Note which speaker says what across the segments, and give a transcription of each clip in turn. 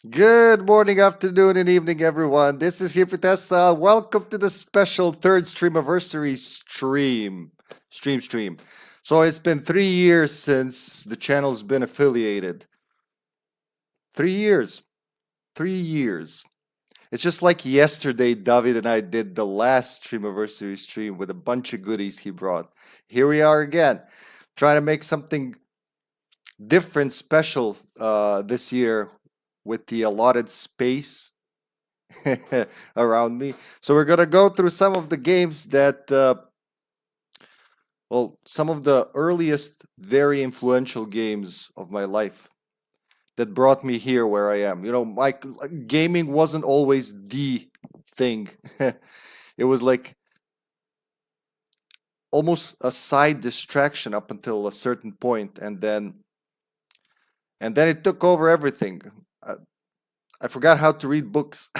Speaker 1: Good morning, afternoon, and evening, everyone. This is HippyTesla. Welcome to the special third Streamaversary stream. So it's been 3 years since the channel's been affiliated. 3 years. 3 years. It's just like yesterday, David and I did the last Streamaversary stream with a bunch of goodies he brought. Here we are again, trying to make something different, special this year with the allotted space around me. So we're gonna go through some of the games that, some of the earliest, very influential games of my life that brought me here where I am. Gaming wasn't always the thing. It was like almost a side distraction up until a certain point, and then it took over everything. I forgot how to read books.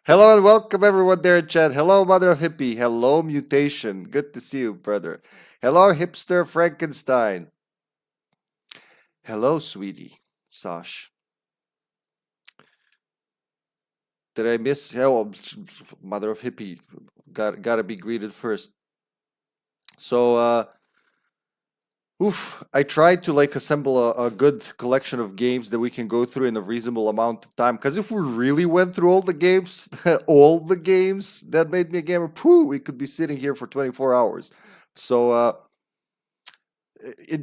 Speaker 1: Hello and welcome everyone there in chat. Hello, Mother of Hippie. Hello, Mutation. Good to see you, brother. Hello, Hipster Frankenstein. Hello, sweetie. Sash. Did I miss? Oh, Mother of Hippie. Gotta be greeted first. So, I tried to assemble a good collection of games that we can go through in a reasonable amount of time. Because if we really went through all the games, all the games that made me a gamer, we could be sitting here for 24 hours. So, in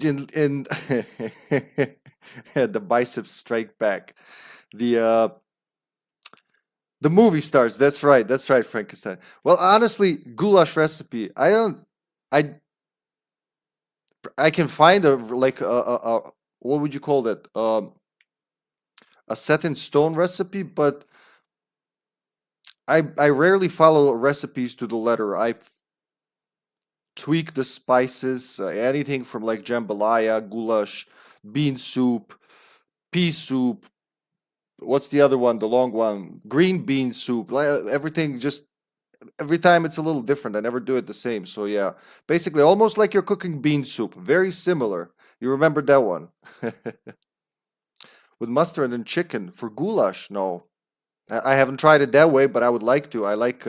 Speaker 1: the biceps strike back. The movie stars. That's right. That's right, Frankenstein. Well, honestly, goulash recipe. I can find a what would you call that? A set in stone recipe, but I rarely follow recipes to the letter. I tweak the spices, anything from like jambalaya, goulash, bean soup, pea soup. What's the other one? The long one, green bean soup. Everything just every time it's a little different. I never do it the same. So yeah, basically almost like you're cooking bean soup. Very similar. You remember that one? With mustard and chicken for goulash. No, I haven't tried it that way, but I would like to. I like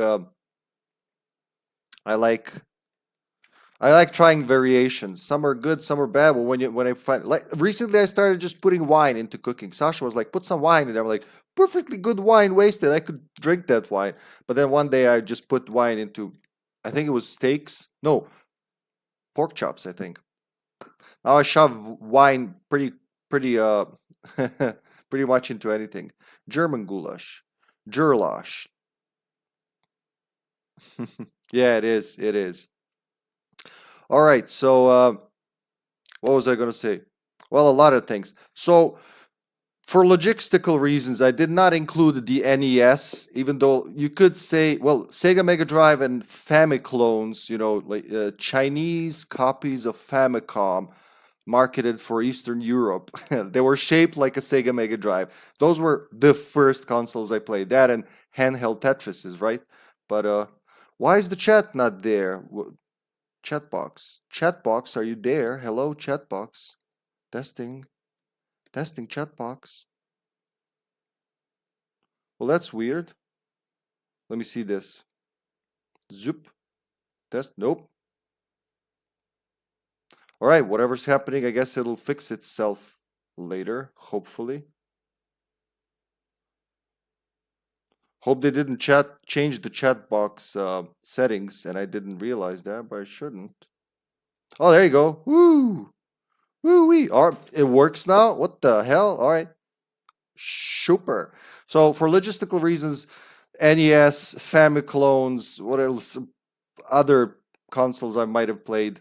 Speaker 1: I like trying variations. Some are good, some are bad. But when I find like recently, I started just putting wine into cooking. Sasha was like, "Put some wine in there." I'm like, "Perfectly good wine, wasted. I could drink that wine." But then one day, I just put wine into, I think it was steaks. No, pork chops. I think. Now I shove wine pretty pretty much into anything. German goulash, Gerlash. Yeah, it is. It is. All right. So, what was I going to say? Well, a lot of things. So, for logistical reasons, I did not include the NES, even though you could say, well, Sega Mega Drive and Famiclones, Chinese copies of Famicom marketed for Eastern Europe. They were shaped like a Sega Mega Drive. Those were the first consoles I played. That and handheld Tetrises, right? But why is the chat not there? Chatbox. Chatbox, are you there? Hello, chatbox. Testing. Testing chatbox. Well, that's weird. Let me see this. Zoop. Test. Nope. All right, whatever's happening, I guess it'll fix itself later, hopefully. Hope they didn't change the chat box settings, and I didn't realize that, but I shouldn't. Oh, there you go. Woo! Woo-wee. It works now? What the hell? All right. Super. So for logistical reasons, NES, Famiclones, what else? Other consoles I might have played.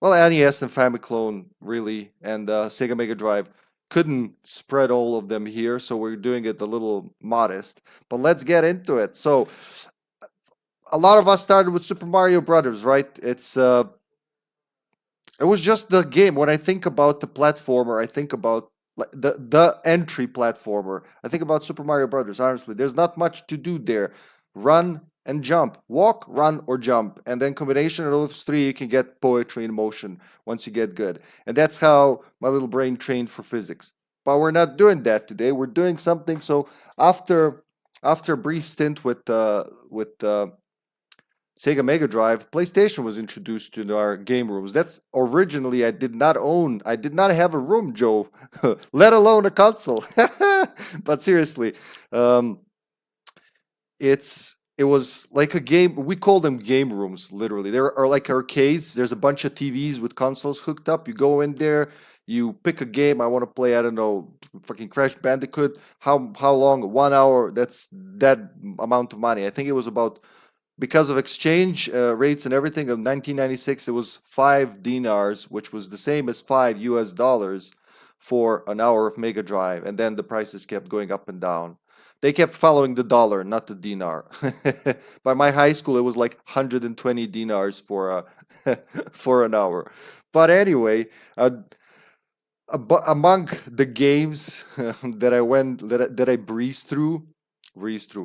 Speaker 1: Well, NES and Famiclone, really, and Sega Mega Drive. Couldn't spread all of them here, so we're doing it a little modest. But let's get into it. So, a lot of us started with Super Mario Brothers, right? It was just the game. When I think about the platformer, I think about like the entry platformer. I think about Super Mario Brothers. Honestly, there's not much to do there. Run and jump, walk, run, or jump, and then combination of those three, you can get poetry in motion once you get good. And that's how my little brain trained for physics. but we're not doing that today. We're doing something. So after a brief stint with Sega Mega Drive, PlayStation was introduced to our game rooms. That's originally I did not own. I did not have a room, Joe, let alone a console. But seriously, it was like a game. We call them game rooms, literally. There are like arcades. There's a bunch of TVs with consoles hooked up. You go in there, you pick a game. I want to play, I don't know, fucking Crash Bandicoot. How long? 1 hour. That's that amount of money. I think it was about, because of exchange rates and everything, of 1996, it was 5 dinars, which was the same as $5 for an hour of Mega Drive. And then the prices kept going up and down. They kept following the dollar, not the dinar. By my high school, it was like 120 dinars for for an hour. But anyway, among the games that I breezed through,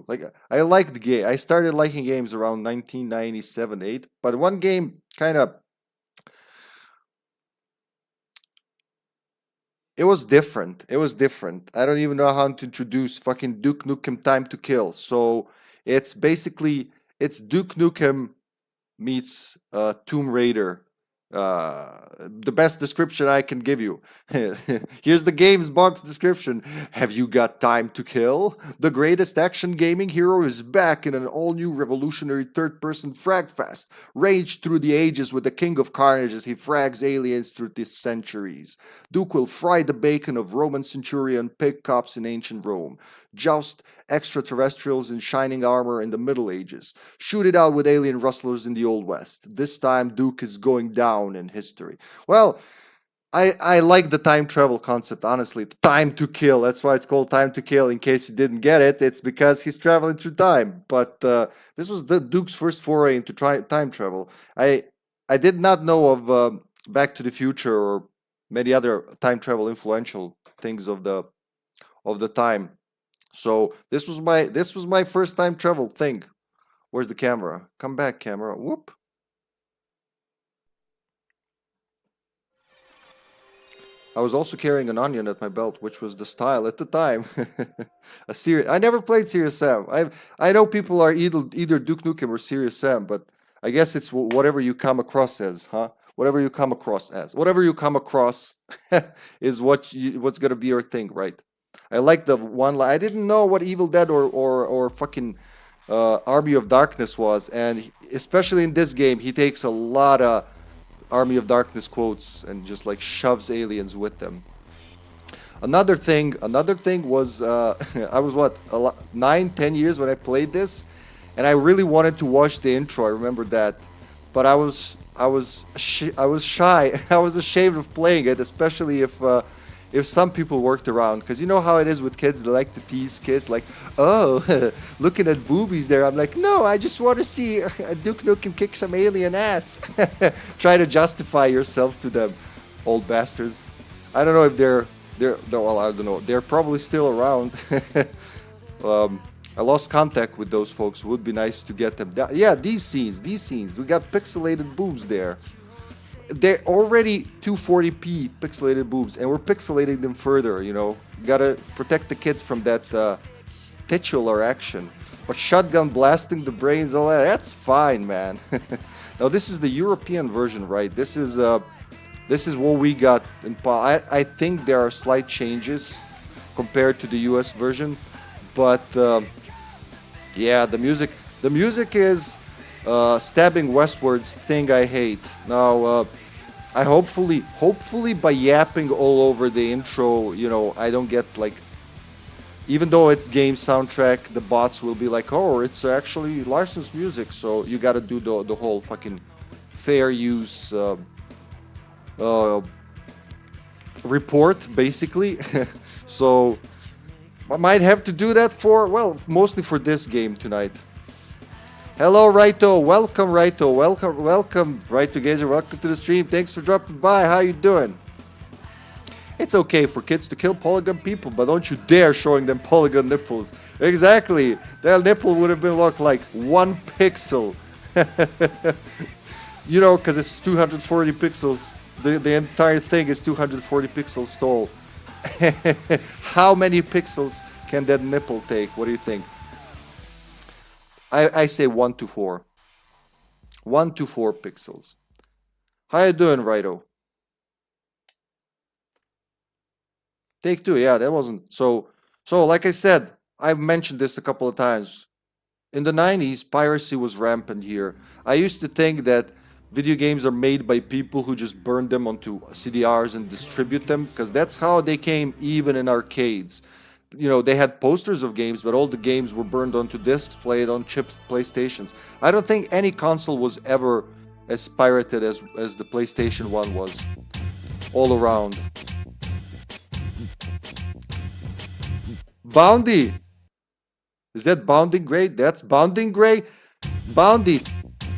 Speaker 1: like I liked the game. I started liking games around 1997, 8. But one game kind of, it was different. It was different. I don't even know how to introduce fucking Duke Nukem Time to Kill. So it's basically, it's Duke Nukem meets Tomb Raider. The best description I can give you. Here's the game's box description. Have you got time to kill? The greatest action gaming hero is back in an all-new revolutionary third-person fragfest. Rage through the ages with the king of carnage as he frags aliens through the centuries. Duke will fry the bacon of Roman centurion pig cops in ancient Rome. Joust extraterrestrials in shining armor in the Middle Ages. Shoot it out with alien rustlers in the Old West. This time Duke is going down in history. Well, I like the time travel concept, honestly. Time to kill. That's why it's called Time to Kill. In case you didn't get it, it's because he's traveling through time. But this was the Duke's first foray into time travel. I did not know of Back to the Future or many other time travel influential things of the time. So this was my first time travel thing. Where's the camera? Come back, camera. Whoop. I was also carrying an onion at my belt, which was the style at the time. I never played Serious Sam. I know people are either Duke Nukem or Serious Sam, but I guess it's whatever you come across as, huh? Whatever you come across as. Whatever you come across is what's gonna be your thing, right? I like the one line. I didn't know what Evil Dead or fucking Army of Darkness was, and especially in this game, he takes a lot of Army of Darkness quotes and just like shoves aliens with them. Another thing was I was 9-10 years when I played this, and I really wanted to watch the intro. I remember that, but I was shy. I was ashamed of playing it, especially if some people worked around, because you know how it is with kids. They like to tease kids, like, oh, looking at boobies there. I'm like, no, I just want to see Duke Nukem kick some alien ass. Try to justify yourself to them, old bastards. I don't know if they're well, I don't know. They're probably still around. I lost contact with those folks. Would be nice to get them. Yeah, these scenes. We got pixelated boobs there. They're already 240p pixelated boobs, and we're pixelating them further, you know. Gotta protect the kids from that titular action. But shotgun blasting the brains, all that's fine, man. Now, this is the European version, right? This is what we got in I think there are slight changes compared to the US version, but yeah, the music is stabbing westwards thing I hate. Now, I hopefully by yapping all over the intro, you know, I don't get like, even though it's game soundtrack, the bots will be like, oh, it's actually licensed music, so you gotta do the whole fucking fair use report, basically. So I might have to do that mostly for this game tonight. Hello, Raito. Welcome, Raito. Welcome, Raito Gazer. Welcome to the stream. Thanks for dropping by. How you doing? It's okay for kids to kill polygon people, but don't you dare showing them polygon nipples. Exactly. Their nipple would have been looked like 1 pixel. You know, because it's 240 pixels. The entire thing is 240 pixels tall. How many pixels can that nipple take? What do you think? I say 1 to 4. 1 to 4 pixels. How you doing, Righto? Take 2, yeah, that wasn't... So like I said, I've mentioned this a couple of times. In the 90s, piracy was rampant here. I used to think that video games are made by people who just burn them onto CDRs and distribute them, because that's how they came even in arcades. You know, they had posters of games, but all the games were burned onto discs, played on chips, PlayStations. I don't think any console was ever as pirated as the PlayStation 1 was. All around. Boundy! Is that Bounding Gray? That's Bounding Gray? Boundy,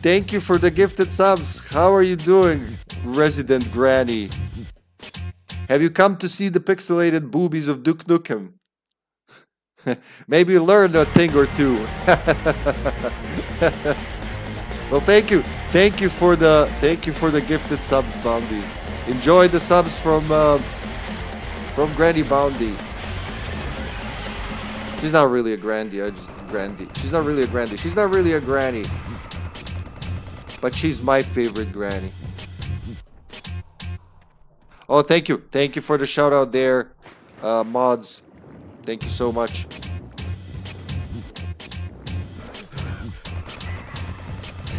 Speaker 1: thank you for the gifted subs. How are you doing, Resident Granny? Have you come to see the pixelated boobies of Duke Nukem? Maybe learn a thing or two. Well, thank you. Thank you for the gifted subs, Boundy. Enjoy the subs from Granny Boundy. She's not really a Grandy, She's not really a Grandy. She's not really a granny. But she's my favorite granny. Oh, thank you. Thank you for the shout out there, mods. Thank you so much.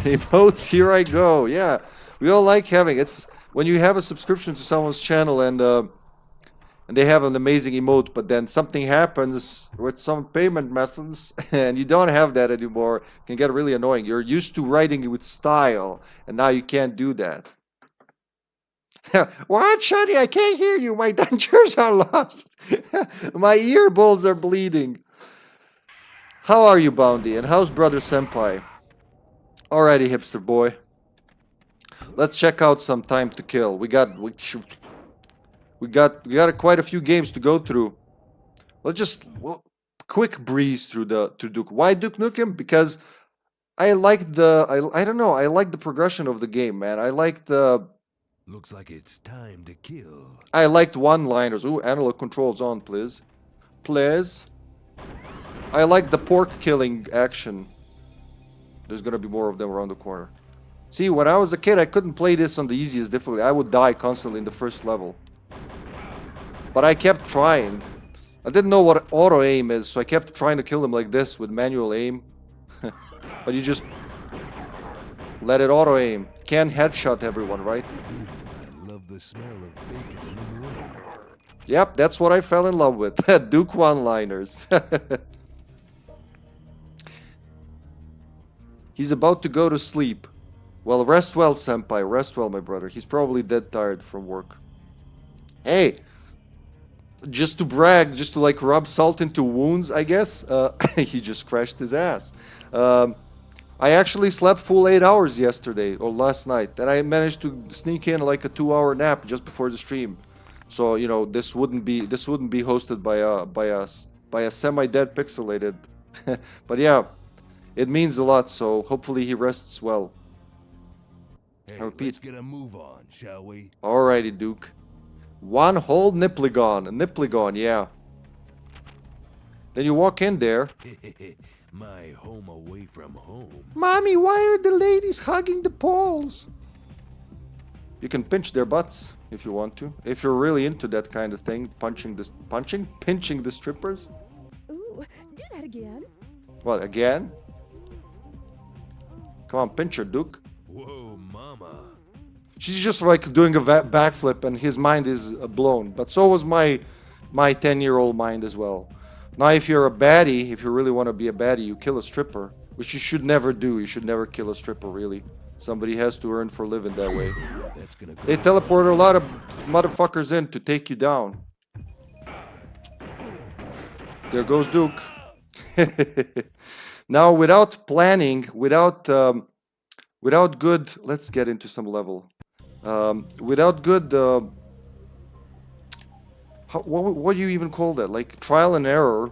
Speaker 1: Emotes, here I go. Yeah, we all like having it's when you have a subscription to someone's channel and they have an amazing emote, but then something happens with some payment methods and you don't have that anymore. It can get really annoying. You're used to writing it with style and now you can't do that. What, Shani? I can't hear you. My dentures are lost. My ear balls are bleeding. How are you, Boundy? And how's Brother Senpai? Alrighty, hipster boy. Let's check out some Time to Kill. We got quite a few games to go through. Let's just quick breeze through Duke. Why Duke Nukem? Because I like I don't know. I like the progression of the game, man. I like the.
Speaker 2: Looks like it's time to kill.
Speaker 1: I liked one-liners. Ooh, analog controls on, please. Please. I like the pork killing action. There's gonna be more of them around the corner. See, when I was a kid, I couldn't play this on the easiest difficulty. I would die constantly in the first level. But I kept trying. I didn't know what auto-aim is, so I kept trying to kill him like this with manual aim. But you just let it auto-aim. Can't headshot everyone, right?
Speaker 2: I love the smell of bacon in the morning.
Speaker 1: Yep, that's what I fell in love with. Duke one-liners. He's about to go to sleep. Well, rest well, senpai. Rest well, my brother. He's probably dead tired from work. Hey! Just to brag, just to like rub salt into wounds, I guess. He just crashed his ass. I actually slept full 8 hours yesterday or last night, and I managed to sneak in like a 2-hour nap just before the stream. So you know this wouldn't be hosted by a semi-dead pixelated. But yeah, it means a lot. So hopefully he rests well.
Speaker 2: Hey,
Speaker 1: I repeat.
Speaker 2: let's get a move on, shall we?
Speaker 1: Alrighty, Duke. One whole Nipligon. A Nipligon, yeah. Then you walk in there.
Speaker 2: My home away from home.
Speaker 1: Mommy, why are the ladies hugging the poles? You can pinch their butts if you want to. If you're really into that kind of thing. Pinching the strippers.
Speaker 3: Ooh, do that again.
Speaker 1: What, again? Come on, pinch her, Duke.
Speaker 2: Whoa, mama.
Speaker 1: She's just like doing a backflip and his mind is blown. But so was my 10-year-old mind as well. Now, if you're a baddie, if you really want to be a baddie, you kill a stripper. Which you should never do. You should never kill a stripper, really. Somebody has to earn for living that way. They teleport a lot of motherfuckers in to take you down. There goes Duke. Now, without planning, without good... Let's get into some level. Without good... what do you even call that? Like trial and error.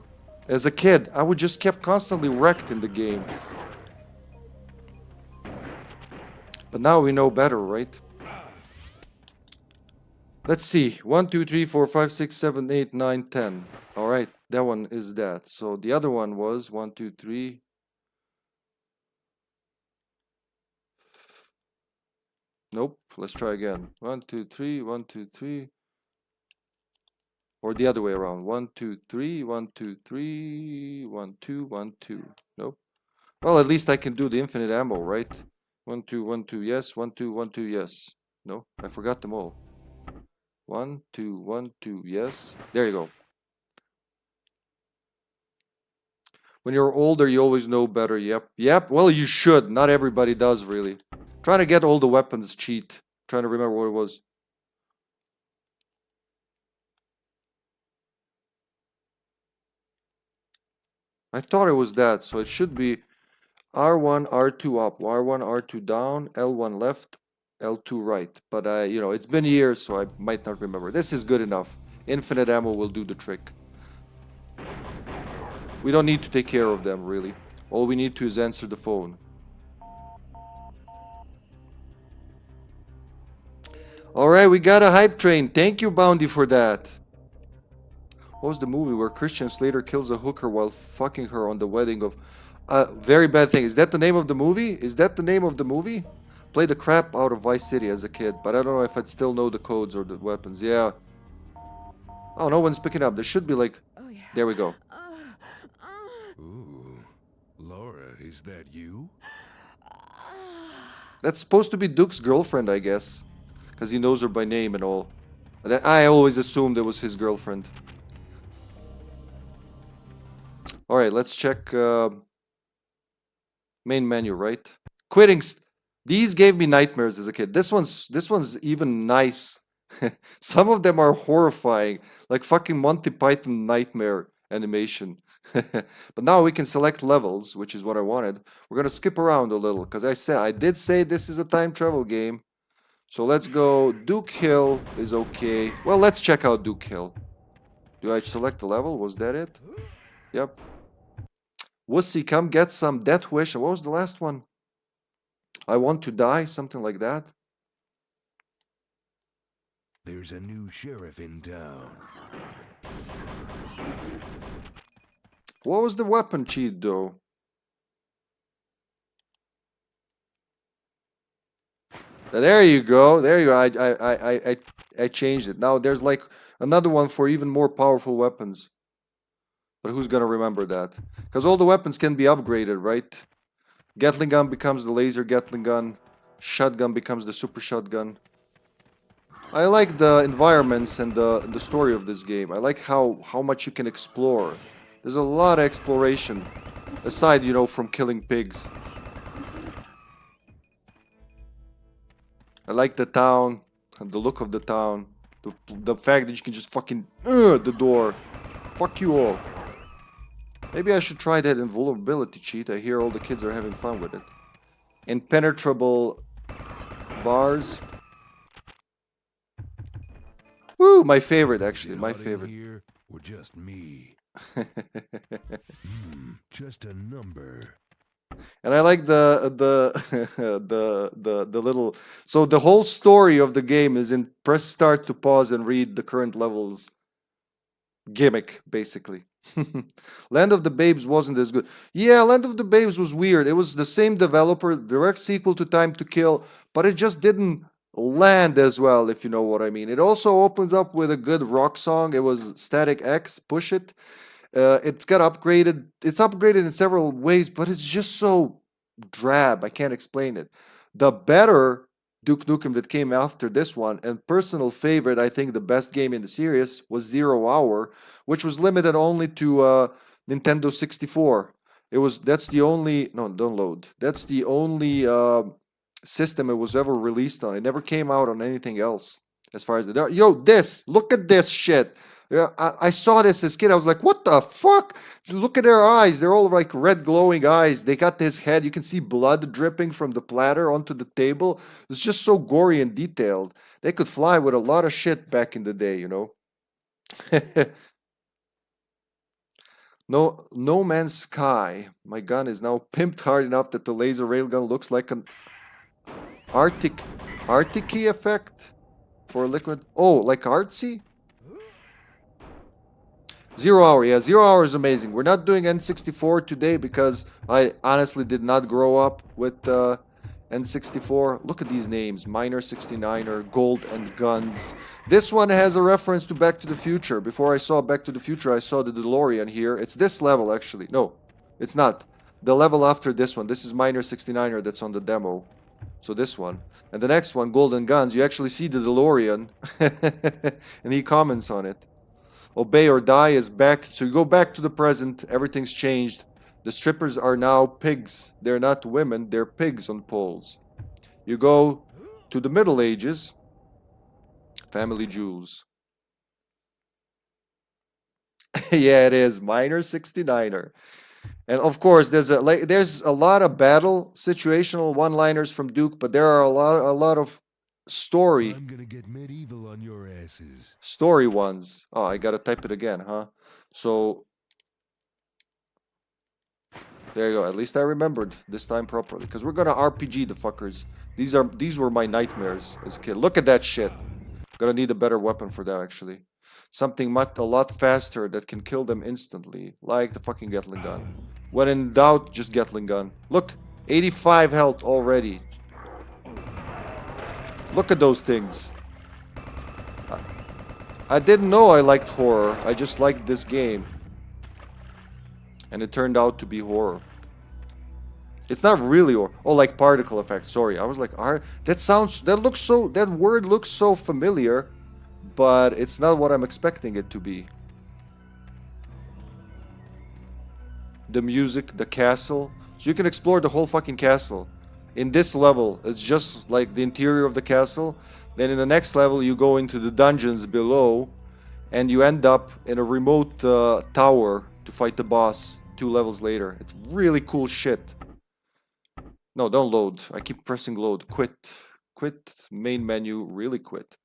Speaker 1: As a kid, I would just kept constantly wrecked in the game. But now we know better, right? Let's see. 1, 2, 3, 4, 5, 6, 7, 8, 9, 10. Alright, that one is that. So the other one was 1, 2, 3. Nope. Let's try again. 1, 2, 3, 1, 2, 3. Or the other way around. 1, 2, 3, 1, 2, 3, 1, 2, 1, 2. Nope. Well, at least I can do the infinite ammo, right? 1, 2, 1, 2, yes. 1, 2, 1, 2, yes. No, I forgot them all. 1, 2, 1, 2, yes. There you go. When you're older, you always know better. Yep. Yep. Well, you should. Not everybody does, really. Trying to get all the weapons cheat. Trying to remember what it was. I thought it was that. So it should be R1, R2 up, R1, R2 down, L1 left, L2 right. But, you know, it's been years, so I might not remember. This is good enough. Infinite ammo will do the trick. We don't need to take care of them, really. All we need to is answer the phone. Alright, we got a hype train. Thank you, Bounty, for that. What was the movie where Christian Slater kills a hooker while fucking her on the wedding of... very bad thing. Is that the name of the movie? Is that the name of the movie? Played the crap out of Vice City as a kid, but I don't know if I'd still know the codes or the weapons. Yeah. Oh, no one's picking up. There should be like...
Speaker 3: Oh, yeah.
Speaker 1: There we go.
Speaker 2: Ooh, Laura, is that you?
Speaker 1: That's supposed to be Duke's girlfriend, I guess. Because he knows her by name and all. I always assumed it was his girlfriend. Alright, let's check main menu, right? Quitting. These gave me nightmares as a kid. This one's even nice. Some of them are horrifying. Like fucking Monty Python nightmare animation. But now we can select levels, which is what I wanted. We're gonna skip around a little, because I did say this is a time travel game. So let's go. Duke Hill is okay. Well, let's check out Duke Hill. Do I select the level? Was that it? Yep. Wussy, come get some. Death Wish. What was the last one? I want to die. Something like that.
Speaker 2: There's a new sheriff in town.
Speaker 1: What was the weapon cheat, though? There you go. There you go. I changed it. Now there's like another one for even more powerful weapons. But who's gonna remember that? Because all the weapons can be upgraded, right? Gatling gun becomes the laser Gatling gun. Shotgun becomes the super shotgun. I like the environments and the story of this game. I like how much you can explore. There's a lot of exploration. Aside, you know, from killing pigs. I like the town, and the look of the town. The fact that you can just fucking the door. Fuck you all. Maybe I should try that invulnerability cheat. I hear all the kids are having fun with it. Impenetrable bars. Woo, my favorite actually, my favorite.
Speaker 2: Here, or just me? Just a number.
Speaker 1: And I like the little. So the whole story of the game is in press start to pause and read the current levels gimmick, basically. Land of the Babes wasn't as good. Yeah, Land of the Babes was weird. It was the same developer, direct sequel to Time to Kill, but it just didn't land as well, if you know what I mean. It also opens up with a good rock song. It was Static X, Push It. It's got upgraded. It's upgraded in several ways, but it's just so drab. I can't explain it. The better Duke Nukem that came after this one, and personal favorite, I think the best game in the series, was 0 Hour, which was limited only to Nintendo 64. That's the only, no, don't load. That's the only system it was ever released on. It never came out on anything else. As far as look at this shit. Yeah, I saw this as a kid. I was like, what the fuck? Look at their eyes. They're all like red glowing eyes. They got this head. You can see blood dripping from the platter onto the table. It's just so gory and detailed. They could fly with a lot of shit back in the day, you know. No Man's Sky. My gun is now pimped hard enough that the laser railgun looks like an Arctic effect. for liquid? Oh, like artsy? 0 hour, yeah, 0 hour is amazing. We're not doing N64 today because I honestly did not grow up with N64. Look at these names, Miner 69er, Gold and Guns. This one has a reference to Back to the Future. Before I saw Back to the Future, I saw the DeLorean here. It's this level, actually. No, it's not. The level after this one. This is Miner 69er that's on the demo. So this one. And the next one, Gold and Guns, you actually see the DeLorean. And he comments on it. Obey or Die is back. So you go back to the present. Everything's changed. The strippers are now pigs. They're not women. They're pigs on poles. You go to the Middle Ages. Family Jewels. Yeah, it is. Miner 69er. And of course, there's a lot of battle situational one-liners from Duke, but there are a lot of story.
Speaker 2: I'm gonna get medieval on your asses.
Speaker 1: Story ones. Oh, I gotta type it again, huh? So there you go. At least I remembered this time properly, because we're gonna RPG the fuckers. These were my nightmares as a kid. Look at that shit. Gonna need a better weapon for that, actually. Something a lot faster that can kill them instantly, like the fucking Gatling gun. When in doubt, just Gatling gun. Look, 85 health already. Look at those things. I didn't know I liked horror. I just liked this game. And it turned out to be horror. It's not really horror. Oh, like particle effects. Sorry, I was like, that word looks so familiar, but it's not what I'm expecting it to be. The music, the castle. So you can explore the whole fucking castle. In this level, it's just like the interior of the castle. Then in the next level, you go into the dungeons below, and you end up in a remote tower to fight the boss 2 levels later. It's really cool shit. No, don't load. I keep pressing load. Quit. Quit. Main menu. Really quit.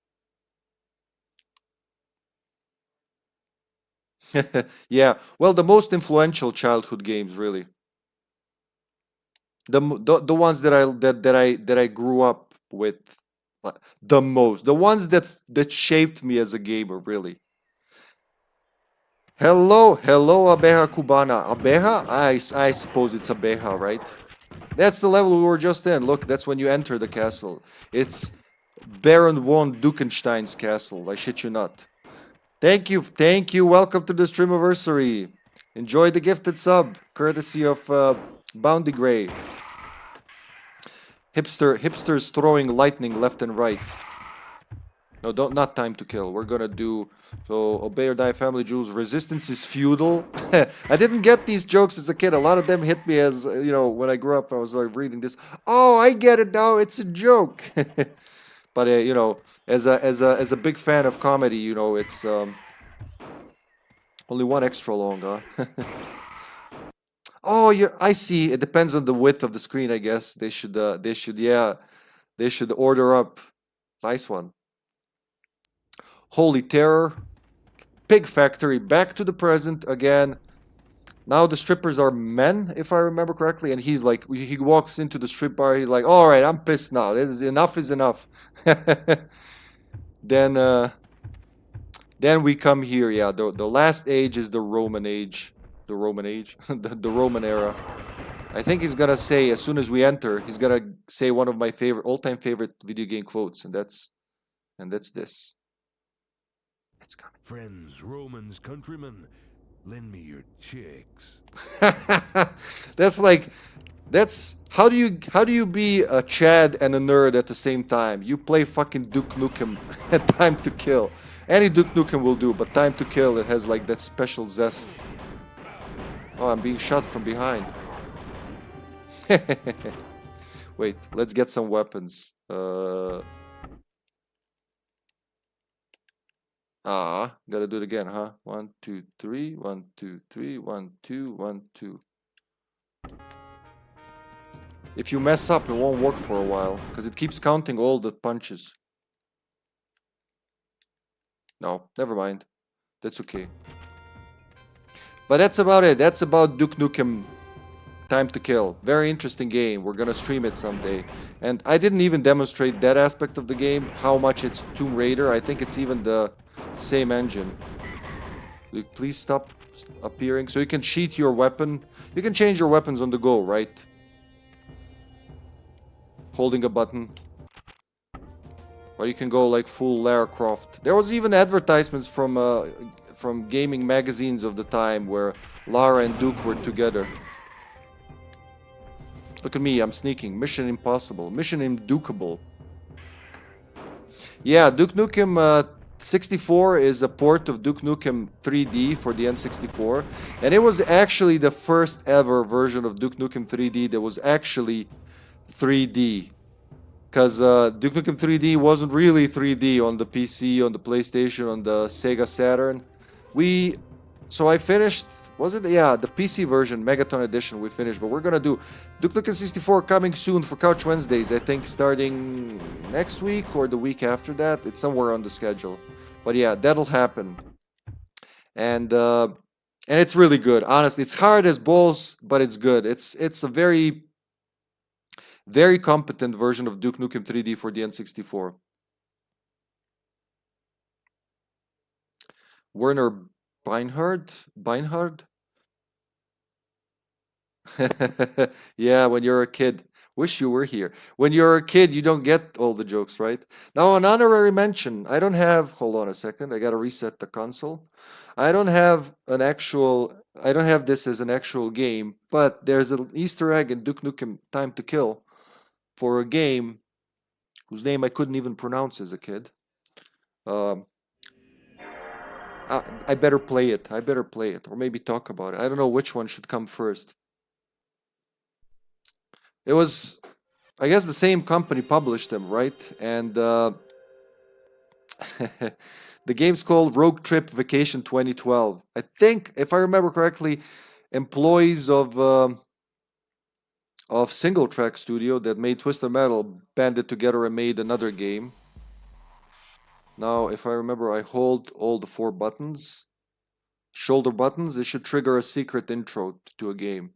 Speaker 1: Yeah. Well, the most influential childhood games, really. The ones that I grew up with the most. The ones that shaped me as a gamer, really. Hello, Abeja Cubana. Abeja? I suppose it's Abeja, right? That's the level we were just in. Look, that's when you enter the castle. It's Baron von Dukenstein's castle. I shit you not. Thank you. Welcome to the Streamaversary. Enjoy the gifted sub, courtesy of Bounty Gray. Hipsters throwing lightning left and right. No, not time to kill. We're gonna do so. Obey or Die, Family Jewels. Resistance is feudal. I didn't get these jokes as a kid. A lot of them hit me as you know when I grew up. I was like reading this. Oh, I get it now. It's a joke. But you know, as a big fan of comedy, you know, it's only one extra long, huh? Oh, I see. It depends on the width of the screen, I guess. They should order up. Nice one. Holy Terror. Pig Factory. Back to the present again. Now the strippers are men, if I remember correctly. And he's like, he walks into the strip bar. He's like, all right, I'm pissed now. Enough is enough. Then we come here. Yeah, the last age is the Roman age. The Roman age? the Roman era. I think he's gonna say, as soon as we enter, he's gonna say one of my all-time favorite video game quotes. And that's this. It's coming.
Speaker 2: Friends, Romans, countrymen, lend me your chicks.
Speaker 1: That's how do you be a Chad and a nerd at the same time? You play fucking Duke Nukem at Time to Kill. Any Duke Nukem will do, but Time to Kill, it has like that special zest. Oh, I'm being shot from behind. Wait, let's get some weapons. Gotta do it again, huh? 1, 2, 3, 1, 2, 3, 1, 2, 1, 2. If you mess up, it won't work for a while, because it keeps counting all the punches. No, never mind. That's okay. But that's about it. That's about Duke Nukem Time to Kill. Very interesting game. We're gonna stream it someday. And I didn't even demonstrate that aspect of the game, how much it's Tomb Raider. I think it's even the same engine. Please stop appearing. So you can cheat your weapon. You can change your weapons on the go, right? Holding a button. Or you can go like full Lara Croft. There was even advertisements from gaming magazines of the time where Lara and Duke were together. Look at me, I'm sneaking. Mission Impossible. Mission Indukeable. Yeah, Duke Nukem 64 is a port of Duke Nukem 3D for the N64. And it was actually the first ever version of Duke Nukem 3D that was actually 3D. Because Duke Nukem 3D wasn't really 3D on the PC, on the PlayStation, on the Sega Saturn. So I finished, was it? Yeah, the PC version, Megaton Edition, we finished. But we're gonna do Duke Nukem 64 coming soon for Couch Wednesdays. I think starting next week or the week after that. It's somewhere on the schedule. But yeah, that'll happen. And it's really good. Honestly, it's hard as balls, but it's good. It's a very competent version of Duke Nukem 3D for the N64. Werner Beinhard? Yeah, when you're a kid. Wish you were here. When you're a kid, you don't get all the jokes, right? Now, an honorary mention. I don't have... Hold on a second. I gotta reset the console. I don't have this as an actual game, but there's an Easter egg in Duke Nukem Time to Kill for a game whose name I couldn't even pronounce as a kid. I better play it. Or maybe talk about it. I don't know which one should come first. It was, I guess the same company published them, right? And the game's called Rogue Trip Vacation 2012. I think, if I remember correctly, employees of Single Track Studio that made Twisted Metal banded together and made another game. Now, if I remember, I hold all the 4 buttons. Shoulder buttons. It should trigger a secret intro to a game.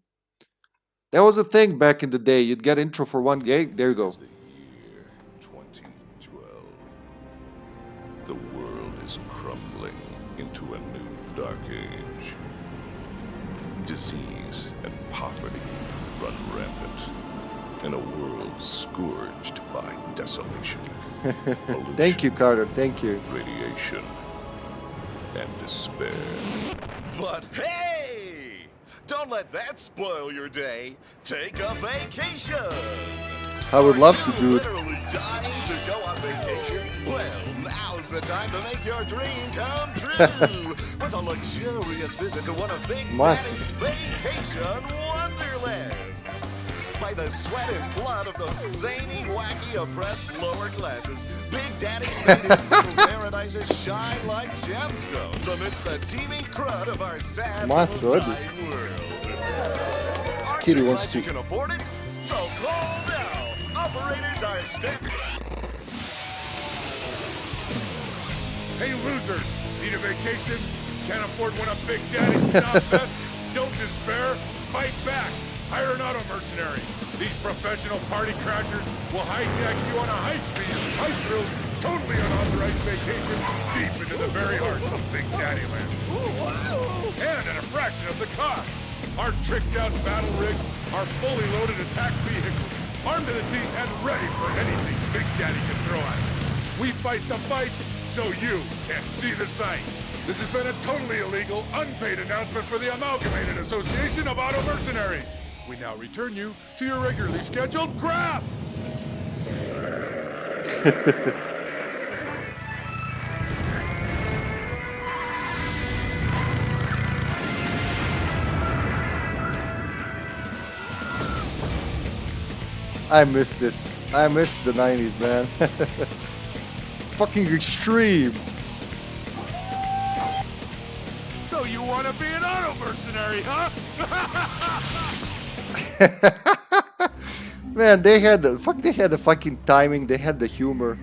Speaker 1: That was a thing back in the day. You'd get intro for one game. There you go.
Speaker 2: The year 2012. The world is crumbling into a new dark age. Disease and poverty run rampant in a world scourged by desolation.
Speaker 1: Thank you, Carter. Thank you.
Speaker 2: Radiation and despair.
Speaker 4: But hey! Don't let that spoil your day. Take a vacation!
Speaker 1: I would love to do it.
Speaker 4: Literally dying to go on vacation? Well, now's the time to make your dream come true with a luxurious visit to one of Big Daddy's Vacation Wonderland. By the sweat and blood of those zany, wacky, oppressed lower classes, Big Daddy's made his little paradises shine like gemstones amidst the teeming crud of our sad little dying world.
Speaker 1: Kitty wants to.
Speaker 4: You can afford it, so call now. Operators are standing.
Speaker 5: Hey losers, need a vacation? Can't afford one of Big Daddy's snob fests? Don't despair, fight back. Hire an auto mercenary. These professional party crashers will hijack you on a high-speed, high-thrill, totally unauthorized vacation deep into the very heart of Big Daddy Land. And at a fraction of the cost. Our tricked-out battle rigs are fully loaded attack vehicles, armed to the teeth and ready for anything Big Daddy can throw at us. We fight the fights, so you can see the sights. This has been a totally illegal, unpaid announcement for the Amalgamated Association of Auto Mercenaries. We now return you to your regularly scheduled crap!
Speaker 1: I miss this. I miss the 90s, man. Fucking extreme.
Speaker 5: So you want to be an auto mercenary, huh?
Speaker 1: Man, they had the fucking timing, they had the humor,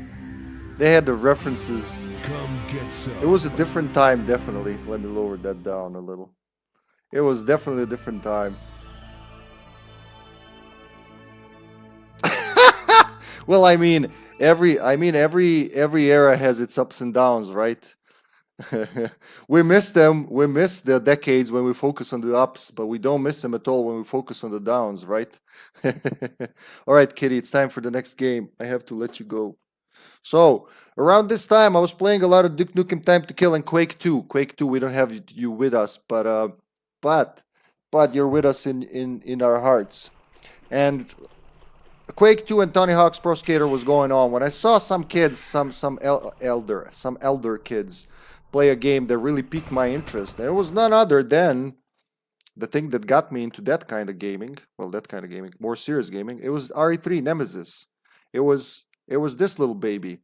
Speaker 1: they had the references.
Speaker 2: Come get some.
Speaker 1: It was a different time, definitely. Let me lower that down a little. It was definitely a different time. Well, every era has its ups and downs, right? We miss them. We miss the decades when we focus on the ups, but we don't miss them at all when we focus on the downs, right? All right, Kitty, it's time for the next game. I have to let you go. So, around this time, I was playing a lot of Duke Nukem Time to Kill and Quake 2. Quake 2, we don't have you with us, but you're with us in our hearts. And Quake 2 and Tony Hawk's Pro Skater was going on when I saw some kids, some elder kids play a game that really piqued my interest. And it was none other than the thing that got me into that kind of gaming. Well, that kind of gaming, more serious gaming. It was RE3 Nemesis. It was this little baby.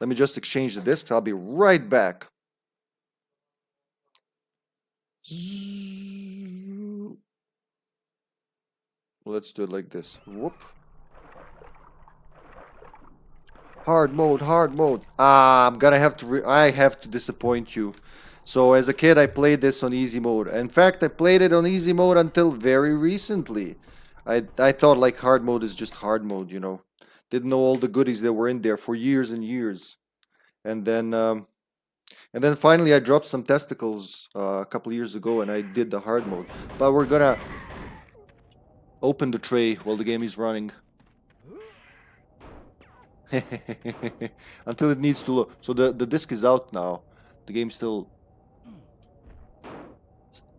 Speaker 1: Let me just exchange the discs. I'll be right back. Let's do it like this. Whoop. Hard mode, hard mode. I'm gonna have to. I have to disappoint you. So as a kid, I played this on easy mode. In fact, I played it on easy mode until very recently. I thought like hard mode is just hard mode, you know. Didn't know all the goodies that were in there for years and years. And then finally I dropped some testicles a couple years ago and I did the hard mode. But we're gonna open the tray while the game is running. Until it needs to load. So the disc is out now. The game still...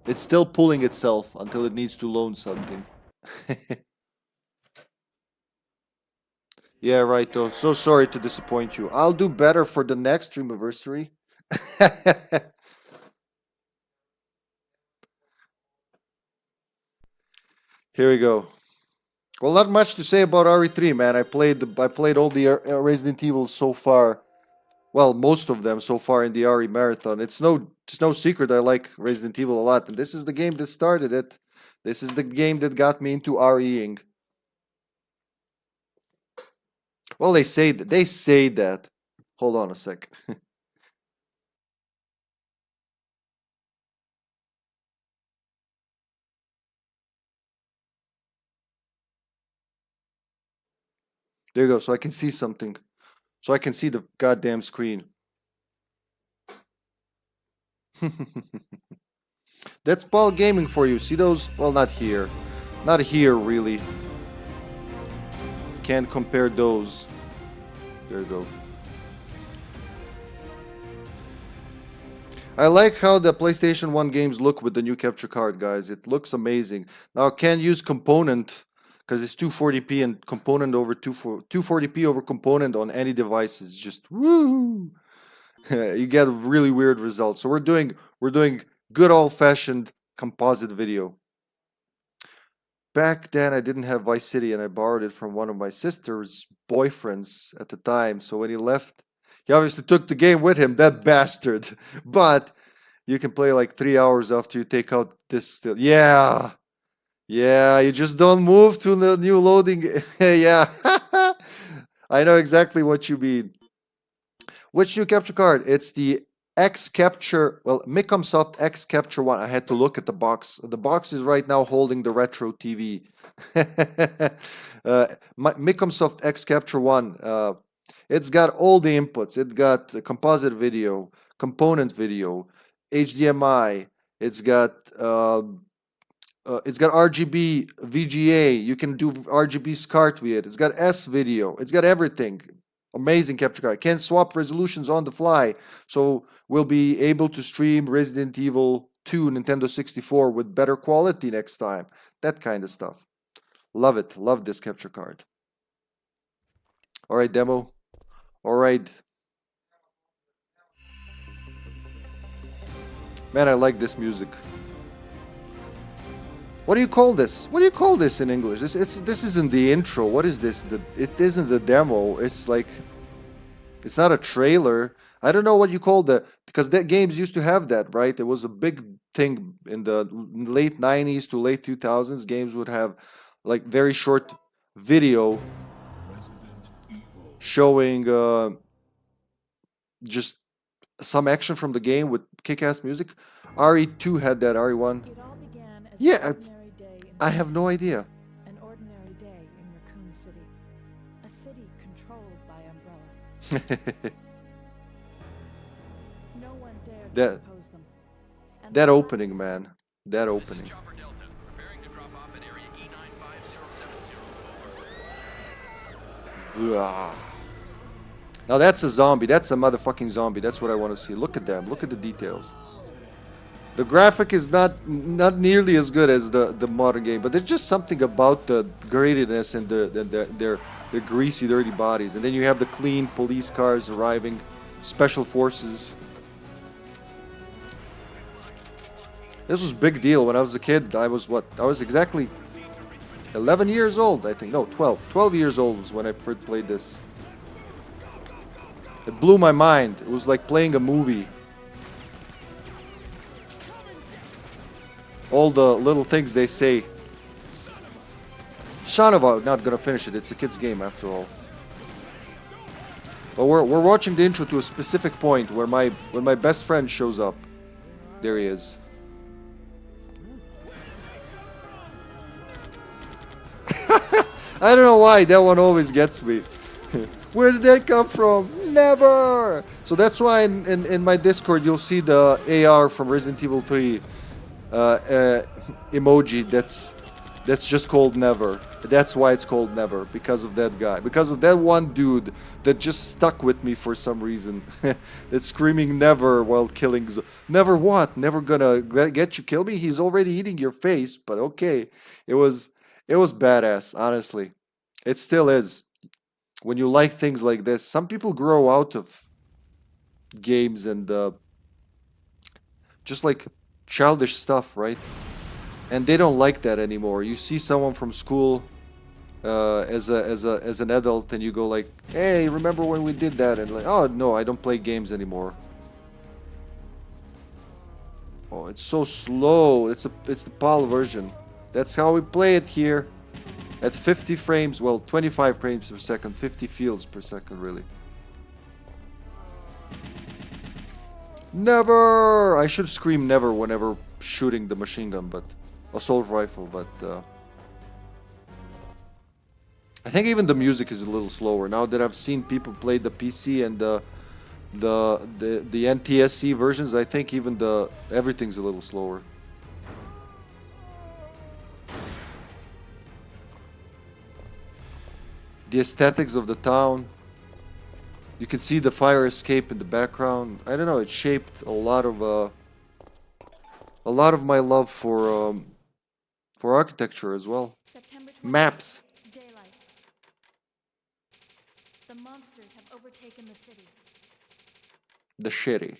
Speaker 1: It's still pulling itself until it needs to load something. Yeah, right though. So sorry to disappoint you. I'll do better for the next Streamaversary. Here we go. Well, not much to say about RE3, man. I played all the Resident Evil so far. Well, most of them so far in the RE marathon. It's no secret I like Resident Evil a lot, and this is the game that started it. This is the game that got me into REing. Well, they say that. Hold on a sec. There you go. So I can see something. So I can see the goddamn screen. That's Paul Gaming for you. See those? Well, not here. Not here, really. Can't compare those. There you go. I like how the PlayStation 1 games look with the new capture card, guys. It looks amazing. Now, I can't use component because it's 240p and component over 240p over component on any device is just woo. You get really weird results. So we're doing good old-fashioned composite video. Back then, I didn't have Vice City, and I borrowed it from one of my sister's boyfriends at the time. So when he left, he obviously took the game with him, that bastard. But you can play like 3 hours after you take out this still. Yeah. Yeah, you just don't move to the new loading. Yeah. I know exactly what you mean. Which new capture card? It's the X Capture, well, Micomsoft X Capture 1. I had to look at the box. The box is right now holding the retro TV. Micomsoft X Capture 1. It's got all the inputs. It's got the composite video, component video, HDMI. It's got RGB VGA. You can do RGB SCART with it. It's got S video. It's got everything. Amazing capture card. Can swap resolutions on the fly. So we'll be able to stream Resident Evil 2 Nintendo 64 with better quality next time. That kind of stuff. Love it. Love this capture card. All right, demo. All right. Man, I like this music. What do you call this? What do you call this in English? This isn't the intro. What is this? It isn't the demo. It's like, it's not a trailer. I don't know what you call the, because that games used to have that, right? It was a big thing in the late 90s to late 2000s. Games would have like very short video showing just some action from the game with kick-ass music. RE2 had that. RE1.
Speaker 3: It all began as
Speaker 1: Yeah,
Speaker 3: an ordinary day in
Speaker 1: I have no idea.
Speaker 3: An ordinary day in Raccoon City. No one dared
Speaker 1: That-
Speaker 3: to oppose them. And
Speaker 1: That
Speaker 3: the
Speaker 1: opening,
Speaker 3: last-
Speaker 1: man. That opening. Ugh. Now that's a zombie. That's a motherfucking zombie. That's what I want to see. Look at them. Look at the details. The graphic is not nearly as good as the modern game, but there's just something about the grittiness and their greasy, dirty bodies. And then you have the clean police cars arriving, special forces. This was a big deal when I was a kid. I was what? I was exactly 11 years old, I think. No, 12. 12 years old was when I first played this. It blew my mind. It was like playing a movie. All the little things they say. Son of a... Not gonna finish it. It's a kid's game after all. But we're watching the intro to a specific point where when my best friend shows up. There he is. I don't know why that one always gets me. Where did that come from? Never! So that's why in my Discord you'll see the AR from Resident Evil 3 emoji that's just called Never. That's why it's called Never, because of that guy. Because of that one dude that just stuck with me for some reason. That's screaming Never while killing... Never what? Never gonna get you kill me? He's already eating your face, but okay. It was badass, honestly. It still is. When you like things like this, some people grow out of games and just like childish stuff, right? And they don't like that anymore. You see someone from school as an adult, and you go like, "Hey, remember when we did that?" And like, "Oh no, I don't play games anymore." Oh, it's so slow. It's the PAL version. That's how we play it here. At 50 frames, well, 25 frames per second, 50 fields per second, really. Never! I should scream never whenever shooting the machine gun, but... assault rifle, but... I think even the music is a little slower. Now that I've seen people play the PC and the NTSC versions, I think even everything's a little slower. The aesthetics of the town. You can see the fire escape in the background. I don't know, it shaped a lot of my love for architecture as well.
Speaker 3: September 20th,
Speaker 1: Maps.
Speaker 3: daylight. The monsters have overtaken the city.
Speaker 1: The shitty.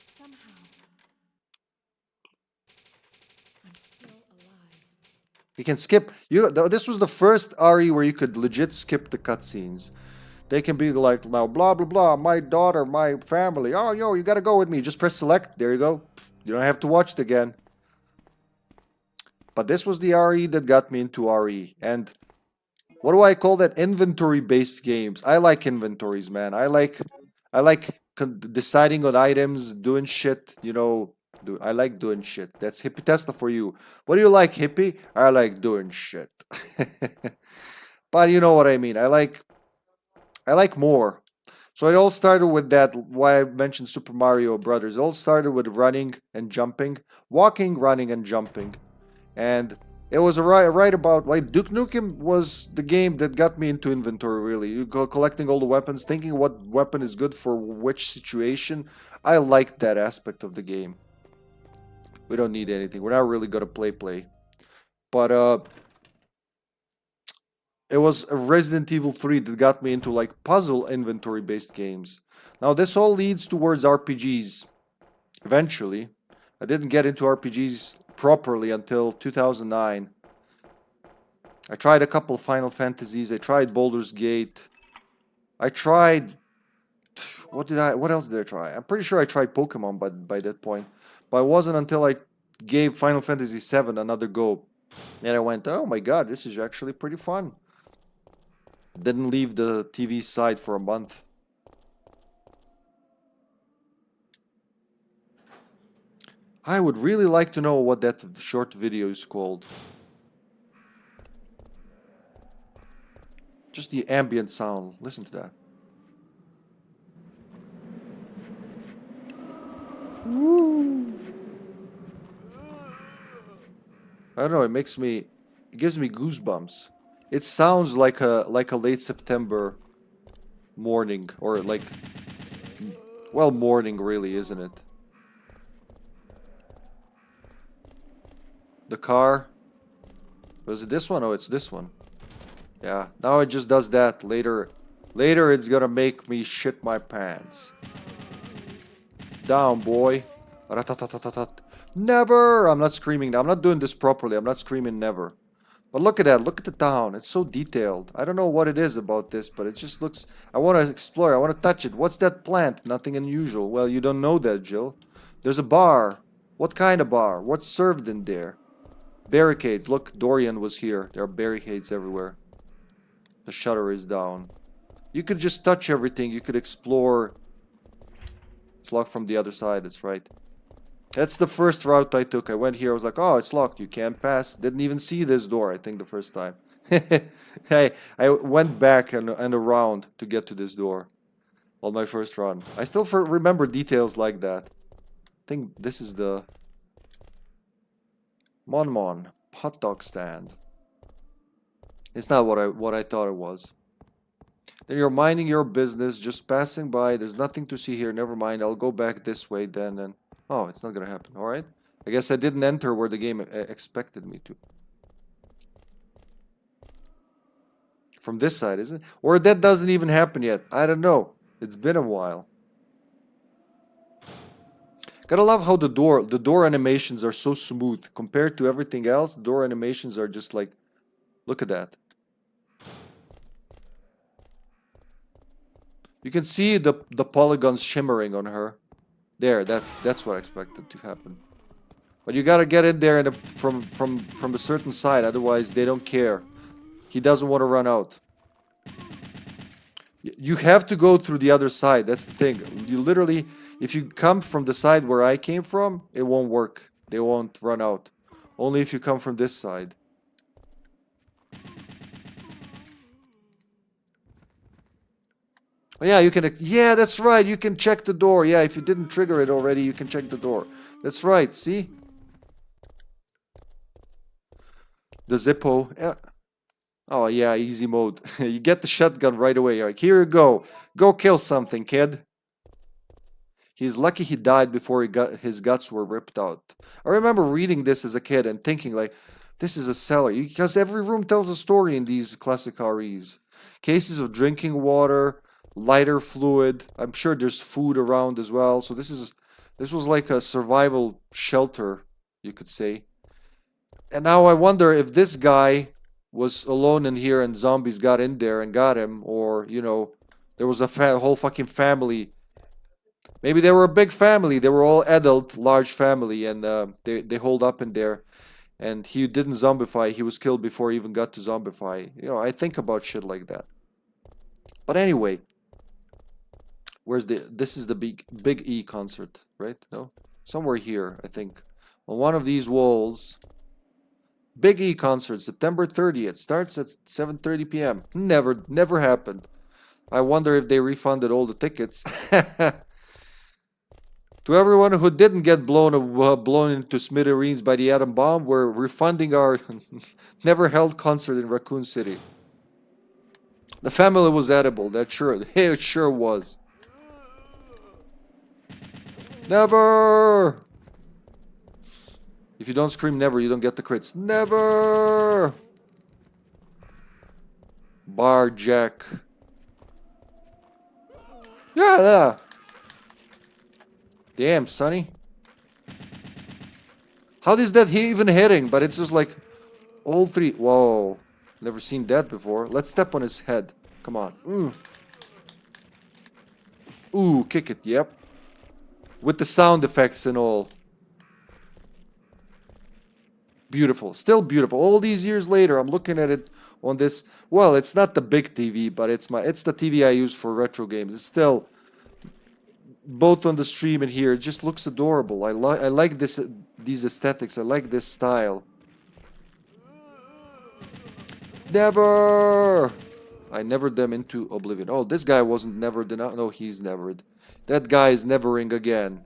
Speaker 3: Somehow, I'm still alive.
Speaker 1: You can skip. This was the first RE where you could legit skip the cutscenes. They can be like, now blah blah blah, my daughter, my family. Oh yo, you gotta go with me. Just press select. There you go. You don't have to watch it again. But this was the RE that got me into RE. And what do I call that? Inventory-based games. I like inventories, man. I like deciding on items, doing shit. You know, I like doing shit. That's HippyTesla for you. What do you like, Hippy? I like doing shit. But you know what I mean. I like more. So it all started with that, why I mentioned Super Mario Brothers. It all started with running and jumping. Walking, running, and jumping. And it was right about... Like, Duke Nukem was the game that got me into inventory, really. You go collecting all the weapons, thinking what weapon is good for which situation. I liked that aspect of the game. We don't need anything. We're not really gonna play. But, it was Resident Evil 3 that got me into like puzzle inventory based games. Now this all leads towards RPGs eventually. I didn't get into RPGs properly until 2009. I tried a couple of Final Fantasies. I tried Baldur's Gate. I tried... What else did I try? I'm pretty sure I tried Pokemon by that point. But it wasn't until I gave Final Fantasy VII another go. And I went, oh my god, this is actually pretty fun. Didn't leave the TV side for a month. I would really like to know what that short video is called. Just the ambient sound. Listen to that. I don't know, it gives me goosebumps. It sounds like a late September morning, or like, well, morning really, isn't it? The car. Was it this one? Oh, it's this one. Yeah, now it just does that. Later it's gonna make me shit my pants. Down, boy. Ratatatat. Never! I'm not screaming. I'm not doing this properly. I'm not screaming never. But look at that. Look at the town. It's so detailed. I don't know what it is about this, but it just looks... I want to explore. I want to touch it. What's that plant? Nothing unusual. Well, you don't know that, Jill. There's a bar. What kind of bar? What's served in there? Barricades. Look, Dorian was here. There are barricades everywhere. The shutter is down. You could just touch everything. You could explore. It's locked from the other side. That's right. That's the first route I took. I went here. I was like, oh, it's locked. You can't pass. Didn't even see this door, I think, the first time. I went back and around to get to this door on my first run. I still remember details like that. I think this is the Mon hot dog stand. It's not what I thought it was. Then you're minding your business, just passing by. There's nothing to see here. Never mind. I'll go back this way then. And oh, it's not gonna happen. All right. I guess I didn't enter where the game expected me to. From this side, isn't it? Or that doesn't even happen yet. I don't know. It's been a while. Gotta love how the door animations are so smooth compared to everything else. The door animations are just like, look at that. You can see the polygons shimmering on her. There, that's what I expected to happen. But you gotta get in there from a certain side, otherwise they don't care. He doesn't want to run out. You have to go through the other side. That's the thing. You literally, if you come from the side where I came from, it won't work. They won't run out. Only if you come from this side. Yeah, you can. Yeah, that's right. You can check the door. Yeah, if you didn't trigger it already, you can check the door. That's right. See? The Zippo. Yeah. Oh, yeah, easy mode. You get the shotgun right away. Like, here you go. Go kill something, kid. He's lucky he died before his guts were ripped out. I remember reading this as a kid and thinking, like, this is a cellar. Because every room tells a story in these classic REs. Cases of drinking water, lighter fluid. I'm sure there's food around as well. So this was like a survival shelter, you could say. And now I wonder if this guy was alone in here and zombies got in there and got him, or, you know, there was a whole fucking family. Maybe they were a big family. They were all adult, large family, and they holed up in there. And he didn't zombify. He was killed before he even got to zombify. You know, I think about shit like that. But anyway, this is the big E concert, right? No? Somewhere here, I think. On one of these walls. Big E concert, September 30th. Starts at 7:30 p.m. Never happened. I wonder if they refunded all the tickets. To everyone who didn't get blown into smithereens by the atom bomb, we're refunding our never held concert in Raccoon City. The family was edible, it sure was. Never! If you don't scream never, you don't get the crits. Never! Bar Jack. Yeah. Damn, Sonny. How is that even hitting? But it's just like all three. Whoa. Never seen that before. Let's step on his head. Come on. Ooh, kick it. Yep. With the sound effects and all. Beautiful. Still beautiful. All these years later, I'm looking at it on this. Well, it's not the big TV, but it's the TV I use for retro games. It's still both on the stream and here. It just looks adorable. I like these aesthetics. I like this style. Never. I nevered them into oblivion. Oh, this guy wasn't nevered. No, he's nevered. That guy is nevering again.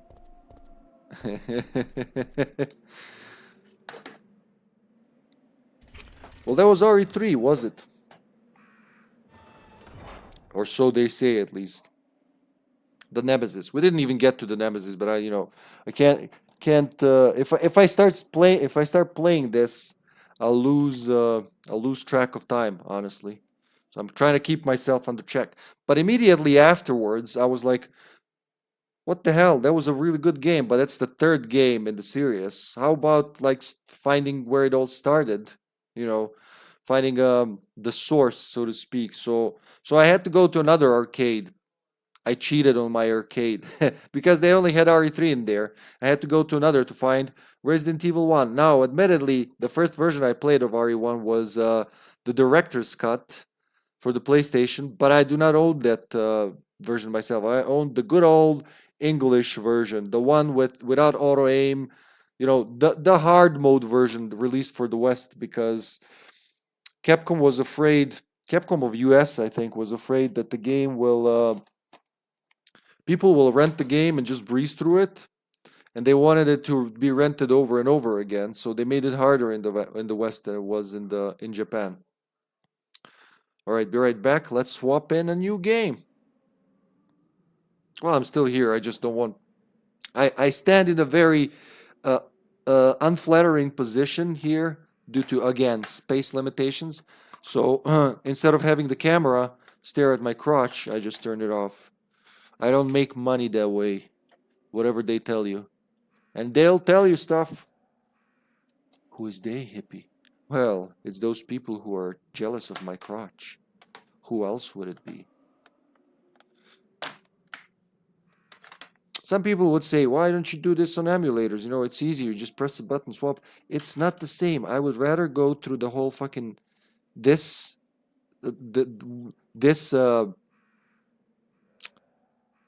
Speaker 1: Well, that was RE3, was it? Or so they say, at least. The Nemesis. We didn't even get to the Nemesis, but I can't if I start playing this, I'll lose track of time, honestly. So I'm trying to keep myself under check. But immediately afterwards, I was like, what the hell? That was a really good game, but that's the third game in the series. How about like finding where it all started? You know, finding the source, so to speak. So I had to go to another arcade. I cheated on my arcade because they only had RE3 in there. I had to go to another to find Resident Evil 1. Now, admittedly, the first version I played of RE1 was the director's cut for the PlayStation, but I do not own that version myself. I own the good old English version, the one without auto aim, the hard mode version released for the West, because Capcom was afraid. Capcom of US, I think, was afraid that the game will. People will rent the game and just breeze through it, and they wanted it to be rented over and over again, so they made it harder in the West than it was in Japan. All right, be right back. Let's swap in a new game. Well, I'm still here. I just don't want. I stand in a very unflattering position here due to, again, space limitations. So instead of having the camera stare at my crotch, I just turned it off. I don't make money that way, whatever they tell you. And they'll tell you stuff. Who is they, Hippy? Well, it's those people who are jealous of my crotch. Who else would it be? Some people would say, why don't you do this on emulators? It's easier. You just press the button, swap. It's not the same. I would rather go through the whole fucking... This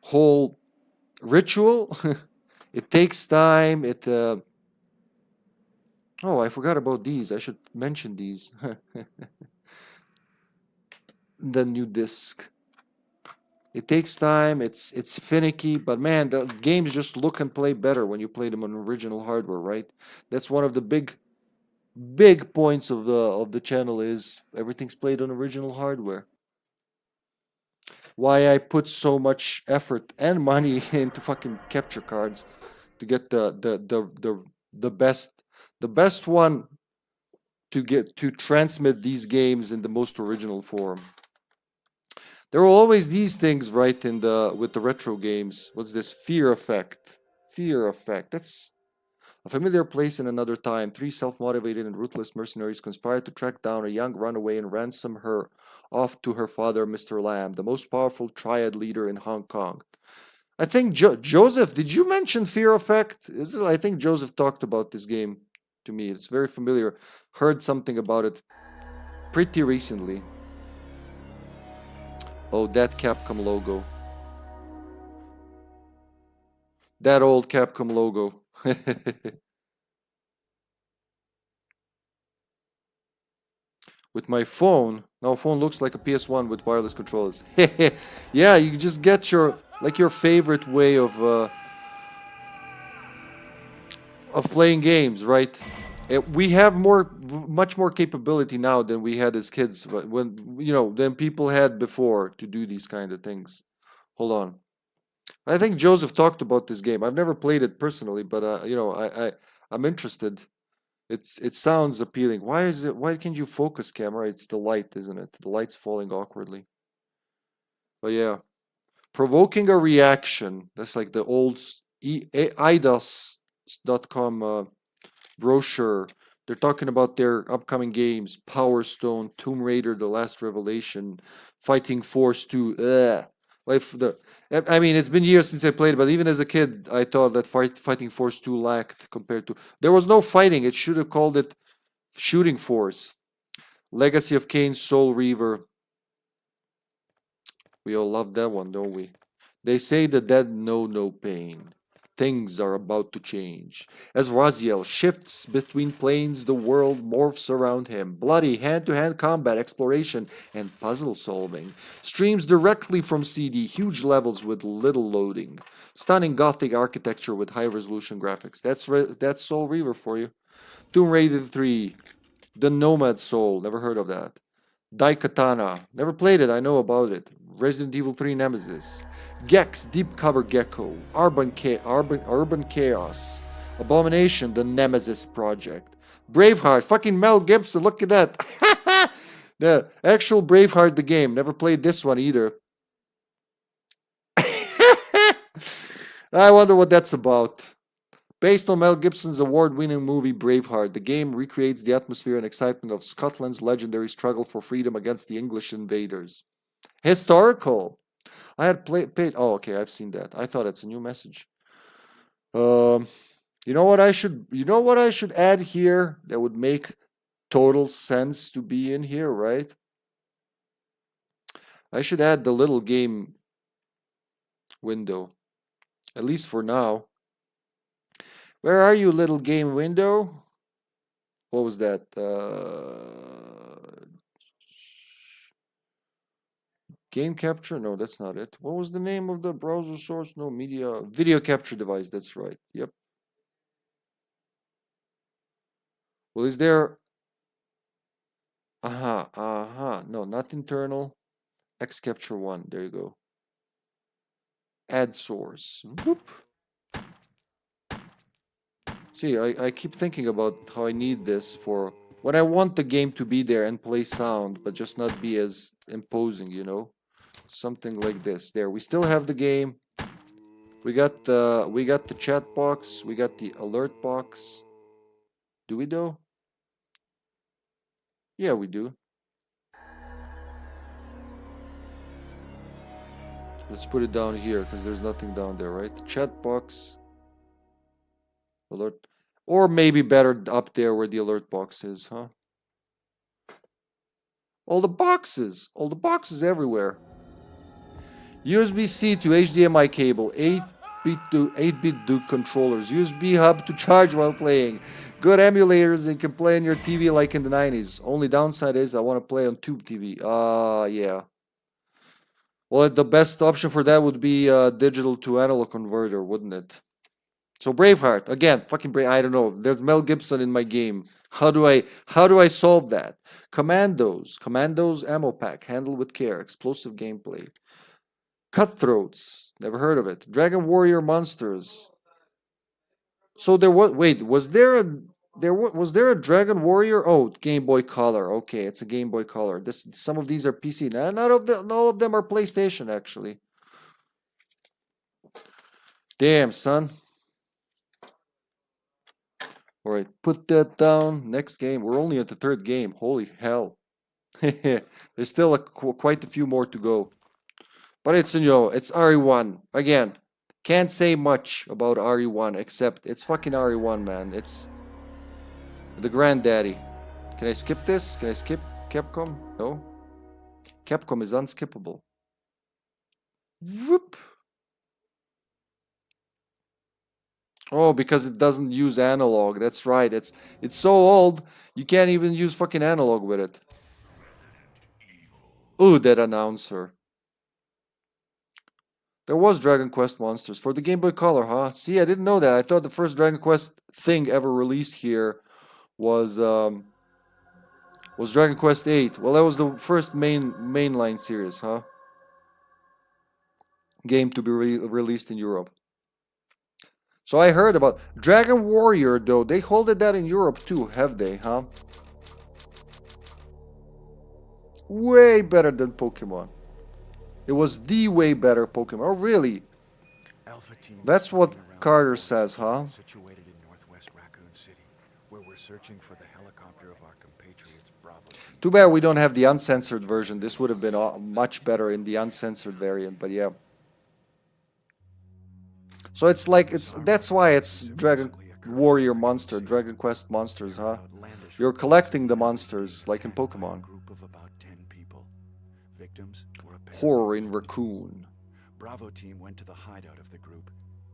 Speaker 1: whole ritual. It takes time. Oh, I forgot about these. I should mention these. The new disc. It takes time. It's finicky, but man, the games just look and play better when you play them on original hardware, right? That's one of the big points of the channel, is everything's played on original hardware. Why I put so much effort and money into fucking capture cards to get the best one to transmit these games in the most original form. There are always these things, right, with the retro games. What's this? Fear effect. Fear effect. That's a familiar place in another time. 3 self-motivated and ruthless mercenaries conspired to track down a young runaway and ransom her off to her father, Mr. Lamb, the most powerful triad leader in Hong Kong. I think Joseph, did you mention Fear Effect? I think Joseph talked about this game to me. It's very familiar. Heard something about it pretty recently. Oh, that Capcom logo. That old Capcom logo. With my phone, now phone looks like a PS1 with wireless controllers. Yeah, you just get your favorite way of playing games, right? We have much more capability now than we had as kids, than people had before to do these kind of things. Hold on. I think Joseph talked about this game. I've never played it personally, but I'm interested. It sounds appealing. Why can't you focus, camera? It's the light, isn't it? The light's falling awkwardly. But yeah. Provoking a reaction. That's like the old eidos.com brochure. They're talking about their upcoming games. Power Stone, Tomb Raider, The Last Revelation, Fighting Force 2. I mean, it's been years since I played, but even as a kid, I thought that Fighting Force 2 lacked compared to... There was no fighting. It should have called it Shooting Force. Legacy of Kain, Soul Reaver. We all love that one, don't we? They say the dead know no pain. Things are about to change. As Raziel shifts between planes, the world morphs around him. Bloody hand-to-hand combat, exploration, and puzzle solving. Streams directly from CD, huge levels with little loading. Stunning gothic architecture with high-resolution graphics. That's Soul Reaver for you. Tomb Raider 3. The Nomad Soul. Never heard of that. Daikatana. Never played it. I know about it. Resident Evil 3 Nemesis. Gex. Deep Cover Gecko. Urban Chaos. Abomination. The Nemesis Project. Braveheart. Fucking Mel Gibson. Look at that. The actual Braveheart, the game. Never played this one either. I wonder what that's about. Based on Mel Gibson's award-winning movie Braveheart, the game recreates the atmosphere and excitement of Scotland's legendary struggle for freedom against the English invaders. Historical. I had paid. Oh, okay, I've seen that. I thought it's a new message. You know what I should? You know what I should add here that would make total sense to be in here, right? I should add the little game window, at least for now. Where are you, little game window? What was that? Game capture? No, that's not it. What was the name of the browser source? No, media. Video capture device. That's right. Yep. Well, is there... No, not internal. X Capture 1. There you go. Add source. Whoop. See, I keep thinking about how I need this for when I want the game to be there and play sound, but just not be as imposing, you know? Something like this. There, we still have the game. We got the chat box. We got the alert box. Do we though? Yeah, we do. Let's put it down here because there's nothing down there, right? Chat box. Alert. Or maybe better up there where the alert box is, huh? All the boxes everywhere. USB-C to HDMI cable, 8-bit Duke controllers, USB hub to charge while playing. Good emulators and can play on your TV like in the 90s. Only downside is I want to play on tube TV. Yeah. Well, the best option for that would be a digital to analog converter, wouldn't it? So Braveheart, again, fucking Brave. I don't know. There's Mel Gibson in my game. How do I solve that? Commandos ammo pack, handle with care, explosive gameplay. Cutthroats, never heard of it. Dragon Warrior Monsters. So there was was there a Dragon Warrior? Oh, Game Boy Color. Okay, it's a Game Boy Color. Some of these are PC. None of them are PlayStation actually. Damn, son. All right, put that down. Next game. We're only at the third game. Holy hell. There's still quite a few more to go. But it's, you know, it's RE1. Again, can't say much about RE1 except it's fucking RE1, man. It's the granddaddy. Can I skip this? Can I skip Capcom? No. Capcom is unskippable. Whoop. Oh, because it doesn't use analog. That's right. It's so old, you can't even use fucking analog with it. Ooh, that announcer. There was Dragon Quest Monsters for the Game Boy Color, huh? See, I didn't know that. I thought the first Dragon Quest thing ever released here was Dragon Quest 8. Well, that was the first mainline series, huh? Game to be released in Europe. So I heard about Dragon Warrior, though. They holded that in Europe too, have they, huh? Way better than Pokemon. It was the way better Pokemon. Oh, really? That's what Carter says, huh?
Speaker 6: Situated in northwest Raccoon City, where we're searching for the helicopter of our compatriots Bravo.
Speaker 1: Too bad we don't have the uncensored version. This would have been much better in the uncensored variant, but yeah. So it's like that's why it's Dragon Warrior Monster, Dragon Quest Monsters, huh? You're collecting the monsters like in Pokemon.
Speaker 6: Group of about 10 people. Victims were a pair.
Speaker 1: Horror in Raccoon.
Speaker 6: Bravo team went to the hideout of the group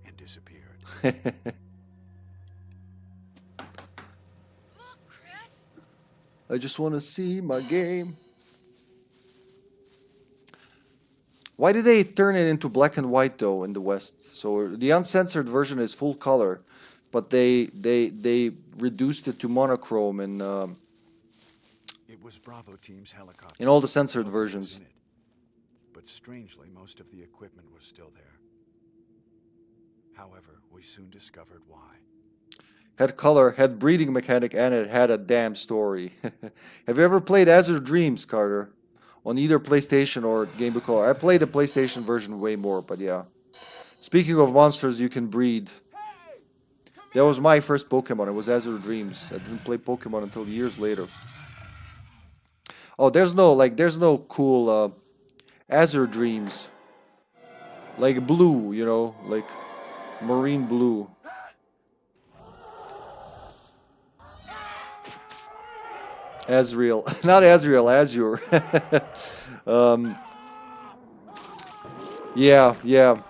Speaker 6: and disappeared.
Speaker 3: Look, Chris.
Speaker 1: I just want to see my game. Why did they turn it into black and white though in the West? So the uncensored version is full color, but they reduced it to monochrome
Speaker 6: was Bravo Team's helicopter.
Speaker 1: In all the censored
Speaker 6: Nobody was
Speaker 1: versions.
Speaker 6: in it. But strangely, most of the equipment was still there. However, we soon discovered why.
Speaker 1: Had color, had breeding mechanic, and it had a damn story. Have you ever played Azure Dreams, Carter? On either PlayStation or Game Boy Color. I played the PlayStation version way more, but yeah. Speaking of monsters you can breed. That was my first Pokemon. It was Azure Dreams. I didn't play Pokemon until years later. Oh, there's no cool Azure Dreams. Like blue, you know, like marine blue. Azrael, not Azrael, Azure. Yeah.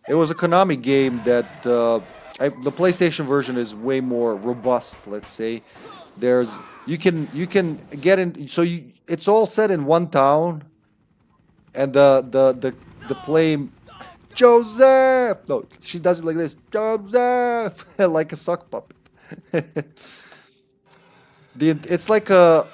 Speaker 1: It was a Konami game that the PlayStation version is way more robust. Let's say you can get in. So it's all set in one town, and the play. Joseph. No, she does it like this. Joseph, like a sock puppet. It's like a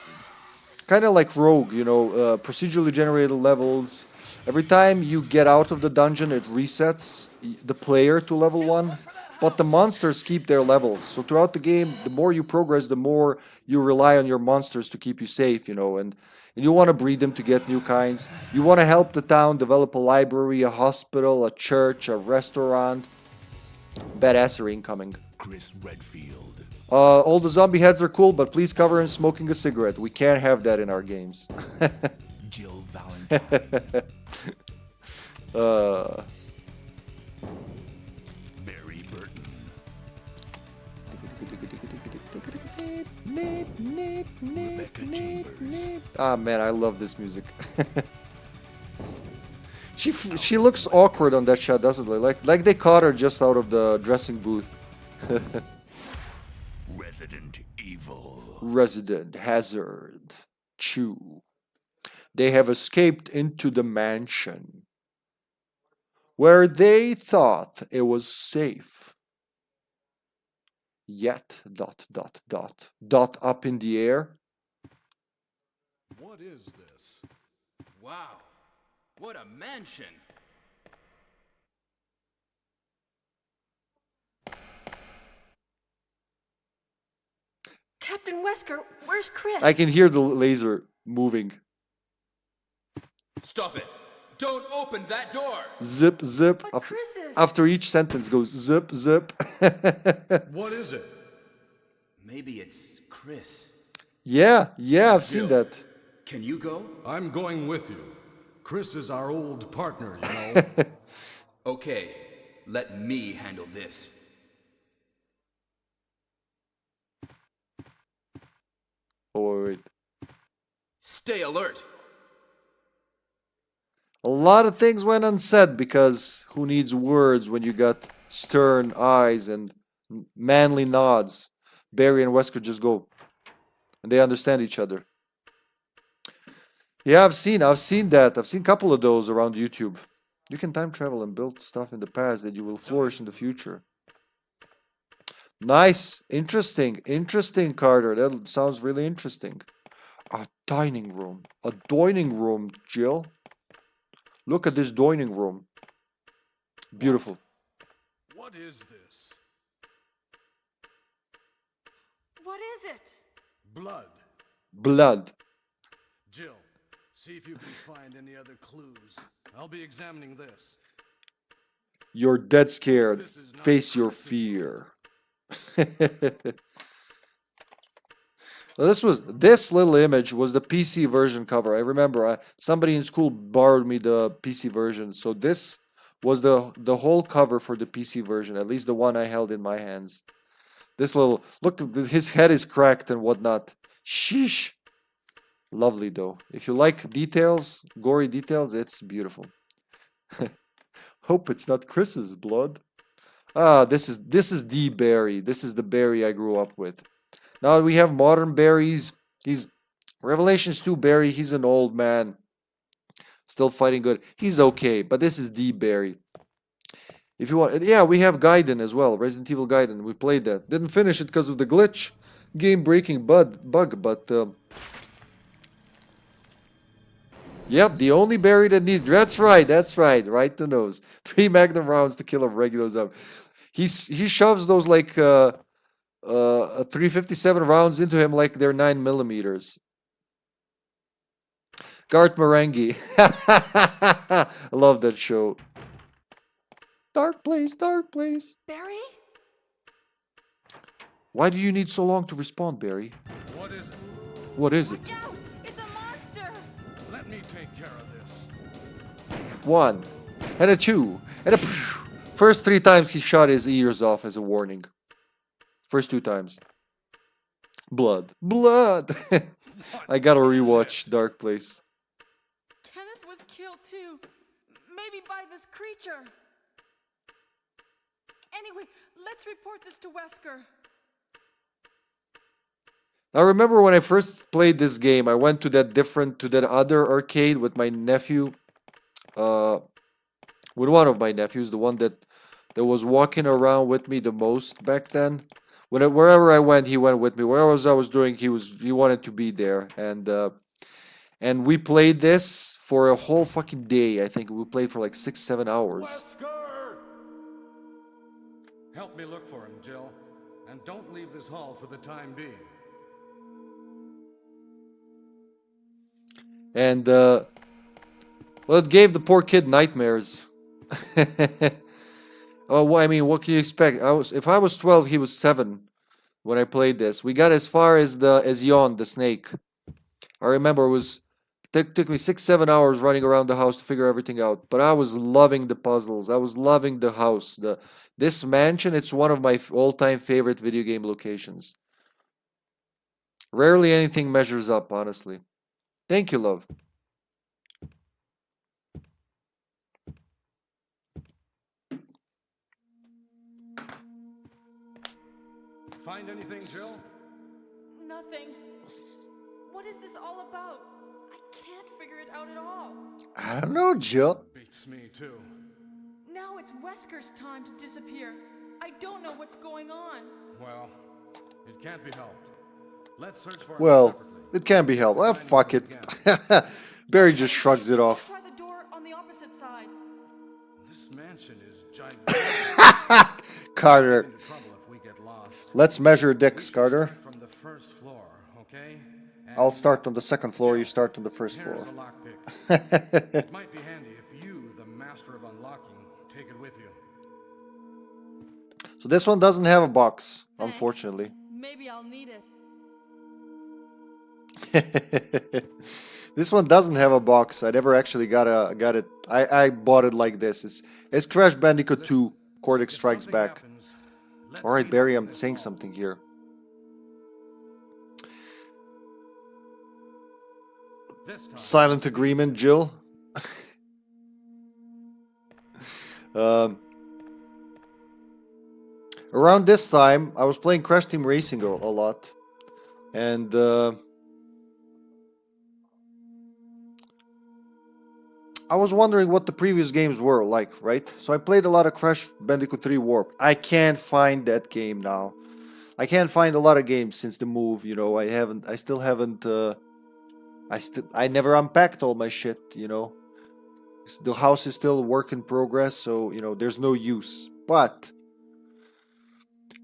Speaker 1: kind of like Rogue, you know, procedurally generated levels. Every time you get out of the dungeon, it resets the player to level 1, but the monsters keep their levels. So throughout the game, the more you progress, the more you rely on your monsters to keep you safe, you know, and you want to breed them to get new kinds. You want to help the town develop a library, a hospital, a church, a restaurant. Badassery incoming.
Speaker 2: Chris Redfield.
Speaker 1: All the zombie heads are cool, but please cover him smoking a cigarette. We can't have that in our games.
Speaker 2: Jill Valentine. Barry Burton. Rebecca Chambers.
Speaker 1: Ah man, I love this music. She looks awkward on that shot, doesn't it? Like they caught her just out of the dressing booth.
Speaker 2: Resident Evil.
Speaker 1: Resident Hazard. Chew. They have escaped into the mansion where they thought it was safe. Yet, ... dot up in the air.
Speaker 5: What is this?
Speaker 7: Wow, what a mansion!
Speaker 3: Captain Wesker, where's Chris?
Speaker 1: I can hear the laser moving.
Speaker 7: Stop it! Don't open that door!
Speaker 1: Zip, zip.
Speaker 3: But Chris is...
Speaker 1: After each sentence goes zip, zip.
Speaker 5: What is it?
Speaker 7: Maybe it's Chris.
Speaker 1: Yeah, I've seen
Speaker 7: Jill,
Speaker 1: that.
Speaker 7: Can you go?
Speaker 5: I'm going with you. Chris is our old partner, you know.
Speaker 7: Okay, let me handle this.
Speaker 1: Oh, wait.
Speaker 7: Stay alert!
Speaker 1: A lot of things went unsaid because who needs words when you got stern eyes and manly nods? Barry and Wesker just go and they understand each other. Yeah, I've seen that. I've seen a couple of those around YouTube. You can time travel and build stuff in the past that you will flourish in the future. Nice. Interesting, Carter. That sounds really interesting. A dining room. A dining room, Jill. Look at this dining room. Beautiful.
Speaker 5: What is this?
Speaker 3: What is it?
Speaker 5: Blood.
Speaker 1: Blood.
Speaker 5: Jill, see if you can find any other clues. I'll be examining this.
Speaker 1: You're dead scared. Face your fear. This little image was the PC version cover. I remember somebody in school borrowed me the PC version. So this was the whole cover for the PC version, at least the one I held in my hands. This little look, his head is cracked and whatnot. Sheesh. Lovely though. If you like details, gory details, it's beautiful. Hope it's not Chris's blood. Ah, this is the Barry. This is the Barry I grew up with. Now we have modern Barry's. He's Revelations 2 Barry. He's an old man, still fighting good. He's okay, but this is the Barry. If you want, yeah, we have Gaiden as well. Resident Evil Gaiden. We played that. Didn't finish it because of the glitch, game-breaking bug. But Yep, the only berry that needs. That's right. That's right. Right to nose. 3 magnum rounds to kill a regular zombie. He shoves those like 357 rounds into him like they're 9 millimeters. Gart Marenghi. I love that show. Dark place, dark place.
Speaker 3: Barry?
Speaker 1: Why do you need so long to respond, Barry?
Speaker 5: What is it?
Speaker 1: What is it?
Speaker 3: No! It's a monster!
Speaker 5: Let me take care of this.
Speaker 1: 1 and a 2 and a. First 3 times he shot his ears off as a warning. First 2 times. Blood. Blood! I gotta rewatch Dark Place.
Speaker 3: Kenneth was killed too. Maybe by this creature. Anyway, let's report this to Wesker.
Speaker 1: I remember when I first played this game, I went to that other arcade with my nephew. With one of my nephews, the one that was walking around with me the most back then. Wherever I went, he went with me. Wherever I was doing, he wanted to be there. And we played this for a whole fucking day. I think we played for like 6-7 hours.
Speaker 6: Wesker! Help me look for him, Jill. And don't leave this hall for the time being.
Speaker 1: And well, it gave the poor kid nightmares. Oh, well, I mean, what can you expect? If I was 12, he was 7 when I played this. We got as far as Yon, the snake. I remember it took me 6-7 hours running around the house to figure everything out. But I was loving the puzzles. I was loving the house. This mansion, it's one of my all-time favorite video game locations. Rarely anything measures up, honestly. Thank you, love.
Speaker 6: Find anything, Jill?
Speaker 3: Nothing. What is this all about? I can't figure it out at all.
Speaker 1: I don't know, Jill.
Speaker 6: Beats me, too.
Speaker 3: Now it's Wesker's time to disappear. I don't know what's going on.
Speaker 6: Well, it can't be helped. Let's search for him
Speaker 1: Well,
Speaker 6: separately.
Speaker 1: it can be helped. Ah, fuck it. Barry just shrugs it off.
Speaker 3: Try the door on the opposite side.
Speaker 6: This mansion is gigantic.
Speaker 1: Carter.
Speaker 6: Into trouble if we get lost.
Speaker 1: Let's measure dicks,
Speaker 6: We should
Speaker 1: Carter.
Speaker 6: start from the first floor, okay? And
Speaker 1: I'll start on the second floor, you start on the first
Speaker 6: here's
Speaker 1: floor.
Speaker 6: a lockpick. It might be handy if you, the master of unlocking, take it with you.
Speaker 1: So this one doesn't have a box,
Speaker 3: Thanks.
Speaker 1: unfortunately.
Speaker 3: Maybe I'll need it.
Speaker 1: This one doesn't have a box. I never actually got it. I bought it like this. It's Crash Bandicoot 2, Cortex
Speaker 6: If
Speaker 1: Strikes
Speaker 6: something
Speaker 1: Back.
Speaker 6: happens, let's
Speaker 1: Alright,
Speaker 6: meet
Speaker 1: Barry,
Speaker 6: up
Speaker 1: I'm
Speaker 6: in this
Speaker 1: saying
Speaker 6: hall.
Speaker 1: something here.
Speaker 6: This time,
Speaker 1: Silent agreement, Jill. Around this time, I was playing Crash Team Racing a lot. And I was wondering what the previous games were like, right? So I played a lot of Crash Bandicoot 3 Warped. I can't find that game now. I can't find a lot of games since the move, you know. I still haven't I never unpacked all my shit, you know. The house is still a work in progress, so, you know, there's no use. But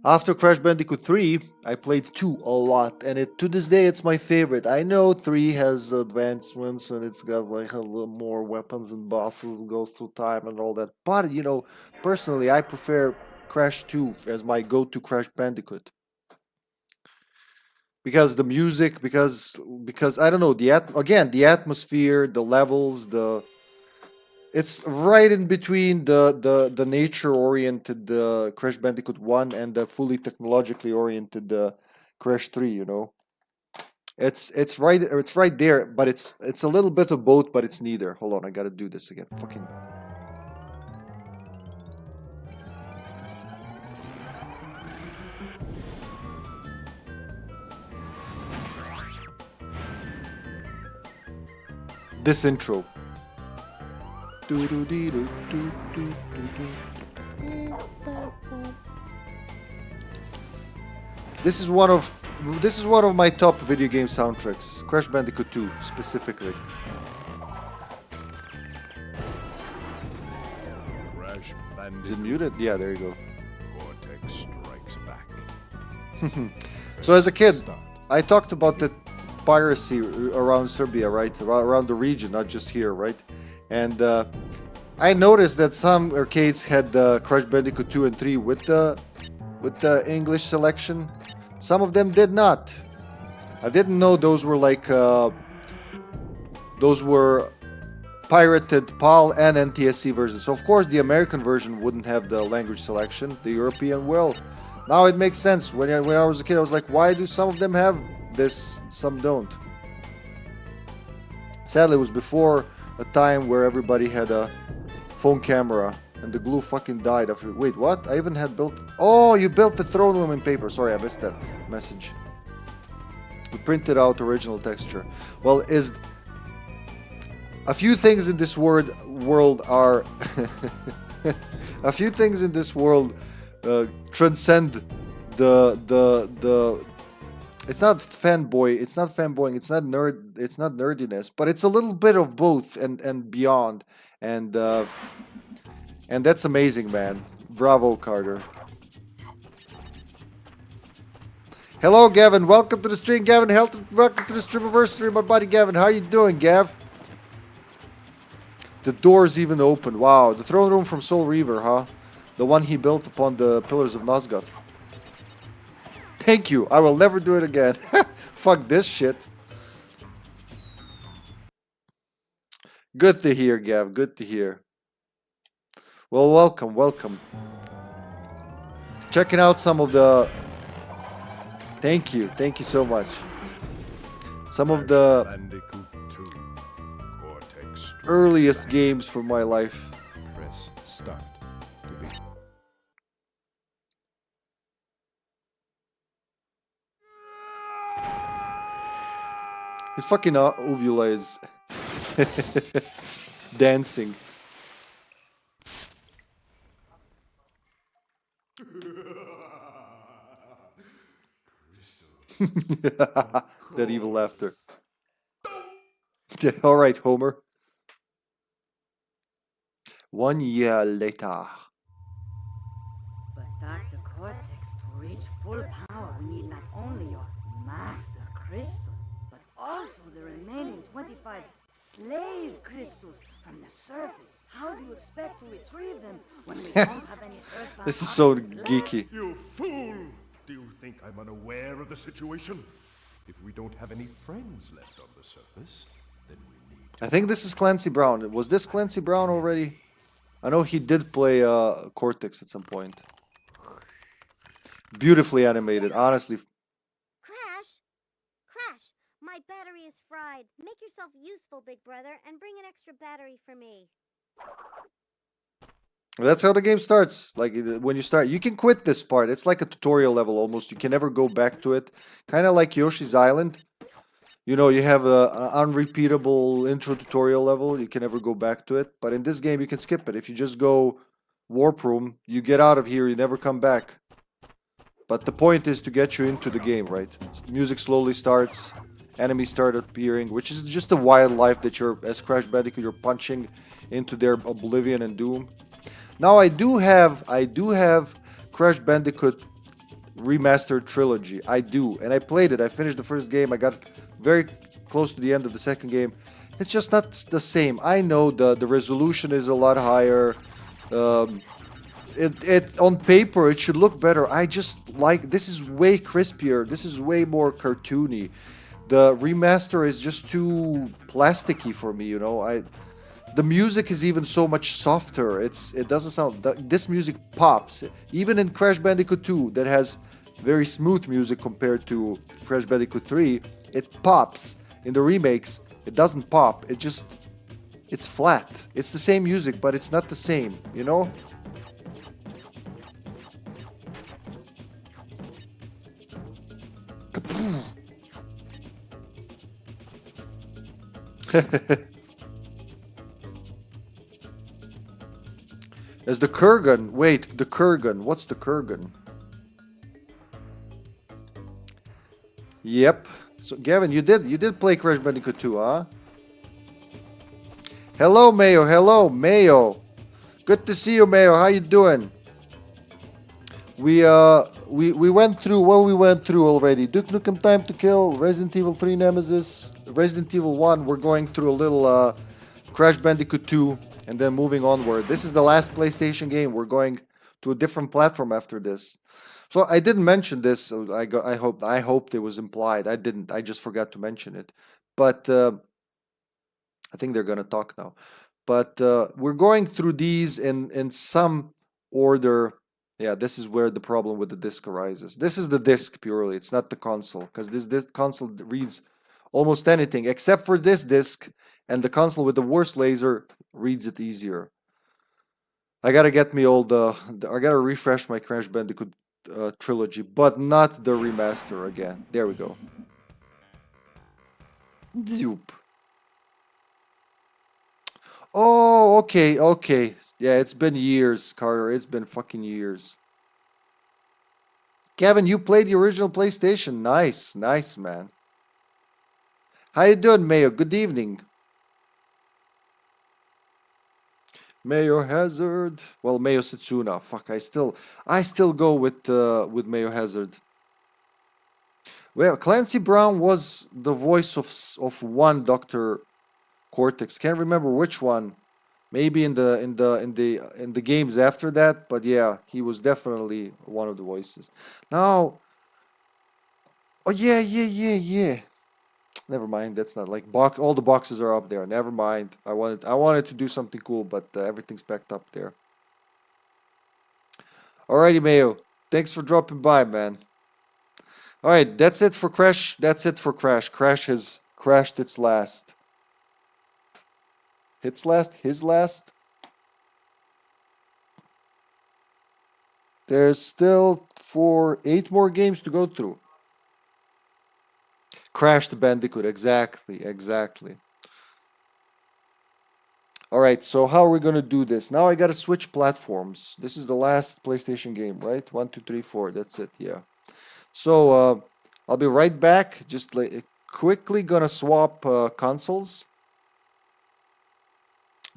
Speaker 1: after Crash Bandicoot 3, I played 2 a lot, and to this day it's my favorite. I know 3 has advancements and it's got like a little more weapons and bosses, goes through time and all that. But, you know, personally I prefer Crash 2 as my go-to Crash Bandicoot. Because the music, because I don't know, the atmosphere, the levels, it's right in between the nature-oriented Crash Bandicoot 1 and the fully technologically oriented Crash 3, you know. It's right there, but it's a little bit of both, but it's neither. Hold on, I gotta do this again. Fucking. This intro. This is one of my top video game soundtracks. Crash Bandicoot 2 specifically. Is it muted? Yeah, there you go.
Speaker 2: Cortex strikes back.
Speaker 1: So as a kid, I talked about the piracy around Serbia, right? Around the region, not just here, right? And I noticed that some arcades had Crash Bandicoot 2 and 3 with the English selection. Some of them did not. I didn't know those were like those were pirated PAL and NTSC versions. So of course the American version wouldn't have the language selection. The European will. Now it makes sense. When I was a kid, I was like, why do some of them have this, some don't? Sadly, it was before a time where everybody had a phone camera, and the glue fucking died after. Wait, what? I even had built. Oh, you built the throne room in paper. Sorry, I missed that message. We printed out original texture. Well, is a few things in this world are a few things in this world transcend the. It's not fanboying, it's not nerdiness, but it's a little bit of both and beyond, and that's amazing, man. Bravo, Carter. Hello, Gavin. Welcome to the stream, Gavin. Welcome to the Streamaversary, my buddy Gavin. How you doing, Gav? The door's even open. Wow, the throne room from Soul Reaver, huh? The one he built upon the pillars of Nosgoth. Thank you. I will never do it again. Fuck this shit. Good to hear, Gav. Good to hear. Well, welcome, welcome. Checking out some of the... Thank you so much. Some of the earliest games from my life.
Speaker 2: Press start to be.
Speaker 1: His fucking uvula is dancing. That evil laughter. All right, Homer. 1 year later.
Speaker 8: But Dr. Cortex, to reach full power, we need not only your master crystal, but also the remaining 25 slave crystals from the surface. How do you expect to retrieve them when we don't have any earthbound
Speaker 1: This is so
Speaker 8: objects left?
Speaker 1: geeky.
Speaker 9: You fool! Do you think I'm unaware of the situation? If we don't have any friends left on the surface, then we need...
Speaker 1: I think this is Clancy Brown. Was this Clancy Brown already? I know he did play Cortex at some point. Beautifully animated, honestly.
Speaker 10: Crash! Crash! My battery is fried. Make yourself useful, big brother, and bring an extra battery for me.
Speaker 1: That's how the game starts. Like, when you start, you can quit this part. It's like a tutorial level almost. You can never go back to it. Kind of like Yoshi's Island. You know, you have an unrepeatable intro tutorial level. You can never go back to it. But in this game, you can skip it. If you just go Warp Room, you get out of here, you never come back. But the point is to get you into the game, right? Music slowly starts. Enemies start appearing, which is just the wildlife that you're, as Crash Bandicoot, you're punching into their oblivion and doom. Now I do have Crash Bandicoot Remastered Trilogy. I do, and I played it. I finished the first game. I got very close to the end of the second game. It's just not the same. I know the resolution is a lot higher. It on paper it should look better. I just like, this is way crispier. This is way more cartoony. The remaster is just too plasticky for me, you know. The music is even so much softer. It doesn't sound... This music pops. Even in Crash Bandicoot 2, that has very smooth music compared to Crash Bandicoot 3, it pops. In the remakes, it doesn't pop. It's flat. It's the same music, but it's not the same, you know? Kapoo! As the Kurgan. Wait, the Kurgan. What's the Kurgan? Yep. So Gavin, you did play Crash Bandicoot 2, huh? Hello, Mayo. Hello, Mayo. Good to see you, Mayo. How you doing? We went through what we went through already. Duke Nukem Time to Kill, Resident Evil 3 Nemesis, Resident Evil 1. We're going through a little Crash Bandicoot 2, and then moving onward. This is the last PlayStation game. We're going to a different platform after this. So I didn't mention this. So I hoped it was implied. I didn't. I just forgot to mention it. But I think they're gonna talk now. But we're going through these in some order. Yeah, this is where the problem with the disc arises. This is the disc purely. It's not the console, because this console reads almost anything except for this disc, and the console with the worst laser reads it easier. I gotta get me all I gotta refresh my Crash Bandicoot trilogy, but not the remaster again. There we go. Zoop. Oh, okay. Yeah, it's been years, Carter. It's been fucking years. Kevin, you played the original PlayStation. Nice, man. How you doing, Mayo? Good evening. Mayo Hazard. Well, Mayo Setsuna. Fuck, I still go with Mayo Hazard. Well, Clancy Brown was the voice of one Dr. Cortex. Can't remember which one. Maybe in the games after that, but yeah, he was definitely one of the voices. Now, oh yeah. Never mind. That's not like all the boxes are up there. Never mind. I wanted to do something cool, but everything's packed up there. Alrighty, Mayo. Thanks for dropping by, man. Alright, that's it for Crash. Crash has crashed its last. His last. There's still 8 more games to go through. Crash the Bandicoot, exactly. Alright, so how are we gonna do this? Now I gotta switch platforms. This is the last PlayStation game, right? 1, 2, 3, 4, that's it, yeah. So, I'll be right back. Just quickly gonna swap consoles.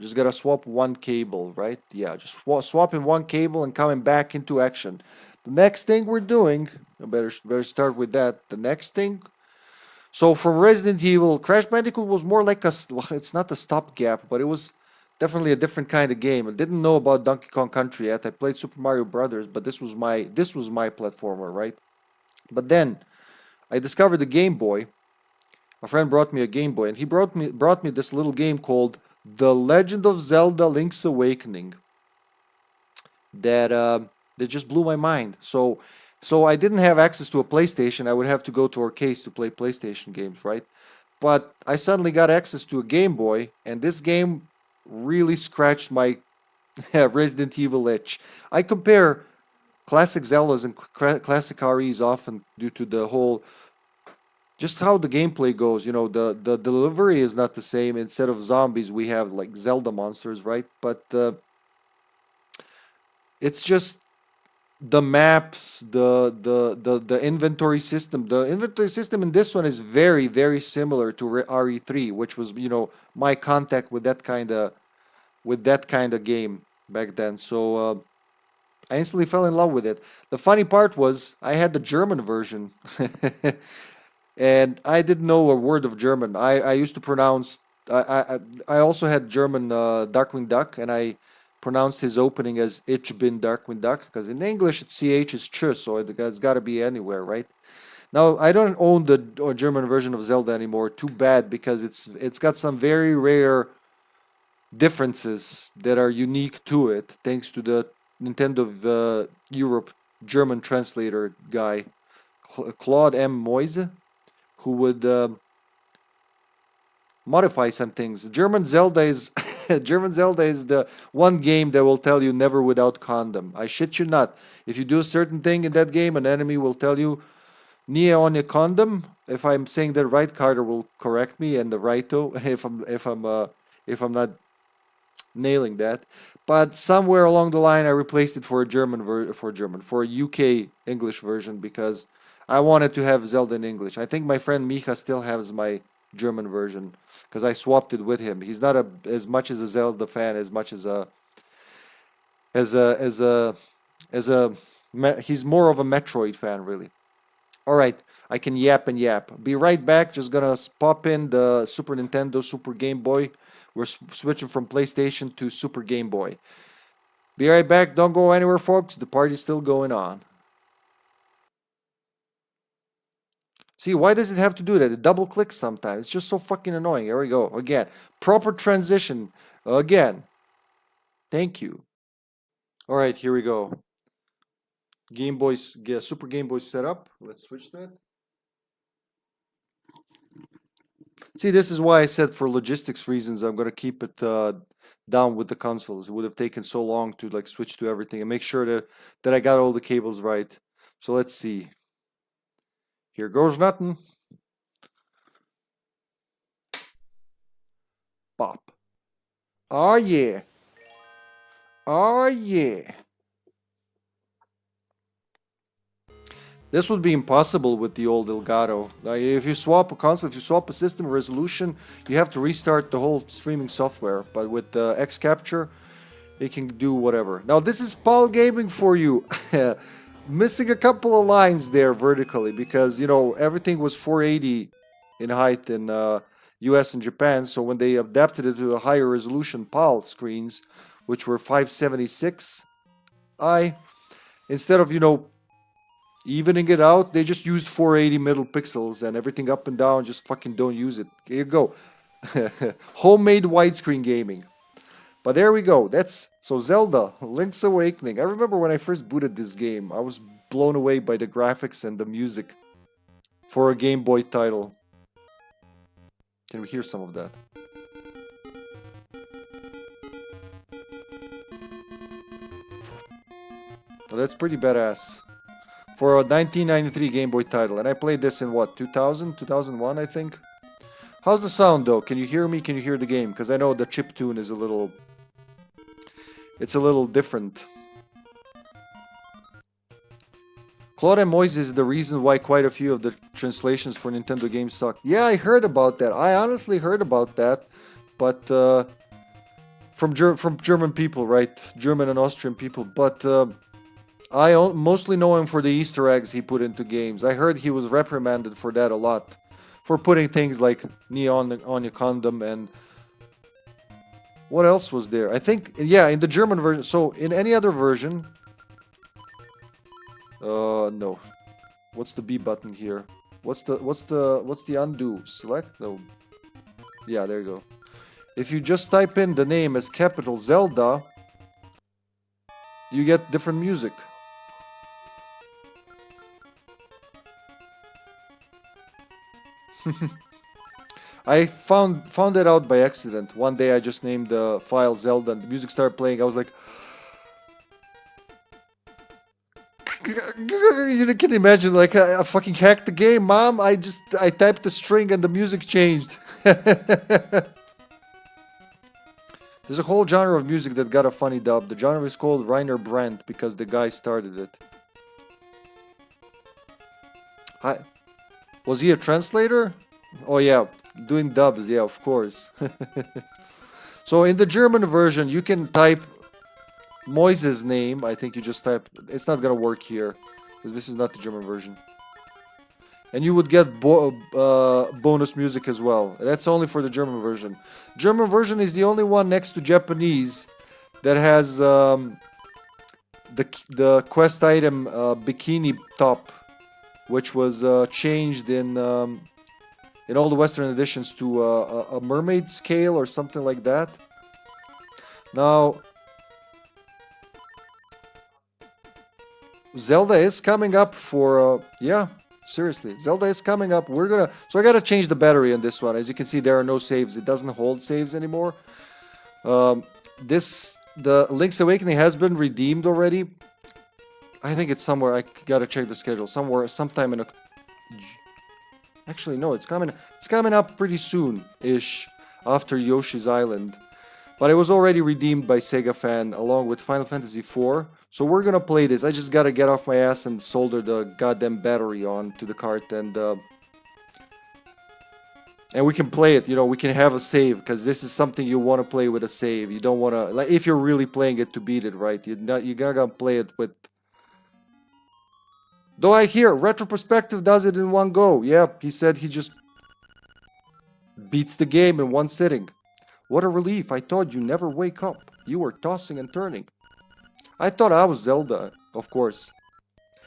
Speaker 1: Just gotta swap one cable, right? Yeah, just swapping one cable and coming back into action. The next thing we're doing, I better start with that. The next thing, so from Resident Evil, Crash Bandicoot was more like it's not a stopgap, but it was definitely a different kind of game. I didn't know about Donkey Kong Country yet. I played Super Mario Brothers, but this was my platformer, right? But then I discovered the Game Boy. A friend brought me a Game Boy, and he brought me this little game called The Legend of Zelda: Link's Awakening. That just blew my mind. So I didn't have access to a PlayStation. I would have to go to arcades to play PlayStation games, right? But I suddenly got access to a Game Boy, and this game really scratched my Resident Evil itch. I compare classic Zeldas and classic REs often due to the whole, just how the gameplay goes. You know, the delivery is not the same. Instead of zombies, we have like Zelda monsters, right? But it's just the maps, the inventory system. The inventory system in this one is very, very similar to RE3, which was, you know, my contact with that kind of game back then. So I instantly fell in love with it. The funny part was I had the German version, and I didn't know a word of German. I used to pronounce. I also had German Darkwing Duck, and I pronounced his opening as Ich bin Darkwing Duck, because in English it's CH is ch, so it's got to be anywhere, right? Now I don't own the German version of Zelda anymore. Too bad, because it's got some very rare differences that are unique to it, thanks to the Nintendo Europe German translator guy, Claude M. Moise, who would modify some things. German Zelda is the one game that will tell you never without condom. I shit you not. If you do a certain thing in that game, an enemy will tell you "nie ohne condom." If I'm saying that right, Carter will correct me, and the righto if I'm not nailing that. But somewhere along the line, I replaced it for a UK English version, because I wanted to have Zelda in English. I think my friend Mika still has my German version, because I swapped it with him. He's not as much as a Zelda fan as much as He's more of a Metroid fan, really. All right, I can yap and yap. Be right back. Just gonna pop in the Super Nintendo, Super Game Boy. We're switching from PlayStation to Super Game Boy. Be right back. Don't go anywhere, folks. The party's still going on. See, why does it have to do that? It double clicks sometimes. It's just so fucking annoying. Here we go. Again. Proper transition. Again. Thank you. All right, here we go. Game Boy's Super Game Boy set up. Let's switch that. See, this is why I said for logistics reasons I'm gonna keep it down with the consoles. It would have taken so long to like switch to everything and make sure that I got all the cables right. So let's see. Here goes nothing. Pop. Oh yeah. Oh yeah. This would be impossible with the old Elgato. Like if you swap a console, if you swap a system resolution, you have to restart the whole streaming software. But with the X Capture, it can do whatever. Now this is Paul Gaming for you. Missing a couple of lines there vertically because, you know, everything was 480 in height in US and Japan. So when they adapted it to the higher resolution PAL screens, which were 576i, instead of, you know, evening it out, they just used 480 middle pixels and everything up and down, just fucking don't use it. Here you go. Homemade widescreen gaming. But there we go. That's so Zelda, Link's Awakening. I remember when I first booted this game, I was blown away by the graphics and the music for a Game Boy title. Can we hear some of that? Well, that's pretty badass. For a 1993 Game Boy title. And I played this in what, 2000? 2001, I think? How's the sound though? Can you hear me? Can you hear the game? Because I know the chip tune is a little... It's a little different. Claude and Moise is the reason why quite a few of the translations for Nintendo games suck. Yeah, I heard about that. I honestly heard about that. But from German people, right? German and Austrian people. But I mostly know him for the Easter eggs he put into games. I heard he was reprimanded for that a lot. For putting things like neon on your condom and... What else was there? I think, yeah, in the German version. So, in any other version... no. What's the B button here? What's the undo? Select? No. Yeah, there you go. If you just type in the name as capital Zelda, you get different music. I found it out by accident. One day I just named the file Zelda and the music started playing. I was like... You can imagine, like, I fucking hacked the game, Mom. I typed the string and the music changed. There's a whole genre of music that got a funny dub. The genre is called Rainer Brandt because the guy started it. Was he a translator? Oh yeah, doing dubs, yeah, of course. So in the German version, you can type Moise's name. I think you just type... It's not gonna work here, because this is not the German version. And you would get bonus music as well. That's only for the German version. German version is the only one next to Japanese that has the quest item bikini top, which was changed in all the Western editions to a mermaid scale or something like that. Now, Zelda is coming up for yeah, seriously, Zelda is coming up. So I gotta change the battery on this one. As you can see, there are no saves. It doesn't hold saves anymore. The Link's Awakening has been redeemed already. I think it's somewhere. I gotta check the schedule. Sometime in a... Actually, no, it's coming up pretty soon-ish after Yoshi's Island. But it was already redeemed by Sega Fan along with Final Fantasy IV. So we're gonna play this. I just gotta get off my ass and solder the goddamn battery on to the cart and And we can play it, you know, we can have a save, because this is something you want to play with a save. You don't want to, like, if you're really playing it to beat it, right? You're not gonna play it with... Though I hear Retroperspective does it in one go. Yeah, he said he just beats the game in one sitting. What a relief. I thought you never wake up. You were tossing and turning. I thought I was Zelda, of course.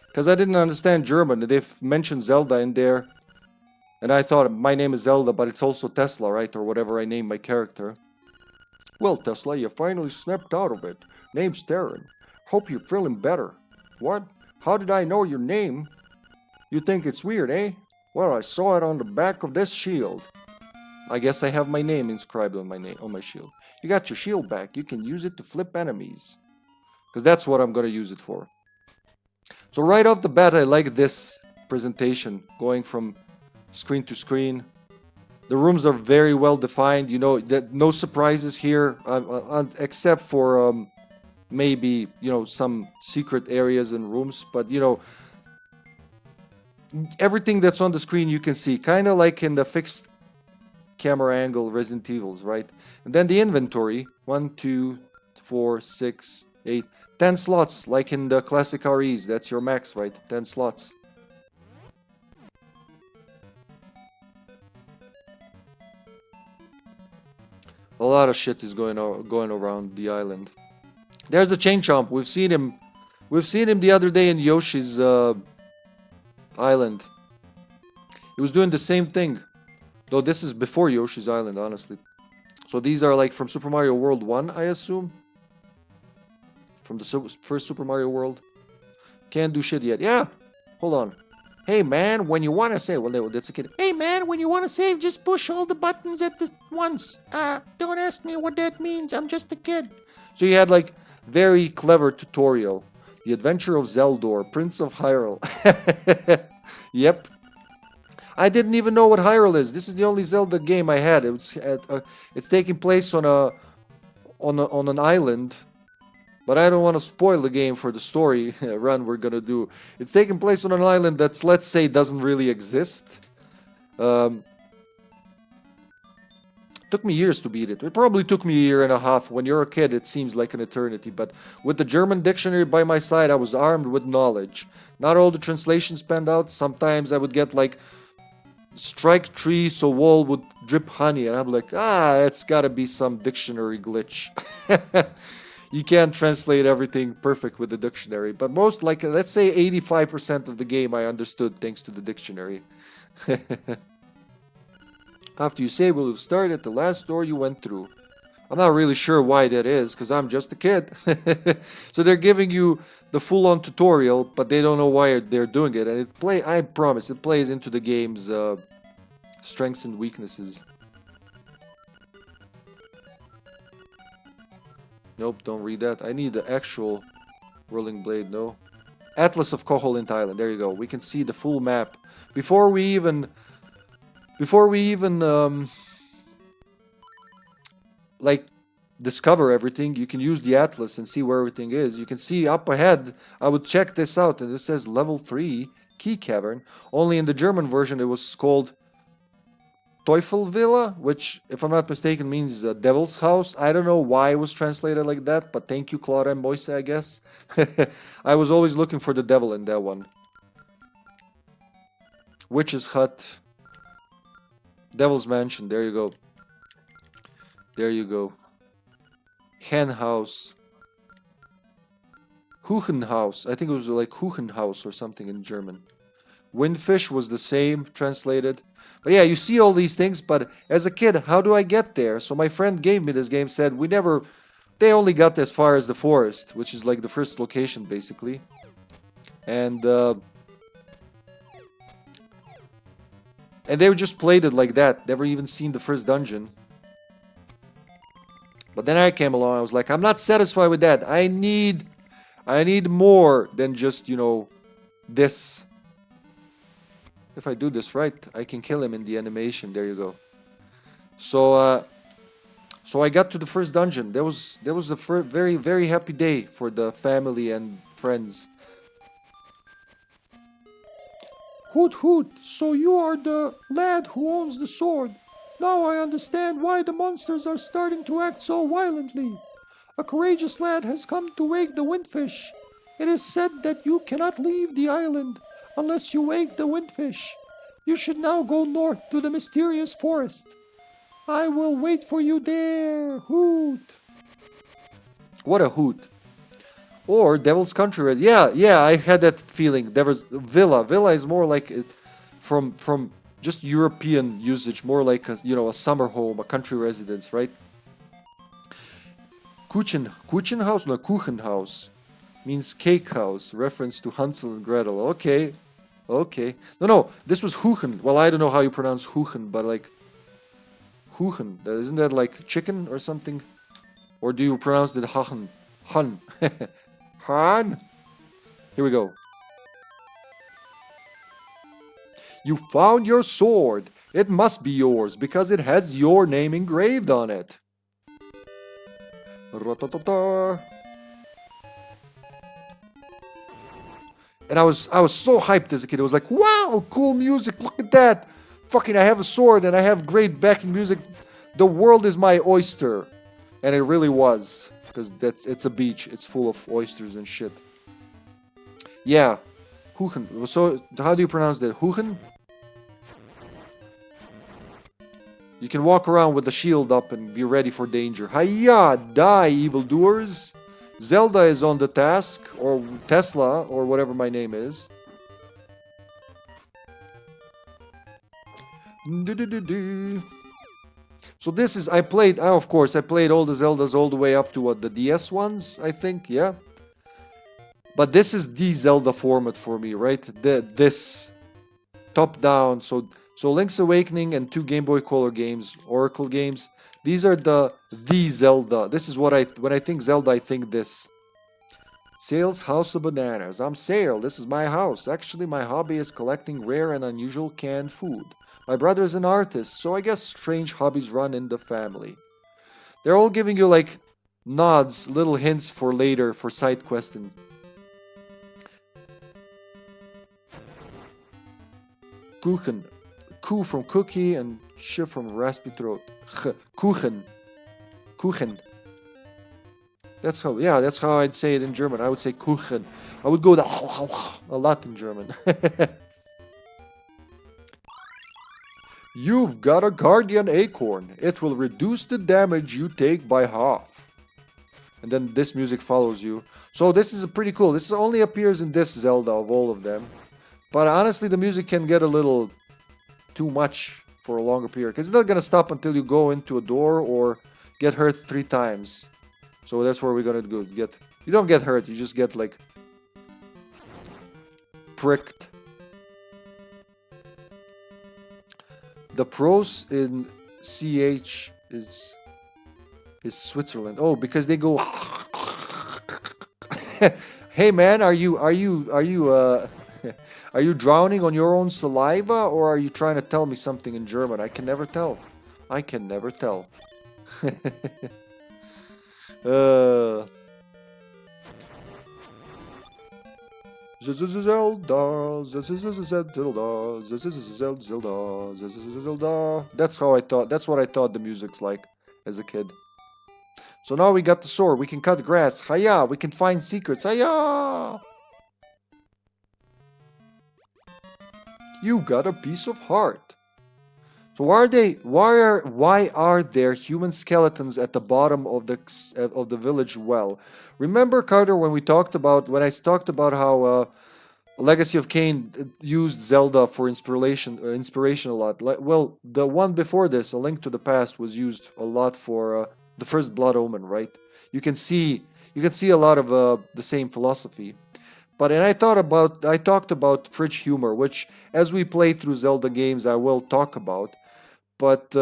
Speaker 1: Because I didn't understand German. They've mentioned Zelda in there. And I thought, my name is Zelda, but it's also Tesla, right? Or whatever I named my character. Well, Tesla, you finally snapped out of it. Name's Terran. Hope you're feeling better. What? How did I know your name? You think it's weird, eh? Well, I saw it on the back of this shield. I guess I have my name inscribed on my shield. You got your shield back. You can use it to flip enemies. Because that's what I'm going to use it for. So right off the bat, I like this presentation. Going from screen to screen. The rooms are very well defined. You know, that no surprises here. Except for maybe, you know, some secret areas and rooms. But, you know, everything that's on the screen you can see. Kind of like in the fixed camera angle Resident Evils, right? And then the inventory. 1, 2, 4, 6, 8, 10 slots. Like in the classic REs. That's your max, right? 10 slots. A lot of shit is going around the island. There's the Chain Chomp. We've seen him the other day in Yoshi's island. He was doing the same thing. Though this is before Yoshi's Island, honestly. So these are like from Super Mario World 1, I assume. From the first Super Mario World. Can't do shit yet. Yeah. Hold on. Hey man, when you want to save... Well, that's a kid. Hey man, when you want to save, just push all the buttons at once. Don't ask me what that means. I'm just a kid. So you had like very clever tutorial. The Adventure of Zeldor, Prince of Hyrule. Yep. I didn't even know what Hyrule is. This is the only Zelda game I had. It's taking place on an island. But I don't want to spoil the game for the story run we're gonna do. It's taking place on an island that's, let's say, doesn't really exist. Took me years to beat it. It probably took me a year and a half. When you're a kid, it seems like an eternity. But with the German dictionary by my side, I was armed with knowledge. Not all the translations panned out. Sometimes I would get like, strike tree so wall would drip honey. And I'm like, it's gotta be some dictionary glitch. You can't translate everything perfect with the dictionary. But most, like, let's say 85% of the game I understood thanks to the dictionary. After you save, will you start at the last door you went through? I'm not really sure why that is, because I'm just a kid. So they're giving you the full-on tutorial, but they don't know why they're doing it. And I promise, it plays into the game's strengths and weaknesses. Nope, don't read that. I need the actual Whirling Blade, no. Atlas of Koholint Island, there you go. We can see the full map. Before we even like discover everything, you can use the Atlas and see where everything is. You can see up ahead, I would check this out, and it says level 3 Key Cavern. Only in the German version it was called Teufelvilla, which, if I'm not mistaken, means Devil's House. I don't know why it was translated like that, but thank you, Clara and Moise, I guess. I was always looking for the devil in that one. Witch's Hut. Devil's Mansion, there you go. There you go. Hen House. Huchenhaus. I think it was like Huchenhaus or something in German. Windfish was the same translated. But yeah, you see all these things, but as a kid, how do I get there? So my friend gave me this game, said they only got as far as the forest, which is like the first location basically. And they just played it like that, never even seen the first dungeon. But then I came along, I was like, I'm not satisfied with that. I need more than just, you know, this. If I do this right, I can kill him in the animation. There you go. So I got to the first dungeon. There was a very, very happy day for the family and friends. Hoot hoot, so you are the lad who owns the sword. Now I understand why the monsters are starting to act so violently. A courageous lad has come to wake the windfish. It is said that you cannot leave the island unless you wake the windfish. You should now go north to the mysterious forest. I will wait for you there. Hoot. What a hoot. Or Devil's Country. Yeah, I had that feeling. There was Villa. Villa is more like it from just European usage, more like a, you know, a summer home, a country residence, right? Kuchenhaus? No, Kuchenhaus means cake house, reference to Hansel and Gretel. Okay. No, this was Huchen. Well, I don't know how you pronounce Huchen, but like Huchen. Isn't that like chicken or something? Or do you pronounce it Hachen? Hun. Han. Here we go. You found your sword. It must be yours because it has your name engraved on it. And I was so hyped as a kid. It was like, wow, cool music. Look at that. Fucking, I have a sword and I have great backing music. The world is my oyster. And it really was. Because it's a beach. It's full of oysters and shit. Yeah. Huchen. So, how do you pronounce that? Huchen? You can walk around with the shield up and be ready for danger. Hiya! Die, evildoers! Zelda is on the task, or Tesla, or whatever my name is. So this is, I played all the Zeldas all the way up to what, the DS ones, I think, yeah? But this is the Zelda format for me, right? This top-down, so Link's Awakening and 2 Game Boy Color games, Oracle games, these are the Zelda. This is what when I think Zelda, I think this. Sale's House of Bananas. I'm Sale. This is my house. Actually, my hobby is collecting rare and unusual canned food. My brother is an artist, so I guess strange hobbies run in the family. They're all giving you like nods, little hints for later, for side questing. Kuchen. Ku from cookie and sh from raspy throat. Kuchen. That's how I'd say it in German. I would say Kuchen. I would go a lot in German. You've got a guardian acorn. It will reduce the damage you take by half. And then this music follows you. So this is pretty cool. This only appears in this Zelda of all of them. But honestly, the music can get a little too much for a longer period. Because it's not going to stop until you go into a door or get hurt 3 times. So that's where we're going to go. You don't get hurt. You just get like pricked. The pros in CH is Switzerland. Oh, because they go. Hey man, are you drowning on your own saliva, or are you trying to tell me something in German? I can never tell. Zelda. That's what I thought the music's like as a kid. So now we got the sword. We can cut grass. Hiya! We can find secrets. Hiya! You got a piece of heart. So why are there human skeletons at the bottom of the village well? Remember, Carter, when I talked about how Legacy of Kain used Zelda for inspiration a lot. Well, the one before this, A Link to the Past, was used a lot for the first Blood Omen, right? You can see a lot of the same philosophy. But I talked about fridge humor, which as we play through Zelda games I will talk about. But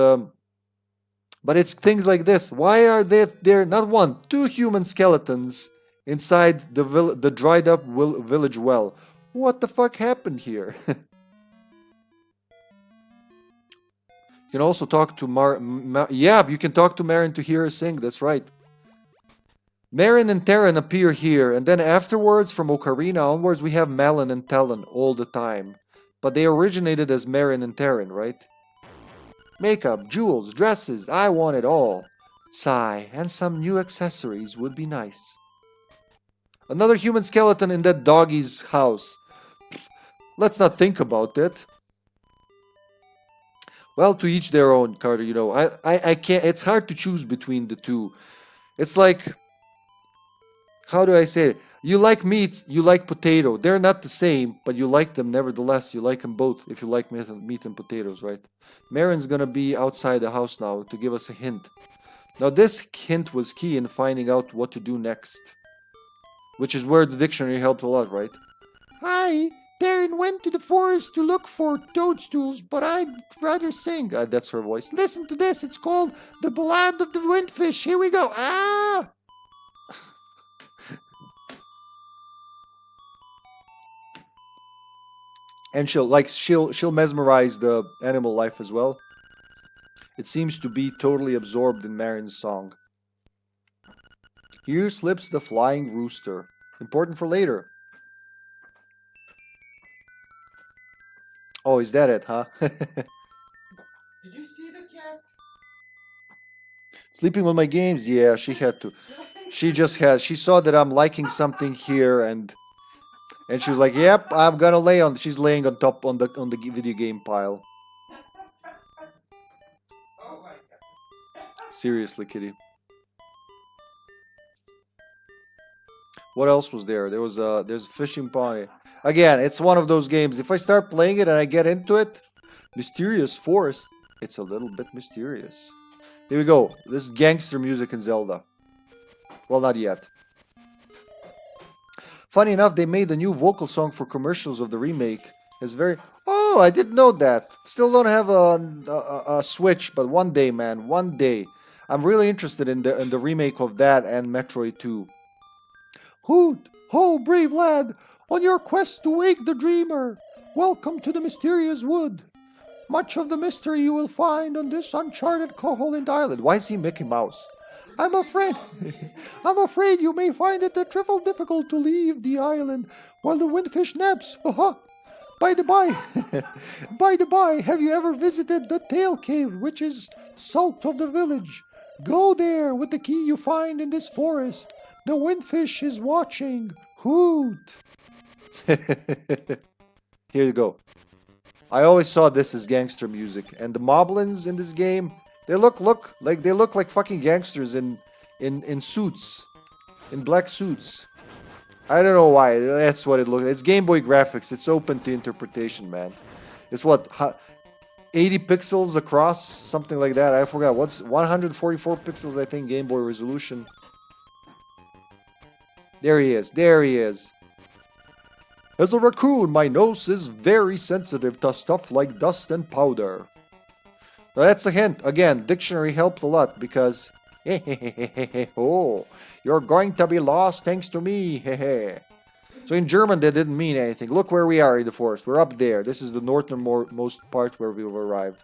Speaker 1: it's things like this. Why are there not 1, 2 human skeletons inside the dried up village well? What the fuck happened here? You can also talk to you can talk to Marin to hear her sing. That's right. Marin and Terran appear here, and then afterwards, from Ocarina onwards, we have Malon and Talon all the time. But they originated as Marin and Terran, right? Makeup, jewels, dresses, I want it all. Sigh, and some new accessories would be nice. Another human skeleton in that doggy's house. Let's not think about it. Well, to each their own, Carter, you know. I can't, it's hard to choose between the two. It's like, how do I say it? You like meat, you like potato. They're not the same, but you like them nevertheless. You like them both if you like meat and potatoes, right? Marin's gonna be outside the house now to give us a hint. Now this hint was key in finding out what to do next. Which is where the dictionary helped a lot, right? Hi, Darren went to the forest to look for toadstools, but I'd rather sing. That's her voice. Listen to this, it's called The Ballad of the Windfish. Here we go. Ah! And she'll mesmerize the animal life as well. It seems to be totally absorbed in Marin's song. Here slips the flying rooster. Important for later. Oh, is that it, huh?
Speaker 11: Did you see the cat?
Speaker 1: Sleeping on my games? Yeah, she had to. She saw that I'm liking something here and she was like, "Yep, I'm gonna lay on." She's laying on top on the video game pile.
Speaker 11: Oh my god.
Speaker 1: Seriously, kitty. What else was there? There's a fishing pond. Again, it's one of those games. If I start playing it and I get into it, mysterious forest. It's a little bit mysterious. Here we go. This is gangster music in Zelda. Well, not yet. Funny enough, they made a new vocal song for commercials of the remake. It's very... Oh, I didn't know that. Still don't have a Switch, but one day, man, one day. I'm really interested in the remake of that and Metroid 2. Hoot! Ho, brave lad! On your quest to wake the dreamer! Welcome to the mysterious wood! Much of the mystery you will find on this uncharted Koholint Island. Why is he Mickey Mouse? I'm afraid you may find it a trifle difficult to leave the island while the windfish naps. By the by, have you ever visited the Tail Cave, which is south of the village? Go there with the key you find in this forest. The windfish is watching. Hoot! Here you go. I always saw this as gangster music, and the moblins in this game, they look like fucking gangsters in suits, in black suits. I don't know why. That's what it looks. It's Game Boy graphics. It's open to interpretation, man. It's what 80 pixels across, something like that. I forgot. What's 144 pixels? I think Game Boy resolution. There he is. There he is. As a raccoon, my nose is very sensitive to stuff like dust and powder. Now that's a hint. Again, dictionary helped a lot because... Oh, you're going to be lost thanks to me. So in German, that didn't mean anything. Look where we are in the forest. We're up there. This is the northernmost part where we've arrived.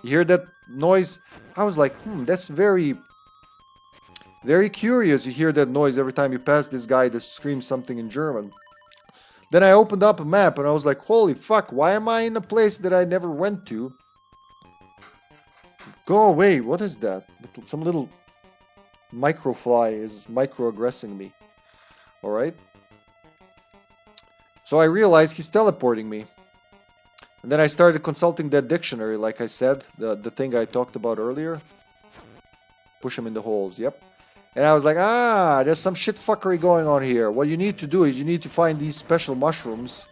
Speaker 1: You hear that noise? I was like, that's very curious. You hear that noise every time you pass this guy that screams something in German. Then I opened up a map and I was like, holy fuck, why am I in a place that I never went to? Go away, what is that? Some little microfly is microaggressing me. Alright. So I realized he's teleporting me. And then I started consulting that dictionary, like I said, the thing I talked about earlier. Push him in the holes, yep. And I was like, there's some shit fuckery going on here. What you need to do is you need to find these special mushrooms.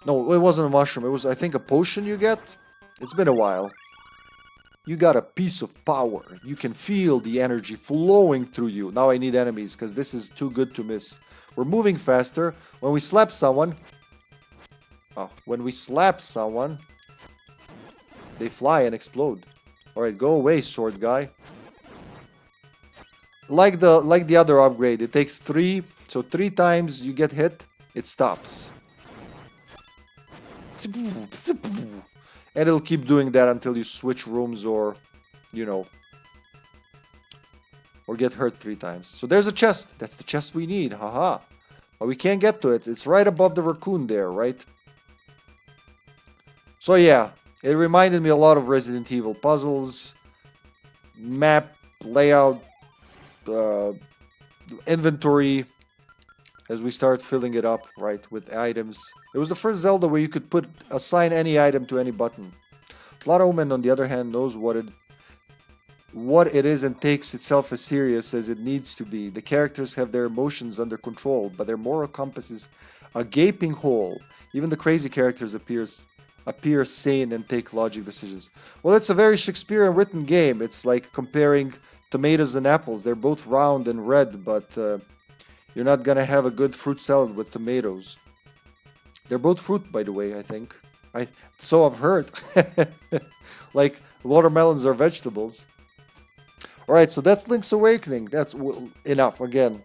Speaker 1: No, it wasn't a mushroom. It was, I think, a potion you get. It's been a while. You got a piece of power. You can feel the energy flowing through you. Now I need enemies because this is too good to miss. We're moving faster. When we slap someone... when we slap someone... they fly and explode. Alright, go away, sword guy. Like the other upgrade, it takes 3, so 3 times you get hit, it stops. And it'll keep doing that until you switch rooms or, you know, or get hurt 3 times. So there's a chest. That's the chest we need, haha. But we can't get to it. It's right above the raccoon there, right? So yeah, it reminded me a lot of Resident Evil puzzles, map layout, inventory, as we start filling it up, right, with items. It was the first Zelda where you could assign any item to any button. Blood Omen, on the other hand, knows what it is and takes itself as serious as it needs to be. The characters have their emotions under control, but their moral compass is a gaping hole. Even the crazy characters appear sane and take logic decisions. Well, it's a very Shakespearean written game. It's like comparing tomatoes and apples. They're both round and red, but you're not gonna have a good fruit salad with tomatoes. They're both fruit, by the way, I think. So I've heard. Like, watermelons are vegetables. Alright, so that's Link's Awakening. That's enough. Again,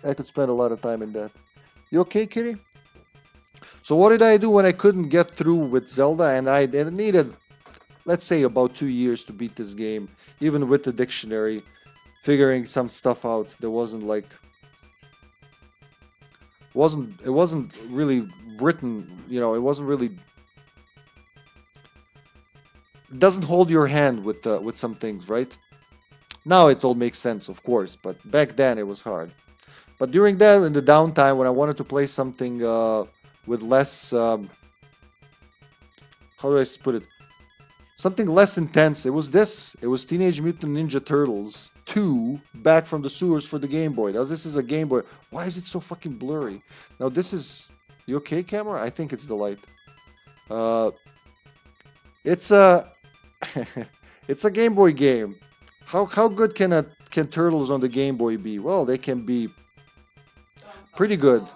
Speaker 1: I could spend a lot of time in that. You okay, Kitty? So what did I do when I couldn't get through with Zelda? And I needed, let's say, about 2 years to beat this game. Even with the dictionary, figuring some stuff out. There wasn't like... It wasn't really written, you know, it wasn't really... It doesn't hold your hand with some things, right? Now it all makes sense, of course, but back then it was hard. But during that, in the downtime, when I wanted to play something with less... how do I put it? Something less intense. It was this. It was Teenage Mutant Ninja Turtles 2, Back from the Sewers for the Game Boy. Now this is a Game Boy. Why is it so fucking blurry? Now this is... You okay, camera? I think it's the light. It's a... it's a Game Boy game. How good can Turtles on the Game Boy be? Well, they can be pretty good.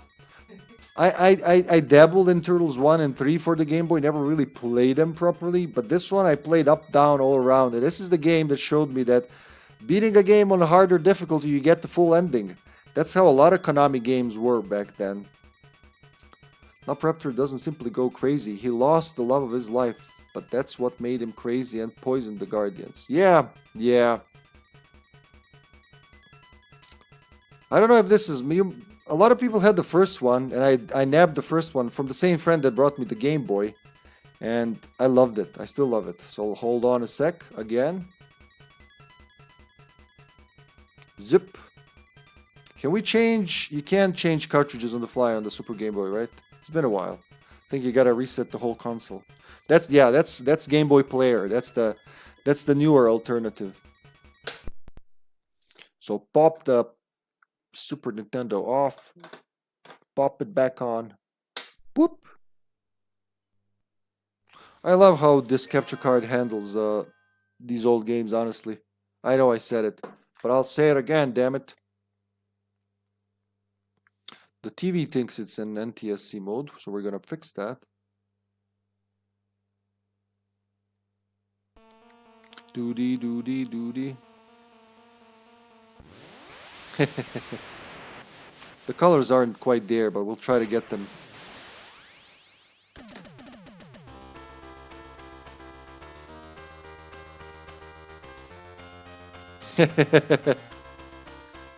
Speaker 1: I dabbled in Turtles 1 and 3 for the Game Boy, never really played them properly, but this one I played up, down, all around, and this is the game that showed me that beating a game on a harder difficulty, you get the full ending. That's how a lot of Konami games were back then. Now Raptor doesn't simply go crazy, he lost the love of his life, but that's what made him crazy and poisoned the Guardians. Yeah. I don't know if this is me. A lot of people had the first one, and I nabbed the first one from the same friend that brought me the Game Boy. And I loved it. I still love it. So hold on a sec. Again. Zip. Can we change... You can't change cartridges on the fly on the Super Game Boy, right? It's been a while. I think you gotta reset the whole console. That's Game Boy Player. That's the newer alternative. So pop the Super Nintendo off, pop it back on, boop. I love how this capture card handles these old games, honestly. I know I said it, but I'll say it again, damn it. The TV thinks it's in NTSC mode, so we're gonna fix that. Doody doody doody. The colors aren't quite there, but we'll try to get them.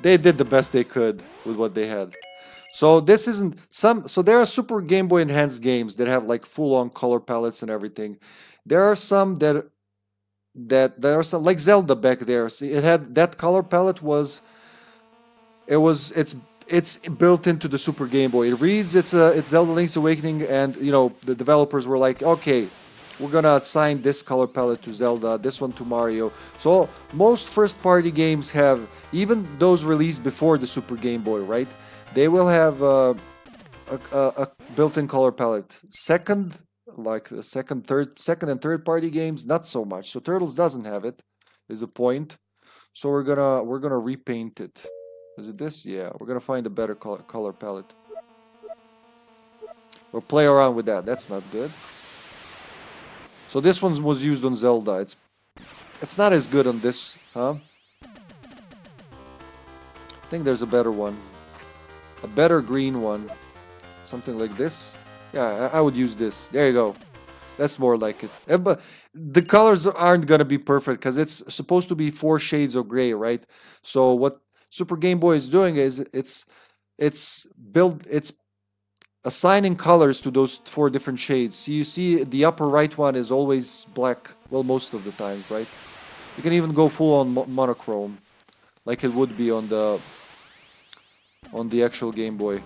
Speaker 1: They did the best they could with what they had. So this isn't some. So there are Super Game Boy enhanced games that have like full-on color palettes and everything. There are some that there are some like Zelda back there. See, it had that color palette was. It's built into the Super Game Boy. It reads it's Zelda Link's Awakening, and you know the developers were like, okay, we're gonna assign this color palette to Zelda, this one to Mario. So most first-party games have, even those released before the Super Game Boy, right? They will have a built-in color palette. Second and third-party games, not so much. So Turtles doesn't have it. Is the point? So we're gonna repaint it. Is it this? Yeah, we're gonna find a better color palette. We'll play around with that. That's not good. So this one was used on Zelda. It's not as good on this, huh? I think there's a better one. A better green one. Something like this. Yeah, I would use this. There you go. That's more like it. But the colors aren't gonna be perfect because it's supposed to be 4 shades of gray, right? So what Super Game Boy is doing is it's assigning colors to those 4 different shades. See, you see the upper right one is always black. Well, most of the times, right? You can even go full on monochrome, like it would be on the actual Game Boy.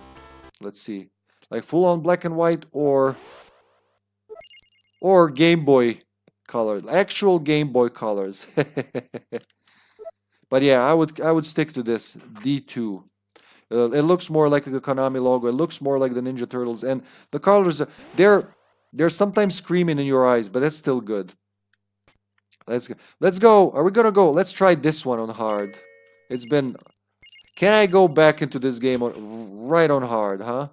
Speaker 1: Let's see, like full on black and white, or Game Boy color, actual Game Boy colors. But yeah, I would stick to this D2. It looks more like the Konami logo. It looks more like the Ninja Turtles, and the colors they're sometimes screaming in your eyes, but that's still good. Let's go. Let's go. Are we gonna go? Let's try this one on hard. It's been. Can I go back into this game right on hard, huh?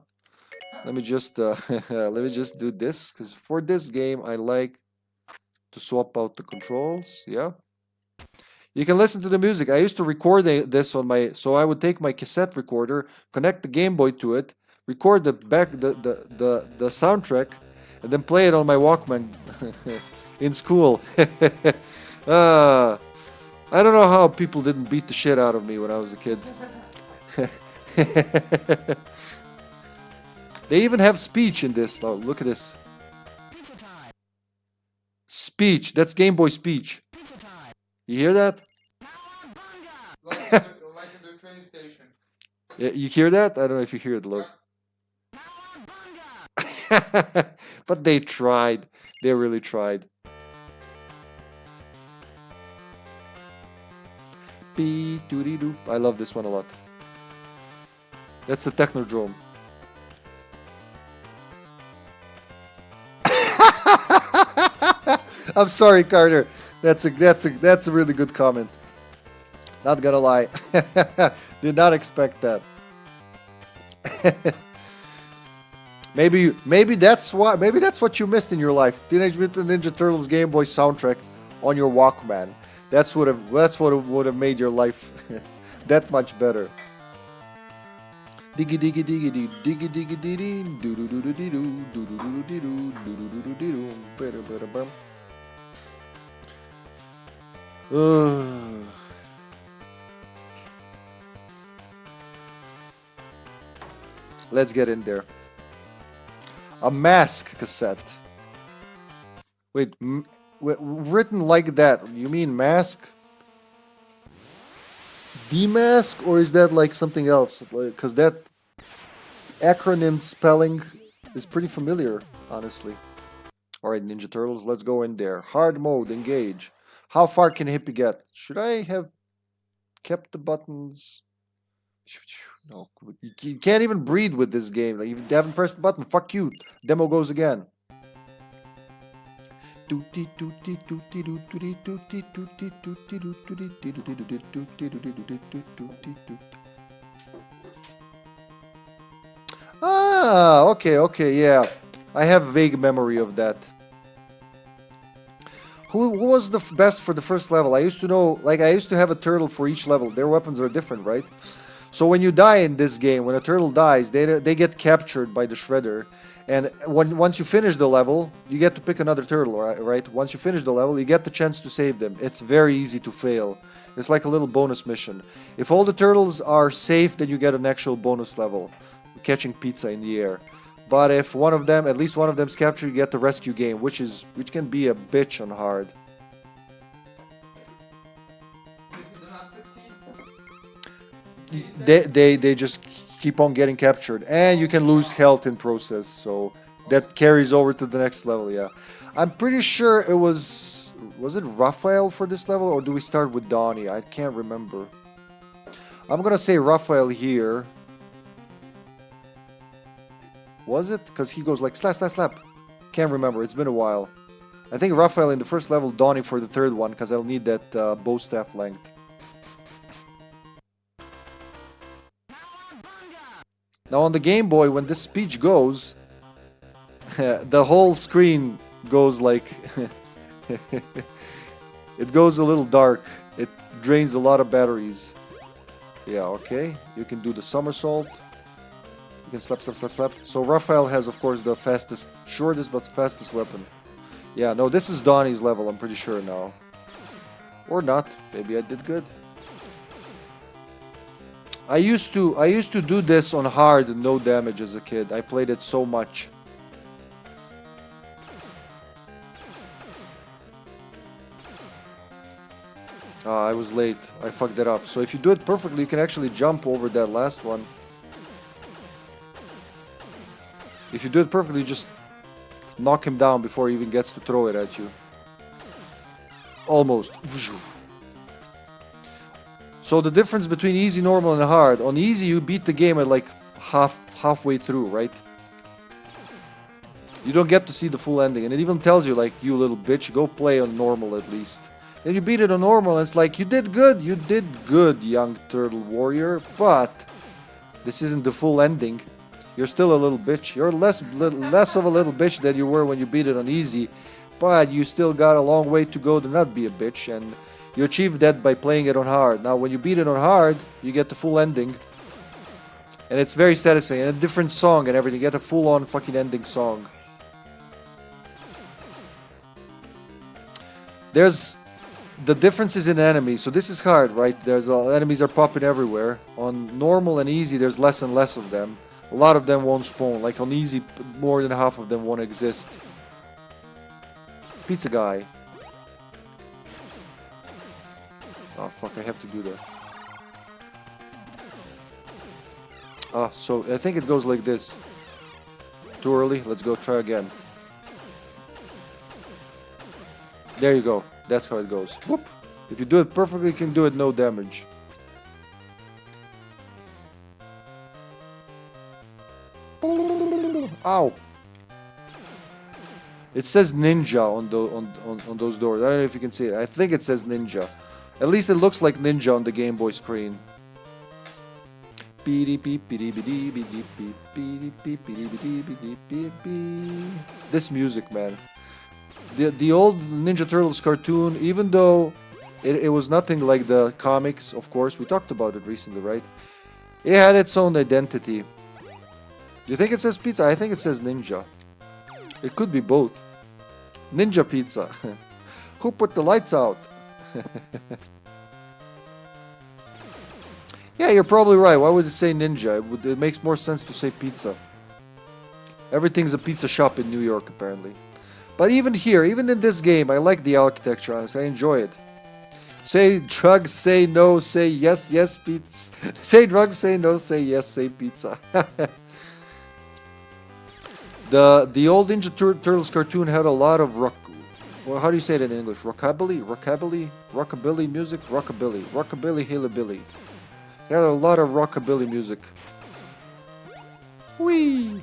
Speaker 1: Let me just let me just do this, because for this game I like to swap out the controls. Yeah. You can listen to the music. I used to record this on my, so I would take my cassette recorder, connect the Game Boy to it, record the soundtrack, and then play it on my Walkman in school. I don't know how people didn't beat the shit out of me when I was a kid. They even have speech in this. Oh, look at this. Speech. That's Game Boy speech. You hear that?
Speaker 11: Like in the train station.
Speaker 1: Yeah, you hear that? I don't know if you hear it, love. But they tried. They really tried. Beep-doody-doop. I love this one a lot. That's the Technodrome. I'm sorry, Carter. That's a really good comment. Not gonna lie. Did not expect that. maybe that's what you missed in your life. Teenage Mutant Ninja Turtles Game Boy soundtrack on your Walkman. That's what would have made your life that much better. Diggy diggy diggy doo diggy diggy dee dee doo doo doo doo dee doo doo doo doo dee doo doo doo doo dee doo better better bum. Let's get in there. A mask cassette. Wait, written like that. You mean mask? D-mask, or is that like something else? Because that acronym spelling is pretty familiar, honestly. Alright, Ninja Turtles, let's go in there. Hard mode, engage. How far can Hippy get? Should I have kept the buttons? No, you can't even breathe with this game. Like, if you haven't pressed the button, fuck you. Demo goes again. Ah, okay, yeah. I have a vague memory of that. Who was the best for the first level? I used to know, like, I used to have a turtle for each level. Their weapons are different, right? So when you die in this game, when a turtle dies, they get captured by the shredder. And once you finish the level, you get to pick another turtle, right? Once you finish the level, you get the chance to save them. It's very easy to fail. It's like a little bonus mission. If all the turtles are safe, then you get an actual bonus level, catching pizza in the air. But if one of them, at least one of them's captured, you get the rescue game, which can be a bitch on hard. They just keep on getting captured, and you can lose health in process, so that carries over to the next level. Yeah, I'm pretty sure it was it Raphael for this level, or do we start with Donnie? I can't remember. I'm gonna say Raphael here. Was it? Because he goes like slap slap slap. Can't remember, it's been a while. I think Raphael in the first level, Donnie for the third one, because I'll need that bow staff length. Now on the Game Boy, when this speech goes, the whole screen goes like... it goes a little dark. It drains a lot of batteries. Yeah, okay. You can do the somersault. You can slap, slap, slap, slap. So Raphael has, of course, the fastest, shortest but fastest weapon. Yeah, no, this is Donnie's level, I'm pretty sure now. Or not. Maybe I did good. I used to do this on hard and no damage as a kid. I played it so much. I was late. I fucked it up. So if you do it perfectly, you can actually jump over that last one. If you do it perfectly, just knock him down before he even gets to throw it at you. Almost. So the difference between easy, normal, and hard. On easy, you beat the game at like halfway through, right? You don't get to see the full ending. And it even tells you, like, you little bitch, go play on normal at least. Then you beat it on normal, and it's like, you did good, young turtle warrior, but this isn't the full ending. You're still a little bitch. You're less of a little bitch than you were when you beat it on easy, but you still got a long way to go to not be a bitch, and you achieved that by playing it on hard. Now, when you beat it on hard, you get the full ending, and it's very satisfying, and a different song and everything. You get a full-on fucking ending song. There's the differences in enemies. So this is hard, right? There's enemies are popping everywhere. On normal and easy, there's less and less of them. A lot of them won't spawn. Like on easy, more than half of them won't exist. Pizza guy. Oh fuck, I have to do that. Ah, so I think it goes like this. Too early? Let's go try again. There you go. That's how it goes. Whoop. If you do it perfectly, you can do it no damage. Ow. It says ninja on those doors. I don't know if you can see it. I think it says ninja. At least it looks like ninja on the Game Boy screen. This music, man. The old Ninja Turtles cartoon, even though it was nothing like the comics, of course, we talked about it recently, right? It had its own identity. You think it says pizza? I think it says ninja. It could be both. Ninja pizza. Who put the lights out? Yeah, you're probably right. Why would it say ninja? It makes more sense to say pizza. Everything's a pizza shop in New York, apparently. But even here, even in this game, I like the architecture, honestly. I enjoy it. Say drugs, say no, say yes, yes, pizza. Say drugs, say no, say yes, say pizza. The old Ninja Turtles cartoon had a lot of well, how do you say that in English? Rockabilly music, rockabilly, hillbilly. It had a lot of rockabilly music. Whee!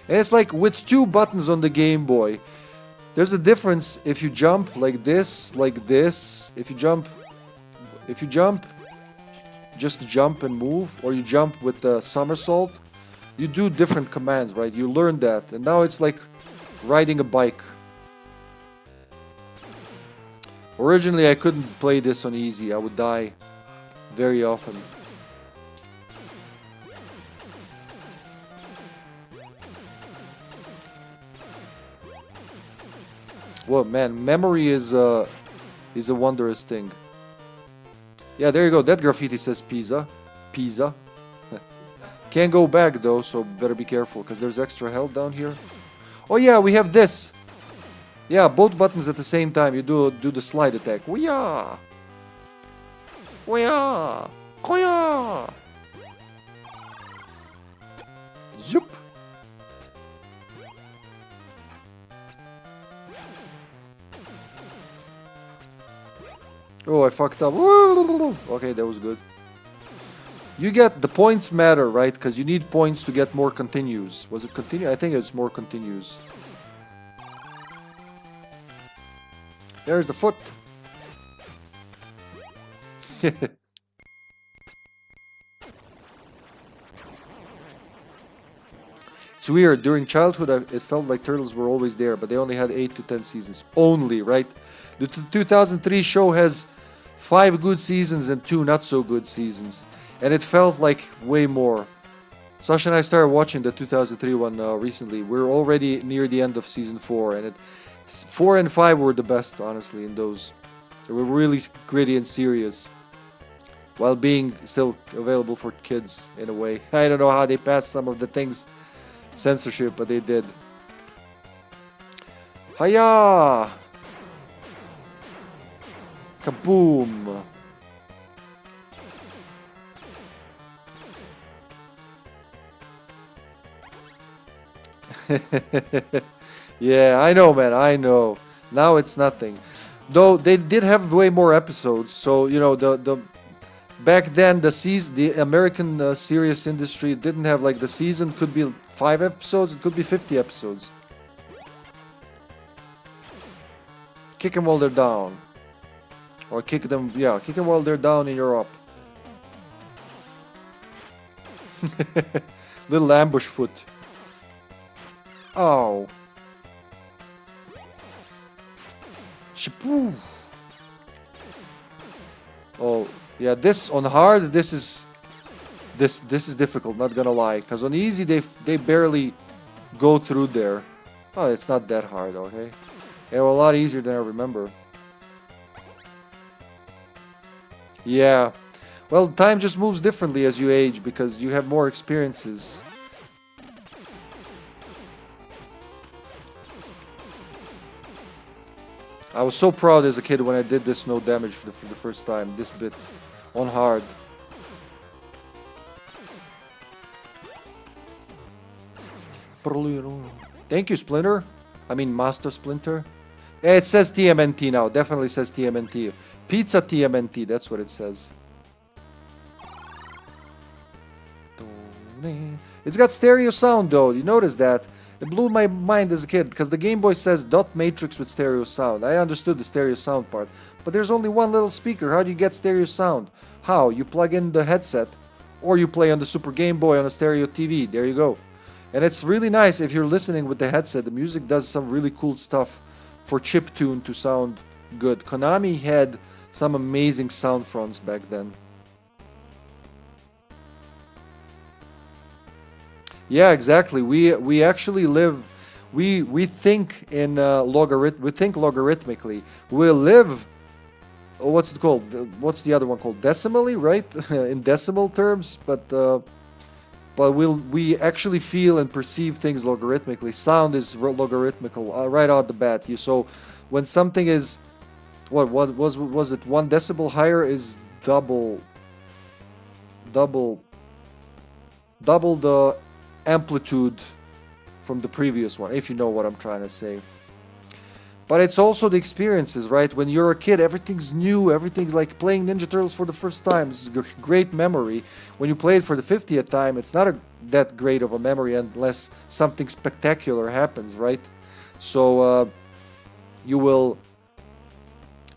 Speaker 1: And it's like with two buttons on the Game Boy. There's a difference if you jump like this, like this. If you jump, just jump and move, or you jump with the somersault. You do different commands, right? You learn that, and now it's like riding a bike. Originally, I couldn't play this on easy. I would die very often. Well, man, memory is a wondrous thing. Yeah, there you go. That graffiti says pizza. Pizza. Can't go back though, so better be careful, because there's extra health down here. Oh yeah, we have this. Yeah, both buttons at the same time. You do the slide attack. Wee-ya! Wee-ya! Koya! Zoop! Oh, I fucked up. Okay, that was good. You get the points matter, right? Because you need points to get more continues. Was it continue? I think it's more continues. There's the foot. It's weird. During childhood, it felt like Turtles were always there, but they only had 8 to 10 seasons. Only, right? The 2003 show has 5 good seasons and 2 not so good seasons. And it felt like way more. Sasha and I started watching the 2003 one recently. We're already near the end of season 4, and 4 and 5 were the best, honestly, in those. They were really gritty and serious. while being still available for kids in a way. I don't know how they passed some of the things censorship, but they did. Hiya! Kaboom! Yeah, I know, man, I know. Now it's nothing. Though they did have way more episodes, so you know the back then the American serious industry didn't have like the season could be 5 episodes, it could be 50 episodes. Kick them while they're down, or kick them while they're down and you're up. Little ambush foot. Oh. Shapoof. Oh, yeah, this on hard, this is difficult, not gonna lie, because on easy they barely go through there. Oh, it's not that hard, okay? Yeah, well, a lot easier than I remember. Yeah. Well, time just moves differently as you age because you have more experiences. I was so proud as a kid when I did this no damage for the first time, this bit on hard. Thank you, Splinter. I mean, Master Splinter. It says TMNT now. Definitely says TMNT. Pizza TMNT. That's what it says. It's got stereo sound, though. You notice that? It blew my mind as a kid because the Game Boy says dot matrix with stereo sound. I understood the stereo sound part, but there's only one little speaker. How do you get stereo sound? How? You plug in the headset, or you play on the Super Game Boy on a stereo TV. There you go. And it's really nice if you're listening with the headset. The music does some really cool stuff for chiptune to sound good. Konami had some amazing sound fronts back then. Yeah, exactly. We actually live. We think in We think logarithmically. We live. Oh, what's it called? What's the other one called? Decimally, right? In decimal terms, but we actually feel and perceive things logarithmically. Sound is logarithmical right out the bat. So when something is what was it 1 decibel higher is double the amplitude from the previous one, if you know what I'm trying to say. But it's also the experiences, right? When you're a kid, everything's new, everything's like playing Ninja Turtles for the first time. This is a great memory. When you play it for the 50th time, it's not that great of a memory unless something spectacular happens, right? So you will.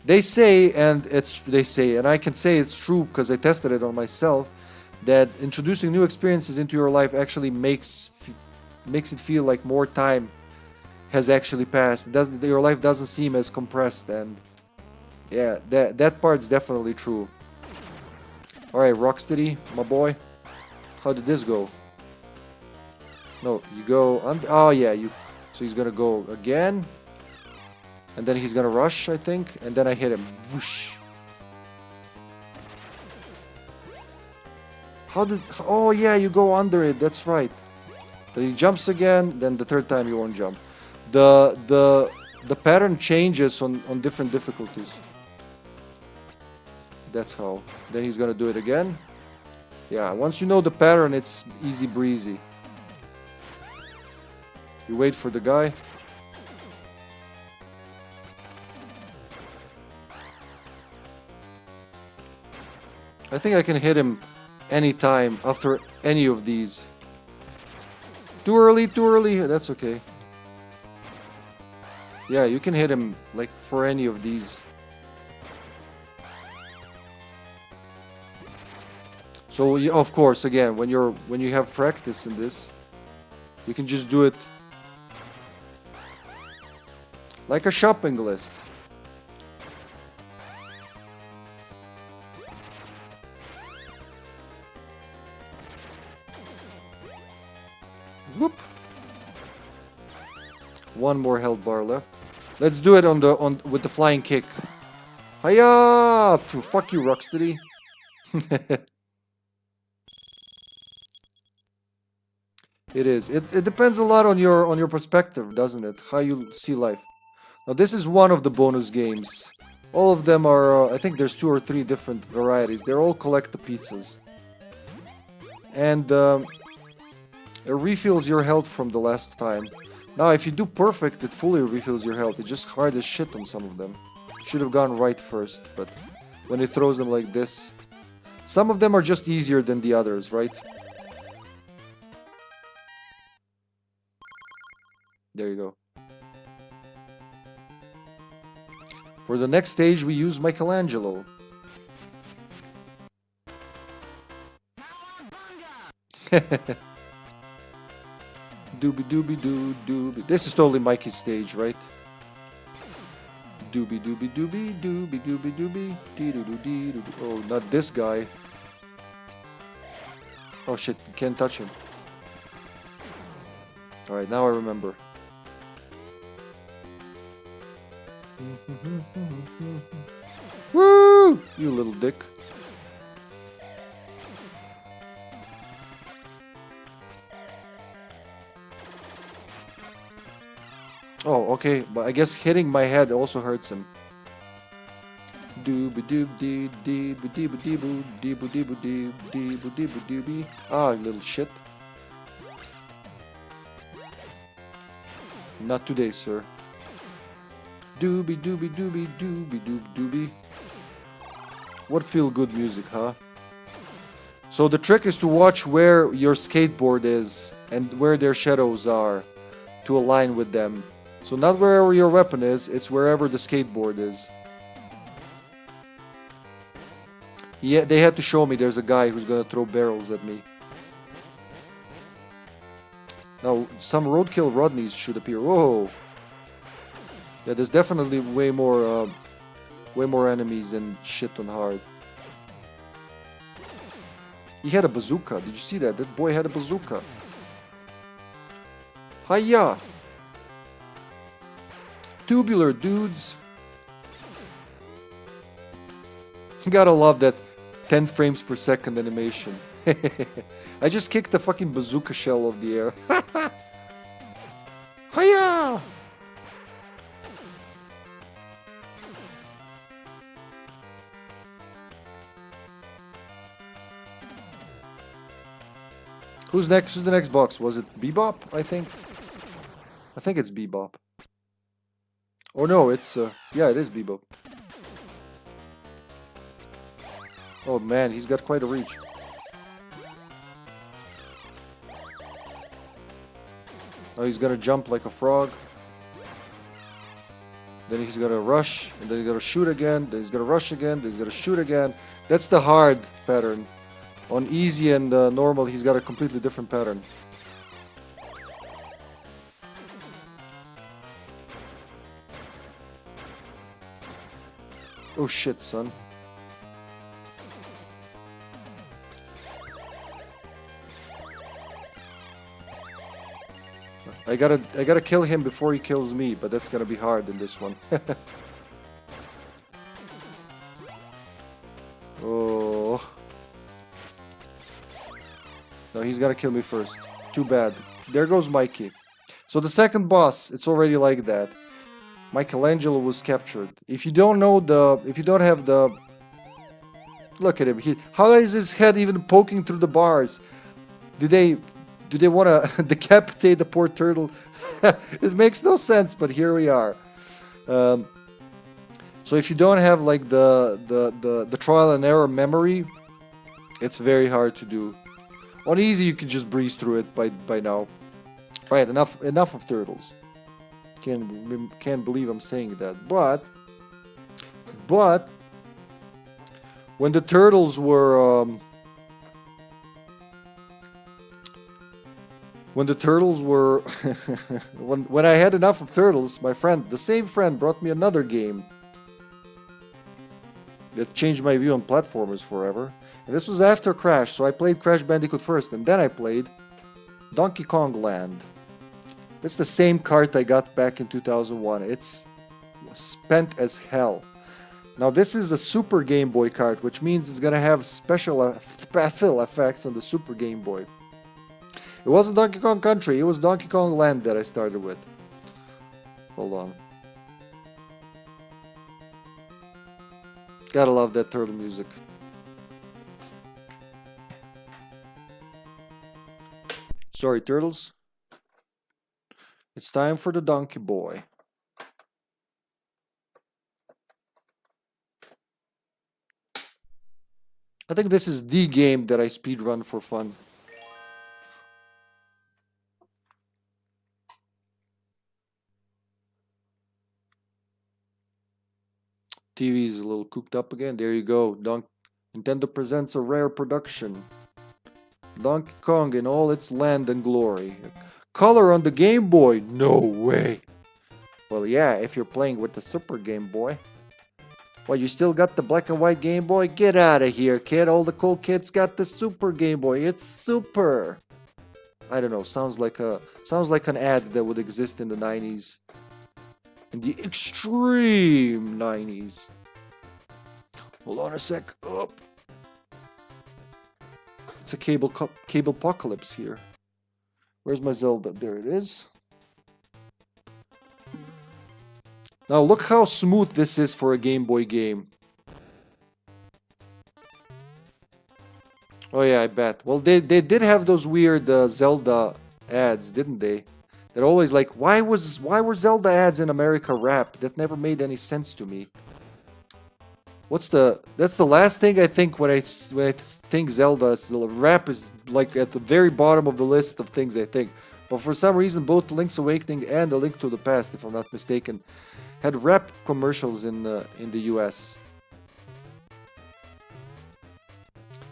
Speaker 1: They say, and I can say it's true because I tested it on myself, that introducing new experiences into your life actually makes it feel like more time has actually passed. Your life doesn't seem as compressed, and yeah, that part's definitely true. All right, Rocksteady, my boy, how did this go? No, you go. Oh yeah, So he's gonna go again, and then he's gonna rush, I think, and then I hit him. Whoosh. Oh yeah, you go under it, that's right. But he jumps again, then the third time you won't jump. The pattern changes on different difficulties. That's how. Then he's gonna do it again. Yeah, once you know the pattern, it's easy breezy. You wait for the guy. I think I can hit him anytime after any of these. Too early, that's okay. Yeah, you can hit him like for any of these. So of course, again, when you have practice in this, you can just do it like a shopping list. Whoop. One more health bar left. Let's do it with the flying kick. Hiya! Fuck you, Rocksteady. It is. It depends a lot on your perspective, doesn't it? How you see life. Now this is one of the bonus games. All of them are, I think there's 2 or 3 different varieties. They're all collect the pizzas. And it refills your health from the last time. Now if you do perfect, it fully refills your health. It's just hard as shit on some of them. Should have gone right first, but when it throws them like this. Some of them are just easier than the others, right? There you go. For the next stage, we use Michelangelo. Dooby dooby doo dooby. This is totally Mikey's stage, right? Dooby dooby dooby dooby dooby dooby dee doo doo dee doo. Oh, not this guy. Oh shit, you can't touch him. Alright, now I remember. Woo! You little dick. Oh, okay, but I guess hitting my head also hurts him. Dooby doob dee dee boo dee boo dee boo dee boo dee boo dee dee boo dee boo dooby. Ah, you little shit. Not today, sir. Dooby dooby dooby dooby doob dooby. What feel good music, huh? So the trick is to watch where your skateboard is and where their shadows are to align with them. So not wherever your weapon is, it's wherever the skateboard is. Yeah, they had to show me there's a guy who's gonna throw barrels at me. Now, some roadkill Rodneys should appear. Whoa! Yeah, there's definitely way more enemies and shit on hard. He had a bazooka. Did you see that? That boy had a bazooka. Hiya! Tubular dudes. Gotta love that 10 frames per second animation. I just kicked the fucking bazooka shell off the air. Hiya! Who's next? Who's the next box? Was it Bebop? I think it's Bebop. Oh no, it's yeah, it is Bebop. Oh man, he's got quite a reach. Now he's gonna jump like a frog. Then he's gonna rush, and then he's gonna shoot again, then he's gonna rush again, then he's gonna shoot again. That's the hard pattern. On easy and normal, he's got a completely different pattern. Oh shit, son. I gotta kill him before he kills me, but that's gonna be hard in this one. Oh. No, he's gotta kill me first. Too bad. There goes Mikey. So the second boss, it's already like that. Michelangelo was captured. If you don't know if you don't have the... Look at him. How is his head even poking through the bars? Do they want to decapitate the poor turtle? It makes no sense, but here we are. So if you don't have like the trial and error memory, it's very hard to do. On easy, you can just breeze through it by now. Right, enough of turtles. Can't believe I'm saying that, but when the turtles were when I had enough of turtles, my friend, the same friend, brought me another game that changed my view on platformers forever. And this was after Crash, so I played Crash Bandicoot first, and then I played Donkey Kong Land. It's the same cart I got back in 2001. It's spent as hell. Now this is a Super Game Boy cart, which means it's gonna have special effects on the Super Game Boy. It wasn't Donkey Kong Country, it was Donkey Kong Land that I started with. Hold on. Gotta love that turtle music. Sorry, turtles. It's time for the Donkey Boy. I think this is the game that I speedrun for fun. TV is a little cooked up again. There you go. Nintendo presents a rare production. Donkey Kong in all its land and glory. Color on the Game Boy? No way. Well, yeah, if you're playing with the Super Game Boy. Well, you still got the black and white Game Boy? Get out of here, kid. All the cool kids got the Super Game Boy. It's super. I don't know. Sounds like an ad that would exist in the 90s. In the extreme 90s. Hold on a sec. Up. It's a cable apocalypse here. Where's my Zelda? There it is. Now look how smooth this is for a Game Boy game. Oh yeah, I bet. Well, they did have those weird Zelda ads, didn't they? They're always like, why were Zelda ads in America rap? That never made any sense to me. That's the last thing I think when I think Zelda. Rap is like at the very bottom of the list of things I think. But for some reason, both Link's Awakening and A Link to the Past, if I'm not mistaken, had rap commercials in the US.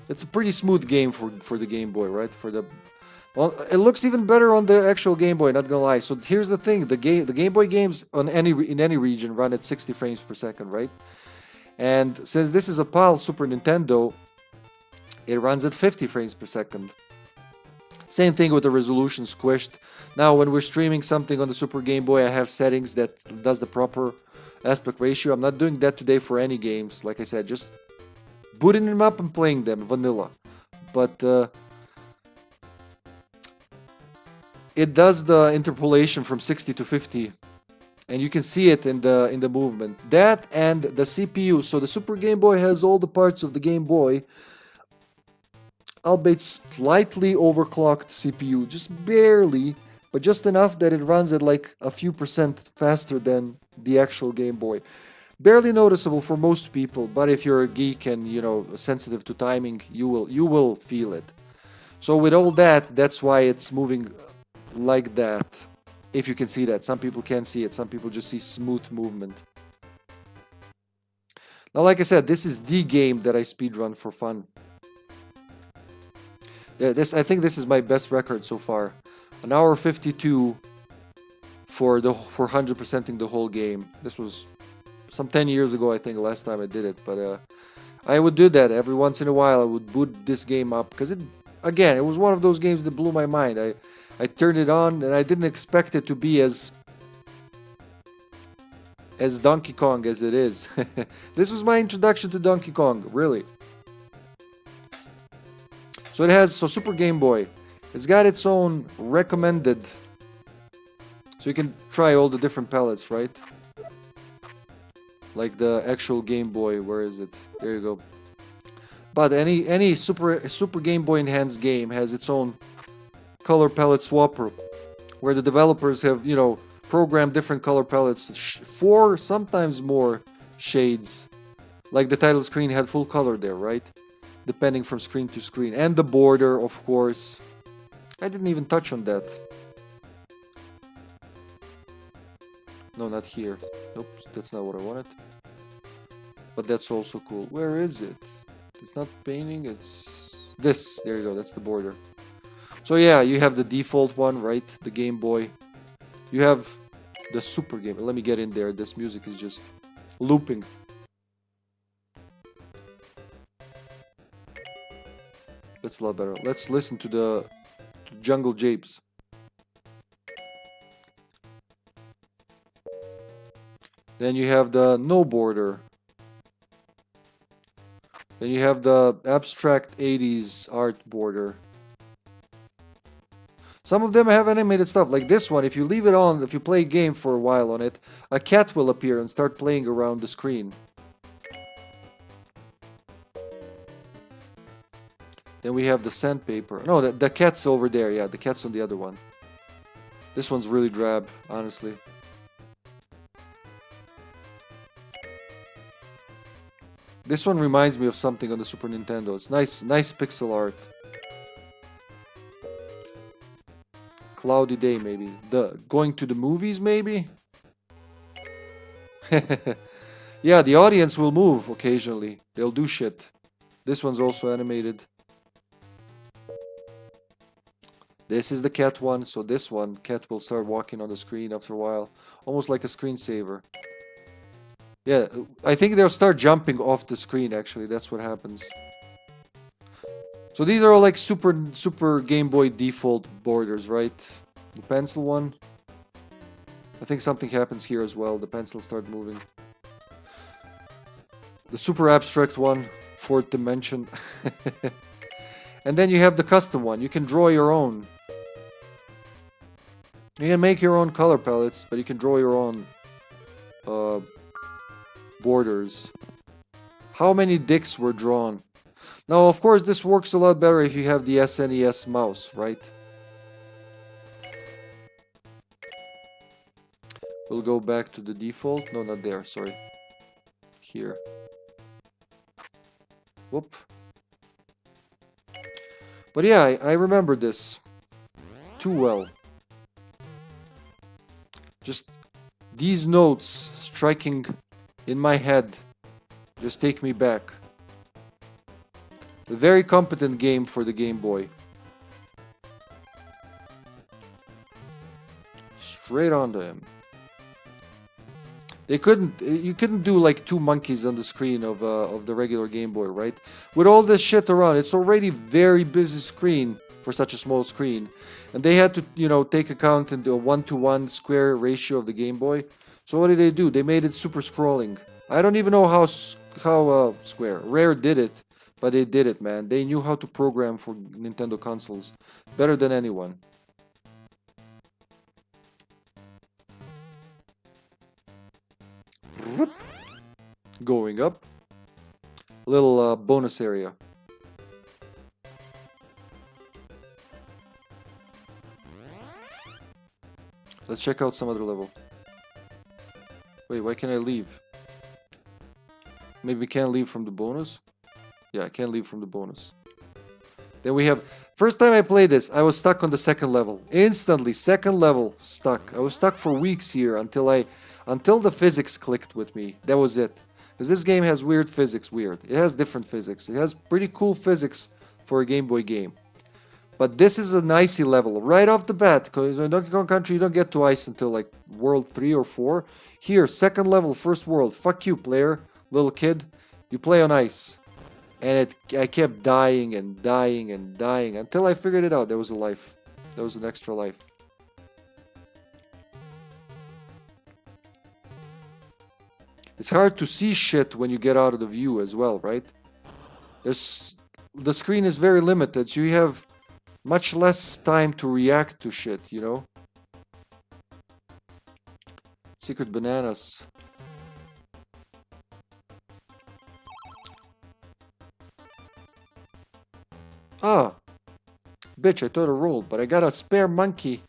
Speaker 1: It's a pretty smooth game for the Game Boy, right? Well, it looks even better on the actual Game Boy, not gonna lie. So here's the thing: the Game Boy games in any region run at 60 frames per second, right? And since this is a PAL Super Nintendo, it runs at 50 frames per second. Same thing with the resolution squished. Now, when we're streaming something on the Super Game Boy, I have settings that does the proper aspect ratio. I'm not doing that today for any games. Like I said, just booting them up and playing them, vanilla. But it does the interpolation from 60 to 50. And you can see it in the movement. That and the CPU. So the Super Game Boy has all the parts of the Game Boy, albeit slightly overclocked CPU, just barely, but just enough that it runs at like a few percent faster than the actual Game Boy. Barely noticeable for most people, but if you're a geek and sensitive to timing, you will feel it. So with all that, that's why it's moving like that. If you can see that. Some people can't see it. Some people just see smooth movement. Now, like I said, this is the game that I speedrun for fun. I think this is my best record so far. 1 hour 52 for 100%ing the whole game. This was some 10 years ago, I think, last time I did it. But I would do that every once in a while. I would boot this game up because it was one of those games that blew my mind. I turned it on and I didn't expect it to be as Donkey Kong as it is. This was my introduction to Donkey Kong, really. So Super Game Boy. It's got its own recommended. So you can try all the different palettes, right? Like the actual Game Boy, where is it? There you go. But any Super Game Boy enhanced game has its own color palette swapper, where the developers have, programmed different color palettes for sometimes more shades. Like the title screen had full color there, right? Depending from screen to screen. And the border, of course. I didn't even touch on that. No, not here. Nope, that's not what I wanted. But that's also cool. Where is it? It's not painting, it's this. There you go, that's the border. So yeah, you have the default one, right? The Game Boy. You have the Super Game. Let me get in there. This music is just looping. That's a lot better. Let's listen to the Jungle Japes. Then you have the no border. Then you have the abstract 80s art border. Some of them have animated stuff, like this one. If you leave it on, if you play a game for a while on it, a cat will appear and start playing around the screen. Then we have the sandpaper. No, the cat's over there. Yeah, the cat's on the other one. This one's really drab, honestly. This one reminds me of something on the Super Nintendo. It's nice pixel art. Cloudy day, maybe. Going to the movies, maybe? Yeah, the audience will move occasionally. They'll do shit. This one's also animated. This is the cat one, so this one, cat will start walking on the screen after a while. Almost like a screensaver. Yeah, I think they'll start jumping off the screen, actually. That's what happens. So these are all like super Game Boy default borders, right? The pencil one. I think something happens here as well. The pencil starts moving. The super abstract one, fourth dimension. And then you have the custom one. You can draw your own. You can make your own color palettes, but you can draw your own borders. How many dicks were drawn? Now, of course, this works a lot better if you have the SNES mouse, right? We'll go back to the default. No, not there, sorry. Here. Whoop. But yeah, I remember this too well. Just these notes striking in my head just take me back. A very competent game for the Game Boy. Straight onto him. You couldn't do like two monkeys on the screen of the regular Game Boy, right? With all this shit around, it's already very busy screen for such a small screen. And they had to, you know, take account into a 1-to-1 square ratio of the Game Boy. So what did they do? They made it super scrolling. I don't even know how square. Rare did it, but they did it, man. They knew how to program for Nintendo consoles better than anyone. Going up. A little bonus area. Let's check out some other level. Wait, why can't I leave? Maybe we can't leave from the bonus? Yeah, I can't leave from the bonus. Then we have... First time I played this, I was stuck on the second level. Instantly, second level, stuck. I was stuck for weeks here until the physics clicked with me. That was it. Because this game has weird physics, It has different physics. It has pretty cool physics for a Game Boy game. But this is an icy level right off the bat. Because in Donkey Kong Country, you don't get to ice until like World 3 or 4. Here, second level, first world. Fuck you, player, little kid. You play on ice. And I kept dying and dying and dying until I figured it out. There was a life. There was an extra life. It's hard to see shit when you get out of the view as well, right? The screen is very limited, so you have much less time to react to shit, you know? Secret bananas. Ah! Bitch, I thought I rolled, but I got a spare monkey.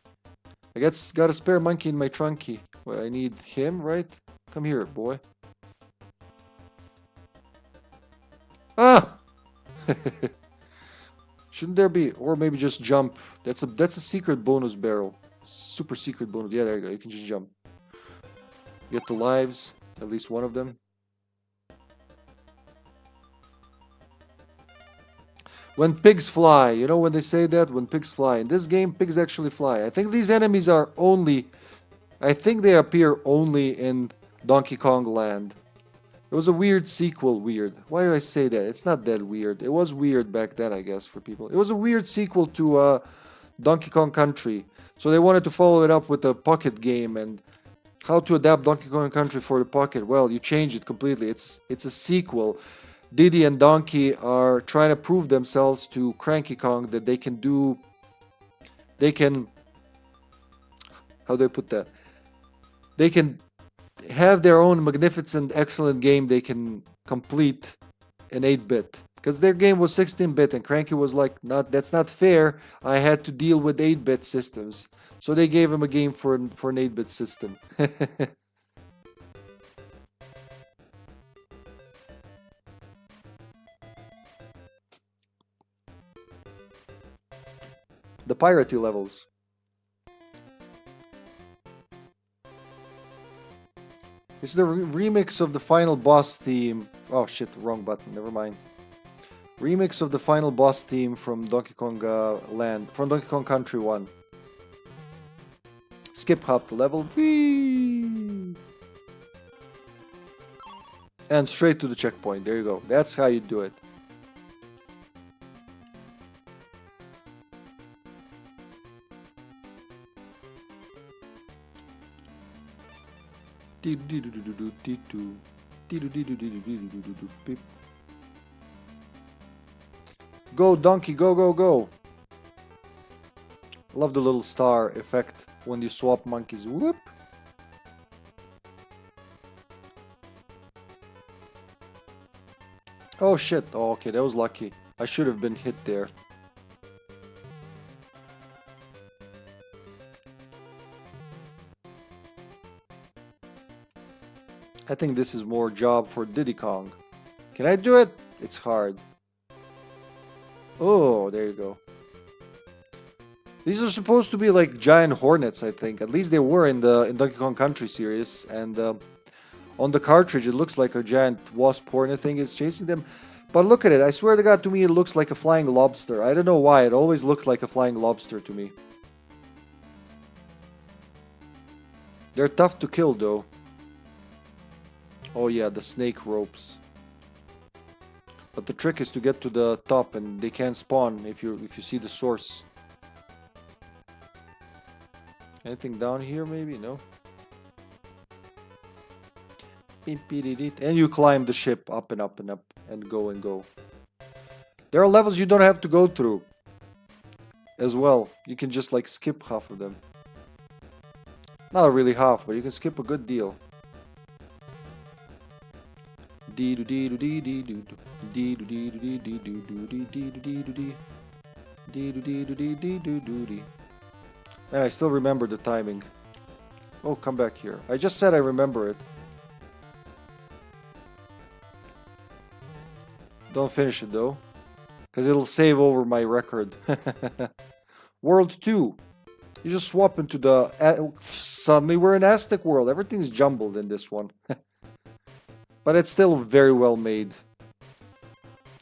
Speaker 1: I got a spare monkey in my trunky. Well, I need him, right? Come here, boy. Ah! Shouldn't there be... Or maybe just jump. That's a secret bonus barrel. Super secret bonus. Yeah, there you go. You can just jump. Get the lives. At least one of them. When pigs fly. You know when they say that? When pigs fly. In this game, pigs actually fly. I think these enemies are only... I think they appear only in Donkey Kong Land. It was a weird sequel, Why do I say that? It's not that weird. It was weird back then, I guess, for people. It was a weird sequel to Donkey Kong Country. So they wanted to follow it up with a pocket game and how to adapt Donkey Kong Country for the pocket. Well, you change it completely. It's a sequel. Diddy and Donkey are trying to prove themselves to Cranky Kong that they can, how do I put that? They can have their own magnificent, excellent game they can complete in 8-bit. Because their game was 16-bit and Cranky was like, that's not fair. I had to deal with 8-bit systems. So they gave him a game for an 8-bit system. The piratey levels. It's the remix of the final boss theme. Oh shit, wrong button, never mind. Remix of the final boss theme from Donkey Kong from Donkey Kong Country 1. Skip half the level. Whee! And straight to the checkpoint. There you go. That's how you do it. Go Donkey, go, go, go. Love the little star effect when you swap monkeys. Whoop. Oh shit. Oh, okay, that was lucky. I should have been hit there. I think this is more job for Diddy Kong. Can I do it? It's hard. Oh, there you go. These are supposed to be like giant hornets, I think. At least they were in the Donkey Kong Country series. And on the cartridge, it looks like a giant wasp hornet thing is chasing them. But look at it. I swear to God, to me, it looks like a flying lobster. I don't know why. It always looked like a flying lobster to me. They're tough to kill, though. Oh yeah, the snake ropes. But the trick is to get to the top, and they can't spawn if you see the source. Anything down here, maybe? No. And you climb the ship up and up and up and go and go. There are levels you don't have to go through as well. You can just like skip half of them. Not really half, but you can skip a good deal. Man, I still remember the timing. Oh, come back here. I just said I remember it. Don't finish it though, because it'll save over my record. World 2. You just swap into the... suddenly we're in Aztec world. Everything's jumbled in this one. But it's still very well made.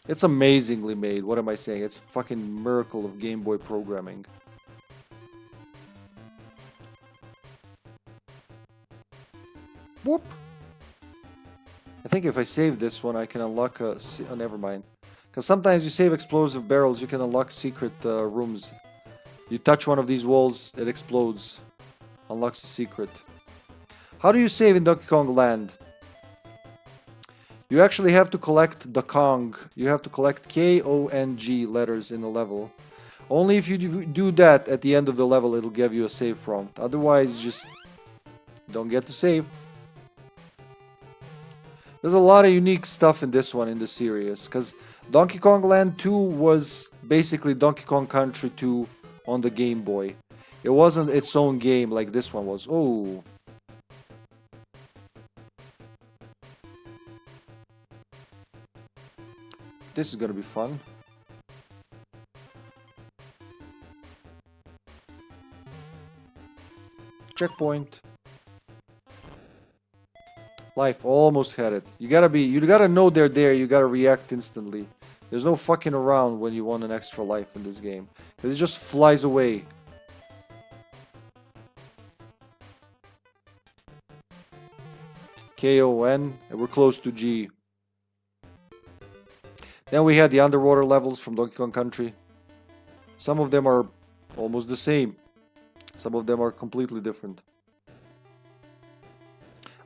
Speaker 1: It's amazingly made. What am I saying? It's a fucking miracle of Game Boy programming. Whoop! I think if I save this one, I can unlock a... Oh, never mind. Because sometimes you save explosive barrels, you can unlock secret rooms. You touch one of these walls, it explodes. Unlocks a secret. How do you save in Donkey Kong Land? You actually have to collect the Kong. You have to collect K-O-N-G letters in the level. Only if you do that at the end of the level, it'll give you a save prompt. Otherwise, just don't get to save. There's a lot of unique stuff in this one in the series. Because Donkey Kong Land 2 was basically Donkey Kong Country 2 on the Game Boy. It wasn't its own game like this one was. Oh. This is gonna be fun. Checkpoint. Life, almost had it. You gotta know they're there, you gotta react instantly. There's no fucking around when you want an extra life in this game. Because it just flies away. K-O-N, and we're close to G. Then we had the underwater levels from Donkey Kong Country. Some of them are almost the same. Some of them are completely different.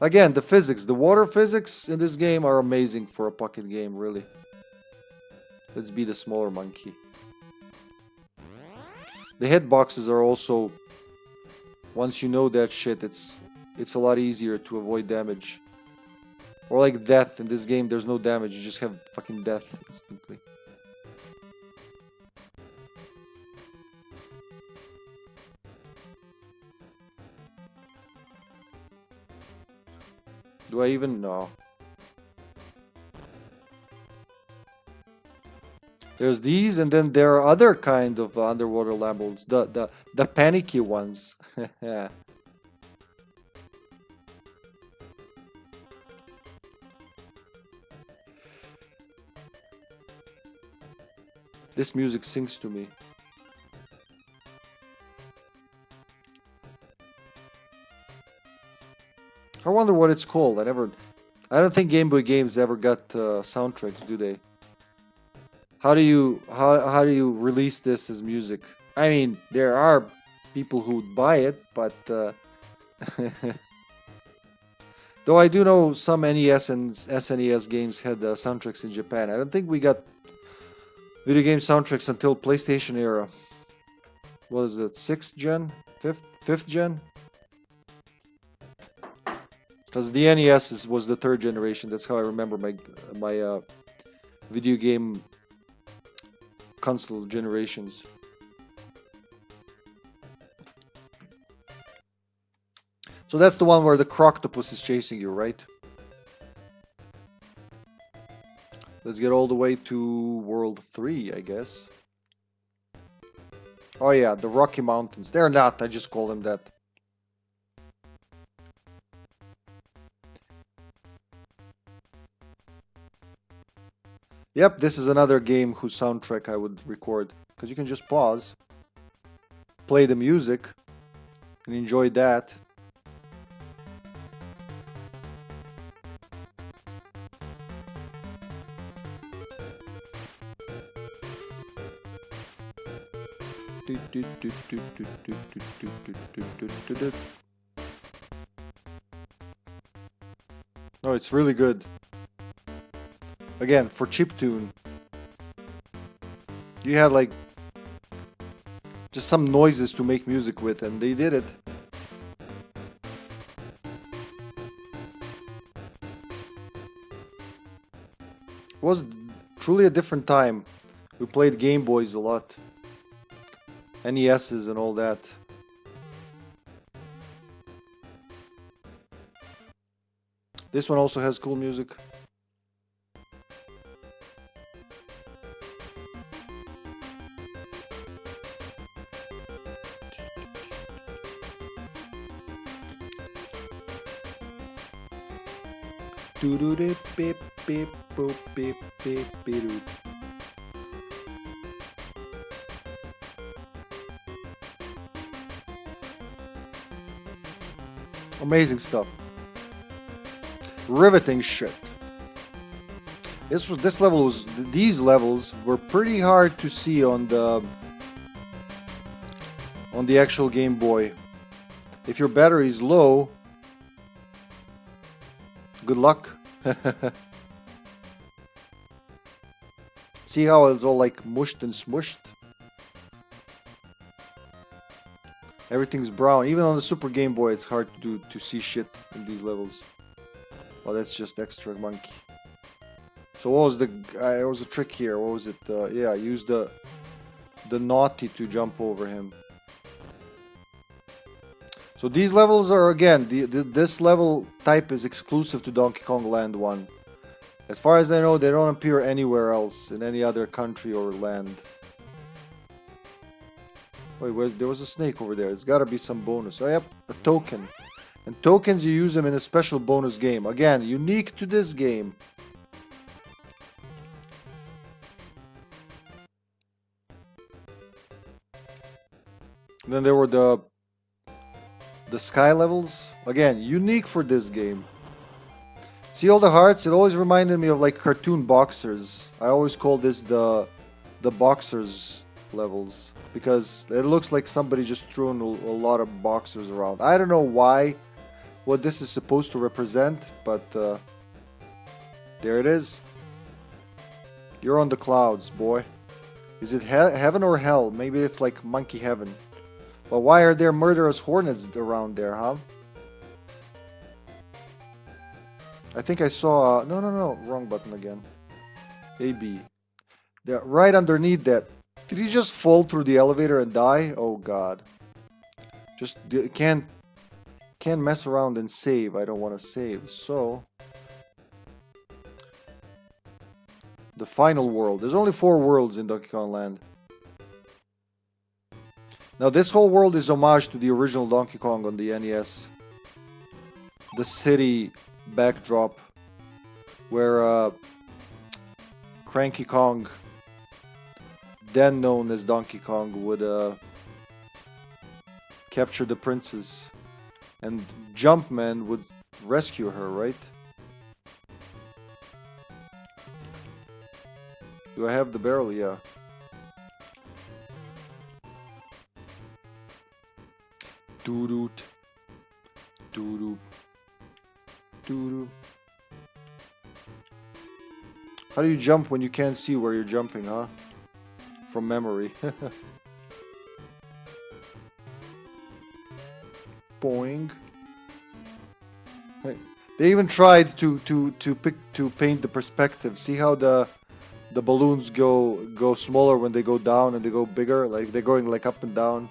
Speaker 1: Again, the physics, the water physics in this game are amazing for a pocket game, really. Let's be the smaller monkey. The hitboxes are also, once you know that shit, it's a lot easier to avoid damage. Or like death. In this game, there's no damage. You just have fucking death instantly. Do I even know? There's these, and then there are other kind of underwater levels. The panicky ones. Yeah. This music sings to me. I wonder what it's called. I don't think Game Boy games ever got soundtracks, do they? How do you release this as music? I mean, there are people who would buy it, but though I do know some NES and SNES games had soundtracks in Japan. I don't think we got video game soundtracks until PlayStation era. What is it? 6th gen? 5th gen? Because the NES was the 3rd generation. That's how I remember my video game console generations. So that's the one where the croctopus is chasing you, right? Let's get all the way to World 3, I guess. Oh yeah, the Rocky Mountains. They're not, I just call them that. Yep, this is another game whose soundtrack I would record. Because you can just pause, play the music, and enjoy that. Oh, it's really good. Again, for chiptune, you had like just some noises to make music with, and they did it. It was truly a different time. We played Game Boys a lot. NESs and all that. This one also has cool music. Amazing stuff. Riveting shit. These levels were pretty hard to see on the actual Game Boy. If your battery is low, good luck. See how it's all like mushed and smushed? Everything's brown. Even on the Super Game Boy, it's hard to see shit in these levels. Oh, that's just extra monkey. So what was there was a trick here. What was it? Yeah, use the naughty to jump over him. So these levels are, again, this level type is exclusive to Donkey Kong Land 1. As far as I know, they don't appear anywhere else in any other country or land. Wait, there was a snake over there. There's gotta be some bonus. Oh, yep, a token. And tokens, you use them in a special bonus game. Again, unique to this game. And then there were the sky levels. Again, unique for this game. See all the hearts? It always reminded me of like cartoon boxers. I always call this the boxers levels. Because it looks like somebody just threw a lot of boxers around. I don't know why what this is supposed to represent, but there it is. You're on the clouds, boy. Is it heaven or hell? Maybe it's like monkey heaven. But why are there murderous hornets around there, huh? I think I saw... no, wrong button again. AB. They're right underneath that. Did he just fall through the elevator and die? Oh god. Just can't mess around and save. I don't want to save. So... the final world. There's only 4 worlds in Donkey Kong Land. Now this whole world is homage to the original Donkey Kong on the NES. The city backdrop where Cranky Kong, then known as Donkey Kong, would capture the princess and Jumpman would rescue her, right? Do I have the barrel? Yeah. Doo-doot. Doo-doot. Doo-doot. How do you jump when you can't see where you're jumping, huh? From memory. Boing. Hey, they even tried to paint the perspective. See how the balloons go smaller when they go down and they go bigger, like they're going like up and down.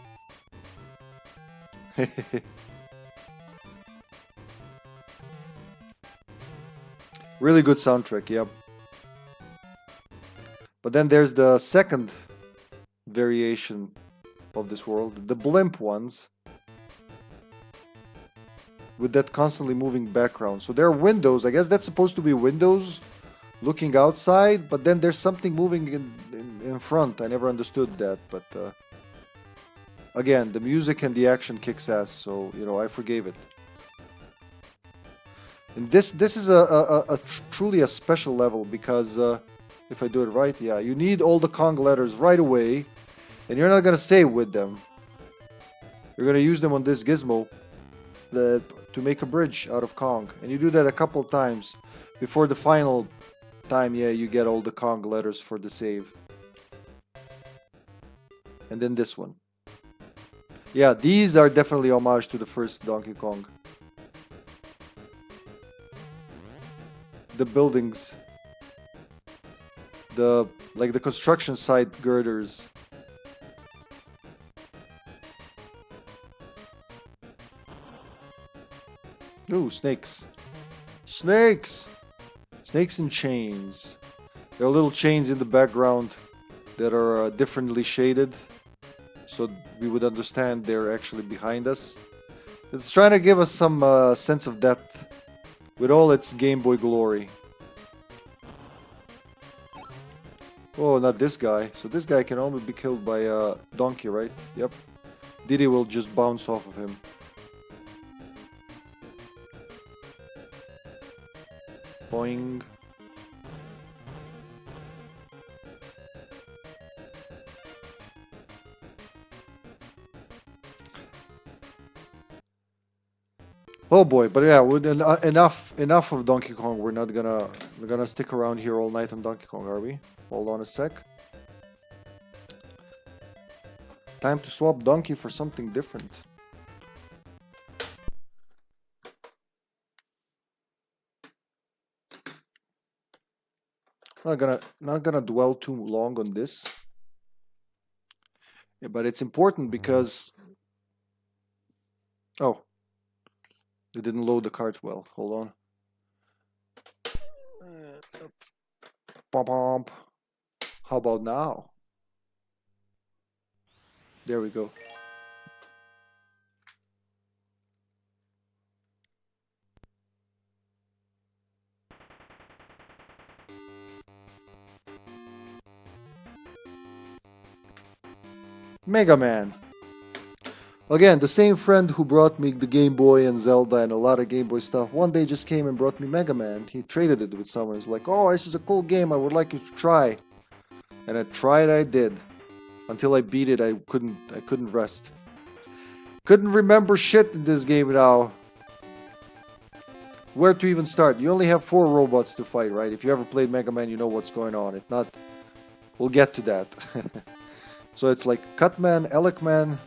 Speaker 1: Really good soundtrack, yep. But then there's the second variation of this world, the blimp ones, with that constantly moving background. So there are windows. I guess that's supposed to be windows looking outside, but then there's something moving in front. I never understood that, but again, the music and the action kicks ass, so you know, I forgave it. And this is truly a special level because if I do it right, yeah, you need all the Kong letters right away, and you're not gonna stay with them. You're gonna use them on this gizmo to make a bridge out of Kong, and you do that a couple of times before the final time. Yeah, you get all the Kong letters for the save. And then this one. Yeah, these are definitely homage to the first Donkey Kong. The buildings, like the construction site girders. Ooh, snakes. Snakes! Snakes and chains. There are little chains in the background that are differently shaded, so we would understand they're actually behind us. It's trying to give us some sense of depth with all its Game Boy glory. Oh, not this guy. So this guy can only be killed by a donkey, right? Yep. Diddy will just bounce off of him. Boing. Oh boy, but yeah, with enough of Donkey Kong. We're gonna stick around here all night on Donkey Kong, are we? Hold on a sec. Time to swap Donkey for something different. Not gonna dwell too long on this. Yeah, but it's important because oh, it didn't load the cart well. Hold on. Bump. How about now? There we go. Mega Man. Again, the same friend who brought me the Game Boy and Zelda and a lot of Game Boy stuff, one day just came and brought me Mega Man. He traded it with someone. He's like, oh, this is a cool game, I would like you to try. And I did. Until I beat it, I couldn't rest. Couldn't remember shit in this game now. where to even start. You only have 4 robots to fight, right? If you ever played Mega Man, you know what's going on. If not, we'll get to that. So it's like Cutman, Elecman.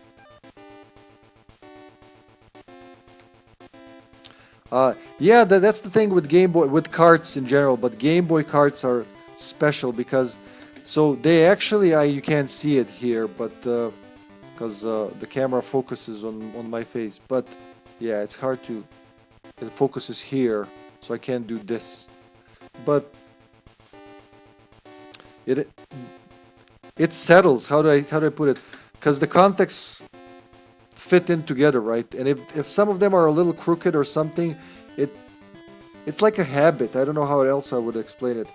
Speaker 1: Yeah, that's the thing with Game Boy, with carts in general, but Game Boy carts are special because, so they actually, you can't see it here, but because the camera focuses on my face, but yeah, it's hard to, it focuses here, so I can't do this, but it settles. How do I put it? Because the context fit in together, right? And if some of them are a little crooked or something, it's like a habit. I don't know how else I would explain it.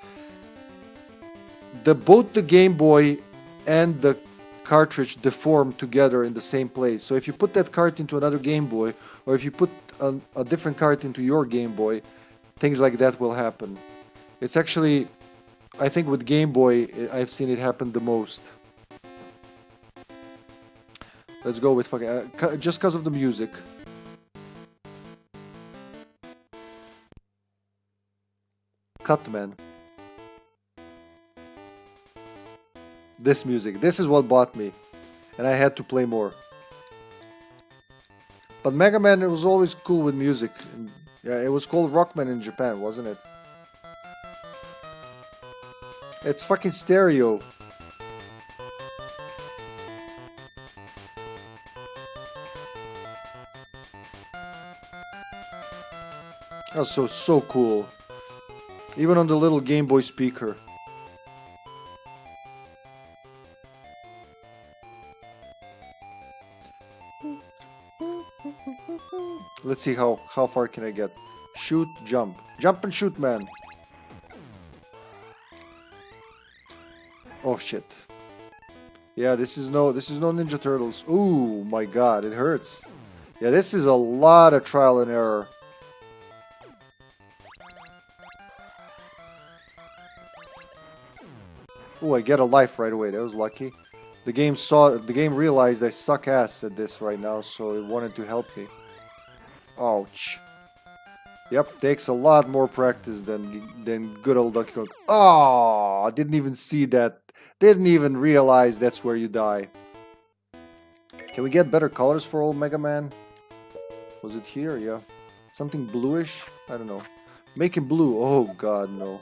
Speaker 1: Both the Game Boy and the cartridge deform together in the same place. So if you put that cart into another Game Boy, or if you put a different cart into your Game Boy, things like that will happen. It's actually, I think with Game Boy, I've seen it happen the most. Let's go with fucking... just because of the music. Cut, man. This music. This is what bought me. And I had to play more. But Mega Man, it was always cool with music. And, yeah, it was called Rockman in Japan, wasn't it? It's fucking stereo. That was so cool. Even on the little Game Boy speaker. Let's see how far can I get. Shoot, jump. Jump and shoot, man. Oh shit. Yeah, this is no Ninja Turtles. Ooh, my god, it hurts. Yeah, this is a lot of trial and error. Oh, I get a life right away. That was lucky. The game realized I suck ass at this right now, so it wanted to help me. Ouch. Yep, takes a lot more practice than good old Donkey Kong. Oh, I didn't even see that. Didn't even realize that's where you die. Can we get better colors for old Mega Man? Was it here? Yeah. Something bluish? I don't know. Make it blue. Oh god, no.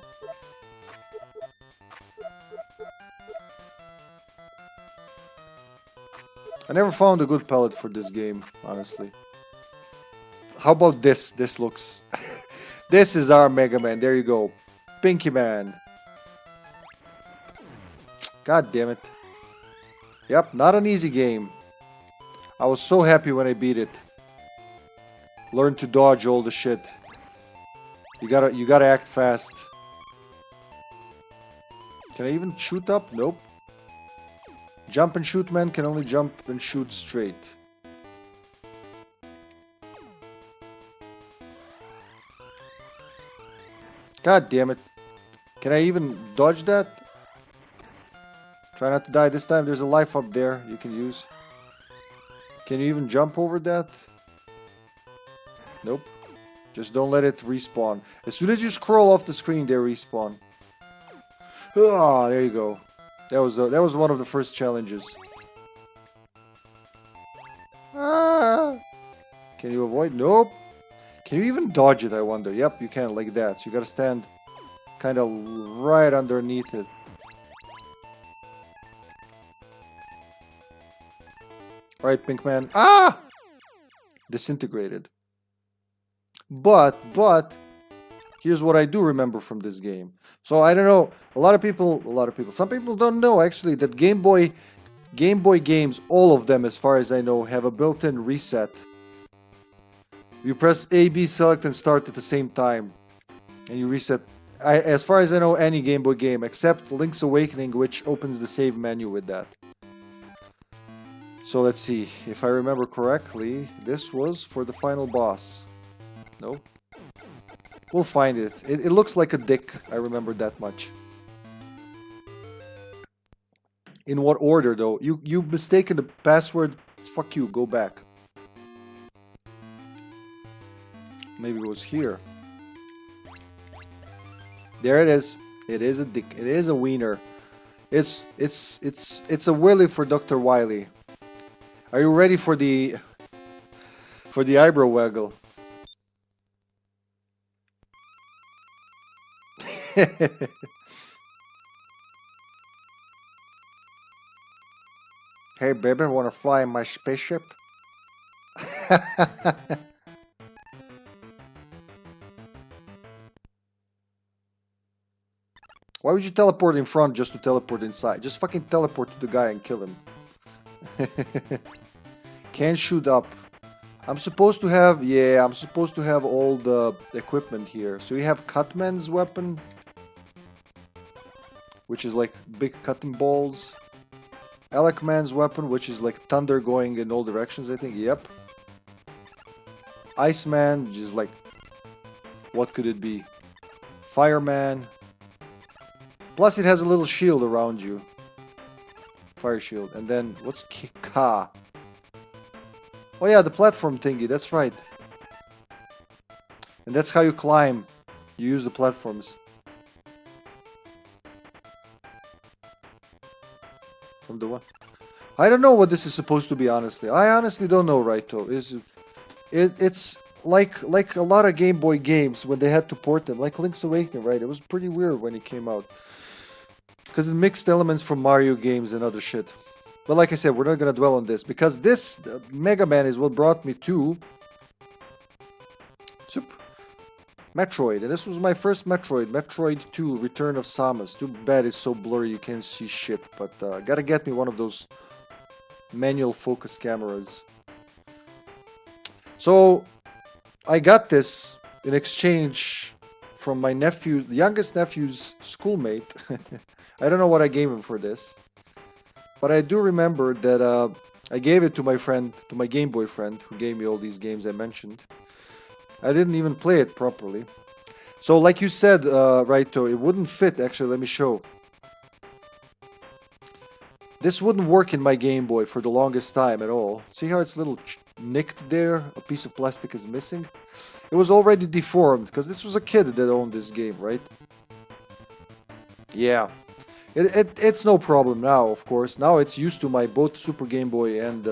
Speaker 1: I never found a good palette for this game, honestly. How about this? This looks... This is our Mega Man. There you go. Pinky Man. God damn it. Yep, not an easy game. I was so happy when I beat it. Learn to dodge all the shit. You gotta act fast. Can I even shoot up? Nope. Jump and shoot man can only jump and shoot straight. God damn it. Can I even dodge that? Try not to die this time. There's a life up there you can use. Can you even jump over that? Nope. Just don't let it respawn. As soon as you scroll off the screen, they respawn. Ah, there you go. That was one of the first challenges. Ah. Can you avoid? Nope. Can you even dodge it, I wonder? Yep, you can, like that. So you gotta stand kind of right underneath it. Alright, Pink Man. Ah! Disintegrated. But, here's what I do remember from this game. So, I don't know, a lot of people, some people don't know, actually, that Game Boy games, all of them, as far as I know, have a built-in reset. You press A, B, select, and start at the same time. And you reset, as far as I know, any Game Boy game, except Link's Awakening, which opens the save menu with that. So, let's see, if I remember correctly, this was for the final boss. No? We'll find it. It looks like a dick. I remember that much. In what order, though? You've mistaken the password. Fuck you. Go back. Maybe it was here. There it is. It is a dick. It is a wiener. It's a willy for Dr. Wily. Are you ready for the eyebrow waggle? Hey baby, wanna fly in my spaceship? Why would you teleport in front just to teleport inside? Just fucking teleport to the guy and kill him. Can't shoot up. I'm supposed to have, yeah, I'm supposed to have all the equipment here. So you have Cutman's weapon, which is like big cutting balls. Alec-man's weapon, which is like thunder going in all directions, I think. Yep. Iceman, which is like, what could it be? Fireman. Plus it has a little shield around you. Fire shield. And then, what's Ka? Oh yeah, the platform thingy, that's right. And that's how you climb. You use the platforms. From the one. I don't know what this is supposed to be, honestly. I honestly don't know, Raito. It's like a lot of Game Boy games when they had to port them. Like Link's Awakening, right? It was pretty weird when it came out. Because it mixed elements from Mario games and other shit. But like I said, we're not going to dwell on this. Because this Mega Man is what brought me to Metroid. And this was my first Metroid. Metroid 2, Return of Samus. Too bad it's so blurry you can't see shit. But gotta get me one of those manual focus cameras. So I got this in exchange from my nephew, the youngest nephew's schoolmate. I don't know what I gave him for this. But I do remember that I gave it to my friend, to my Game Boy friend, who gave me all these games I mentioned. I didn't even play it properly. So like you said, Raito, it wouldn't fit. Actually, let me show. This wouldn't work in my Game Boy for the longest time at all. See how it's a little nicked there? A piece of plastic is missing. It was already deformed, because this was a kid that owned this game, right? Yeah. It's no problem now, of course. Now it's used to my both Super Game Boy and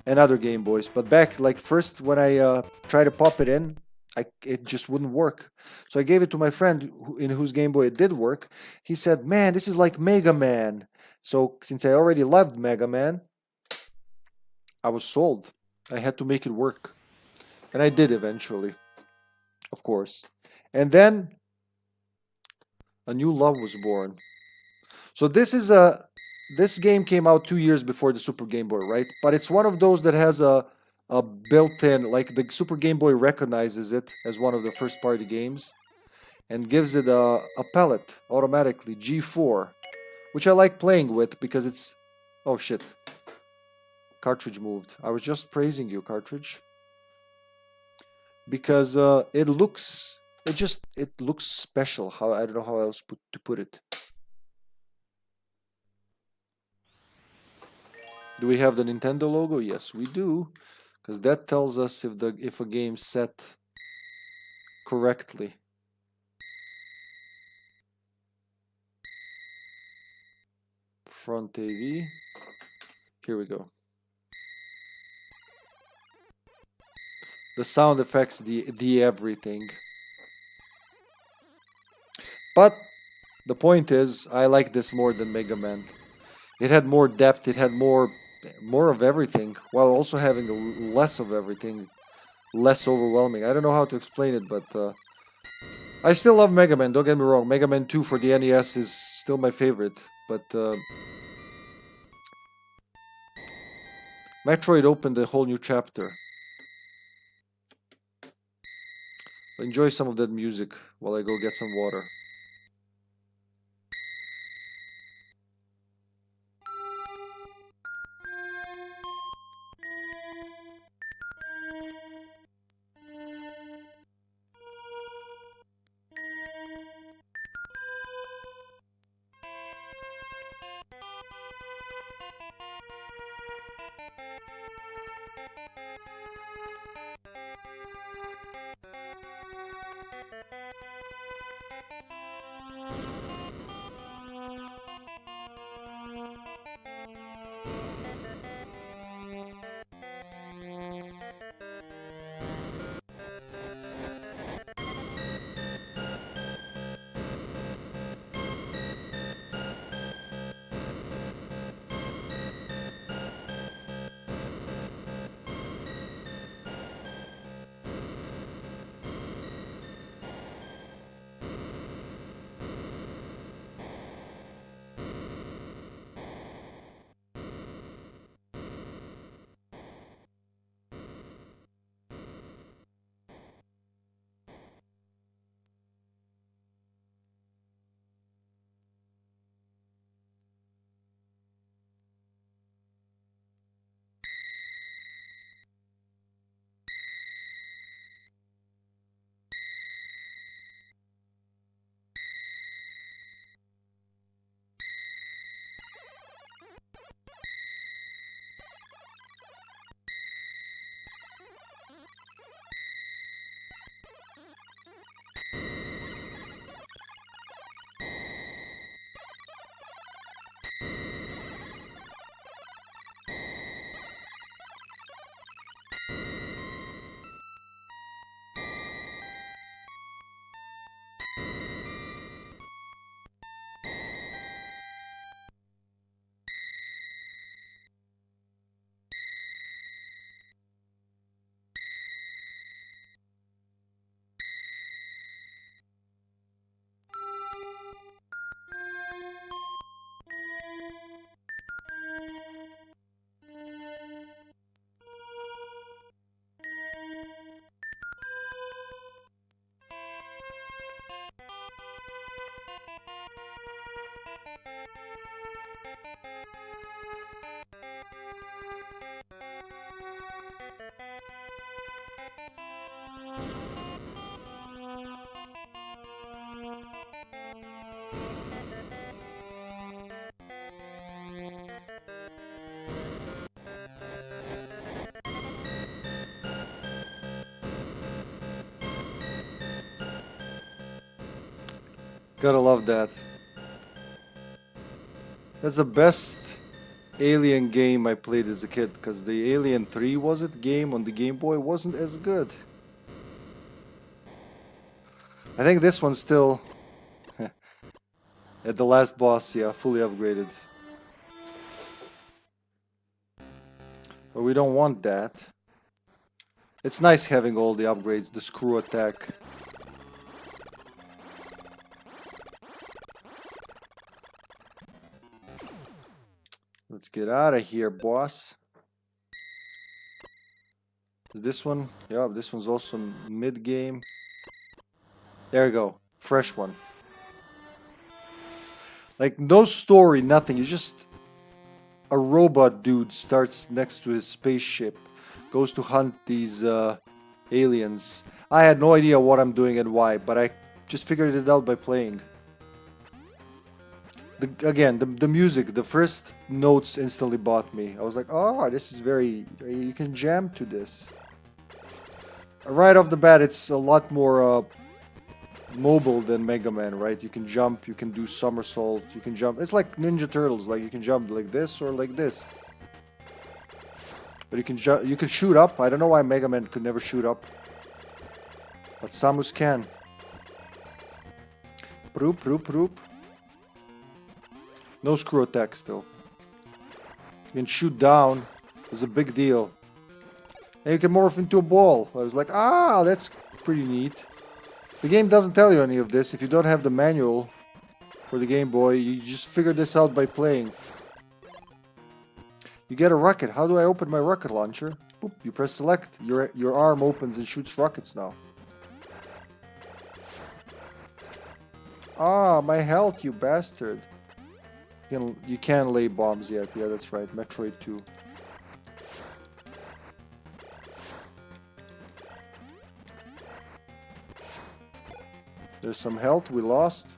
Speaker 1: other Game Boys. But back, like first when I tried to pop it in, it just wouldn't work. So I gave it to my friend in whose Game Boy it did work. He said, man, this is like Mega Man. So since I already loved Mega Man, I was sold. I had to make it work. And I did eventually. Of course. And then a new love was born. So this game came out 2 years before the Super Game Boy, right? But it's one of those that has a built-in, like the Super Game Boy recognizes it as one of the first party games and gives it a palette automatically, G4, which I like playing with because it's, oh shit, cartridge moved. I was just praising you, cartridge, because it looks special. How, I don't know how else to put it. Do we have the Nintendo logo? Yes, we do, because that tells us if a game's set correctly. Front AV. Here we go. The sound effects, the everything. But the point is, I like this more than Mega Man. It had more depth. It had more of everything, while also having less of everything, less overwhelming. I don't know how to explain it, but I still love Mega Man, don't get me wrong. Mega Man 2 for the NES is still my favorite, but Metroid opened a whole new chapter. Enjoy some of that music while I go get some water. Gotta love that. That's the best Alien game I played as a kid, because the Alien 3, was it, game on the Game Boy wasn't as good. I think this one's still at the last boss, yeah, fully upgraded. But we don't want that. It's nice having all the upgrades, the screw attack. Let's get out of here, boss. Is this one? Yeah, this one's also mid-game. There we go. Fresh one. Like, no story, nothing. You just... A robot dude starts next to his spaceship. Goes to hunt these aliens. I had no idea what I'm doing and why, but I just figured it out by playing. The music, the first notes instantly bought me. I was like, oh, this is very... You can jam to this. Right off the bat, it's a lot more mobile than Mega Man, right? You can jump, you can do somersault, you can jump. It's like Ninja Turtles, like you can jump like this or like this. But you can shoot up. I don't know why Mega Man could never shoot up. But Samus can. Proop, proop, proop. No screw attack still. You can shoot down. It's a big deal. And you can morph into a ball. I was like, ah, that's pretty neat. The game doesn't tell you any of this. If you don't have the manual for the Game Boy, you just figure this out by playing. You get a rocket. How do I open my rocket launcher? Boop, you press select. Your arm opens and shoots rockets now. Ah, my health, you bastard. You can't lay bombs yet. Yeah, that's right. Metroid 2. There's some health we lost.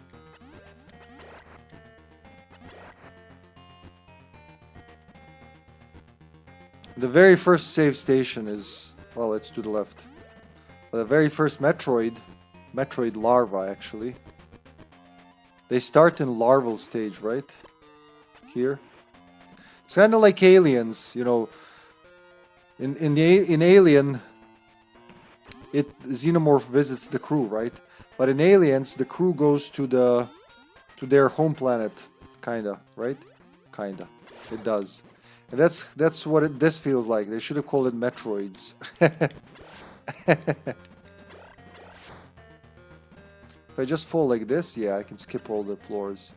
Speaker 1: The very first save station is... Well, it's to the left. The very first Metroid larva, actually. They start in larval stage, right? Here. It's kind of like aliens, you know. In Alien, Xenomorph visits the crew, right? But in Aliens, the crew goes to their home planet, kinda, right? Kinda. It does. And that's what this feels like. They should have called it Metroids. If I just fall like this, yeah, I can skip all the floors.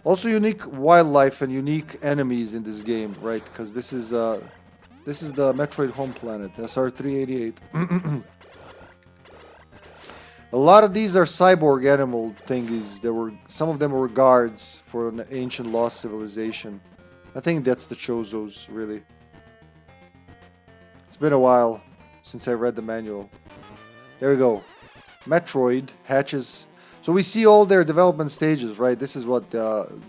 Speaker 1: Also unique wildlife and unique enemies in this game, right? Because this is the Metroid home planet, SR388. A lot of these are cyborg animal thingies. Some of them were guards for an ancient lost civilization. I think that's the Chozos, really. It's been a while since I read the manual. There we go. Metroid hatches. So we see all their development stages, right? This is what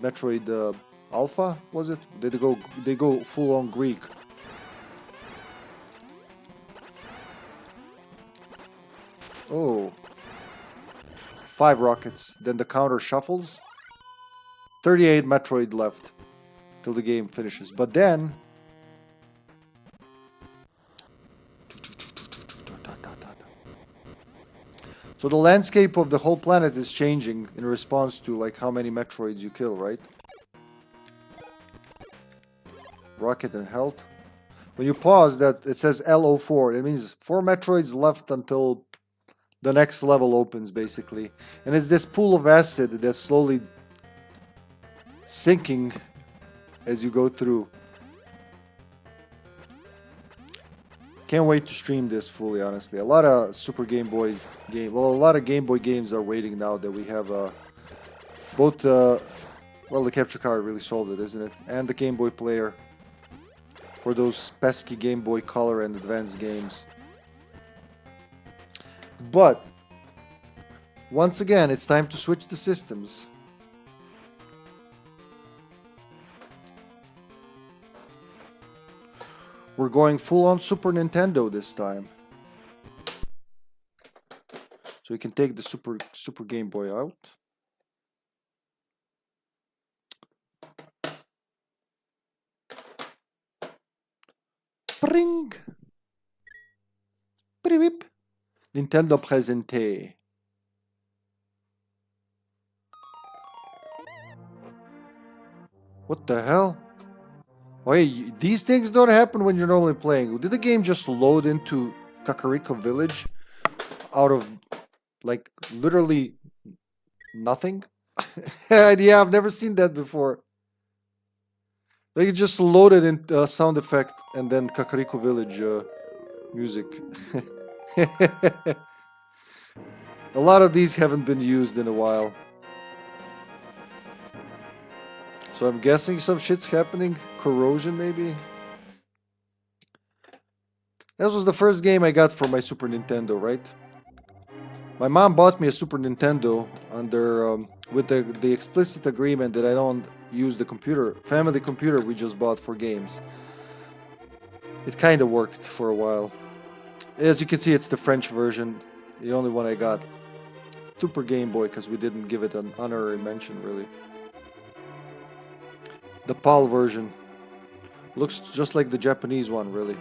Speaker 1: Metroid Alpha, was it? They go full on Greek. Oh. 5 rockets. Then the counter shuffles. 38 Metroid left till the game finishes. But then so the landscape of the whole planet is changing in response to like how many Metroids you kill, right? Rocket and health. When you pause, that it says LO4. It means 4 Metroids left until the next level opens, basically. And it's this pool of acid that's slowly sinking as you go through. Can't wait to stream this fully, honestly. A lot of Super Game Boy game, well, a lot of Game Boy games are waiting now that we have both. Well, the capture card really solved it, isn't it? And the Game Boy player for those pesky Game Boy Color and Advance games. But once again, it's time to switch the systems. We're going full on Super Nintendo this time. So we can take the Super Game Boy out. Pring! Prip! Nintendo Presente. What the hell? Wait, these things don't happen when you're normally playing. Did the game just load into Kakariko Village out of, like, literally nothing? Yeah, I've never seen that before. Like, it just loaded in sound effect and then Kakariko Village music. A lot of these haven't been used in a while. So I'm guessing some shit's happening. Corrosion, maybe? This was the first game I got for my Super Nintendo, right? My mom bought me a Super Nintendo under with the explicit agreement that I don't use the family computer we just bought for games. It kind of worked for a while. As you can see, it's the French version, the only one I got. Super Game Boy, because we didn't give it an honorary mention, really. The PAL version. Looks just like the Japanese one, really.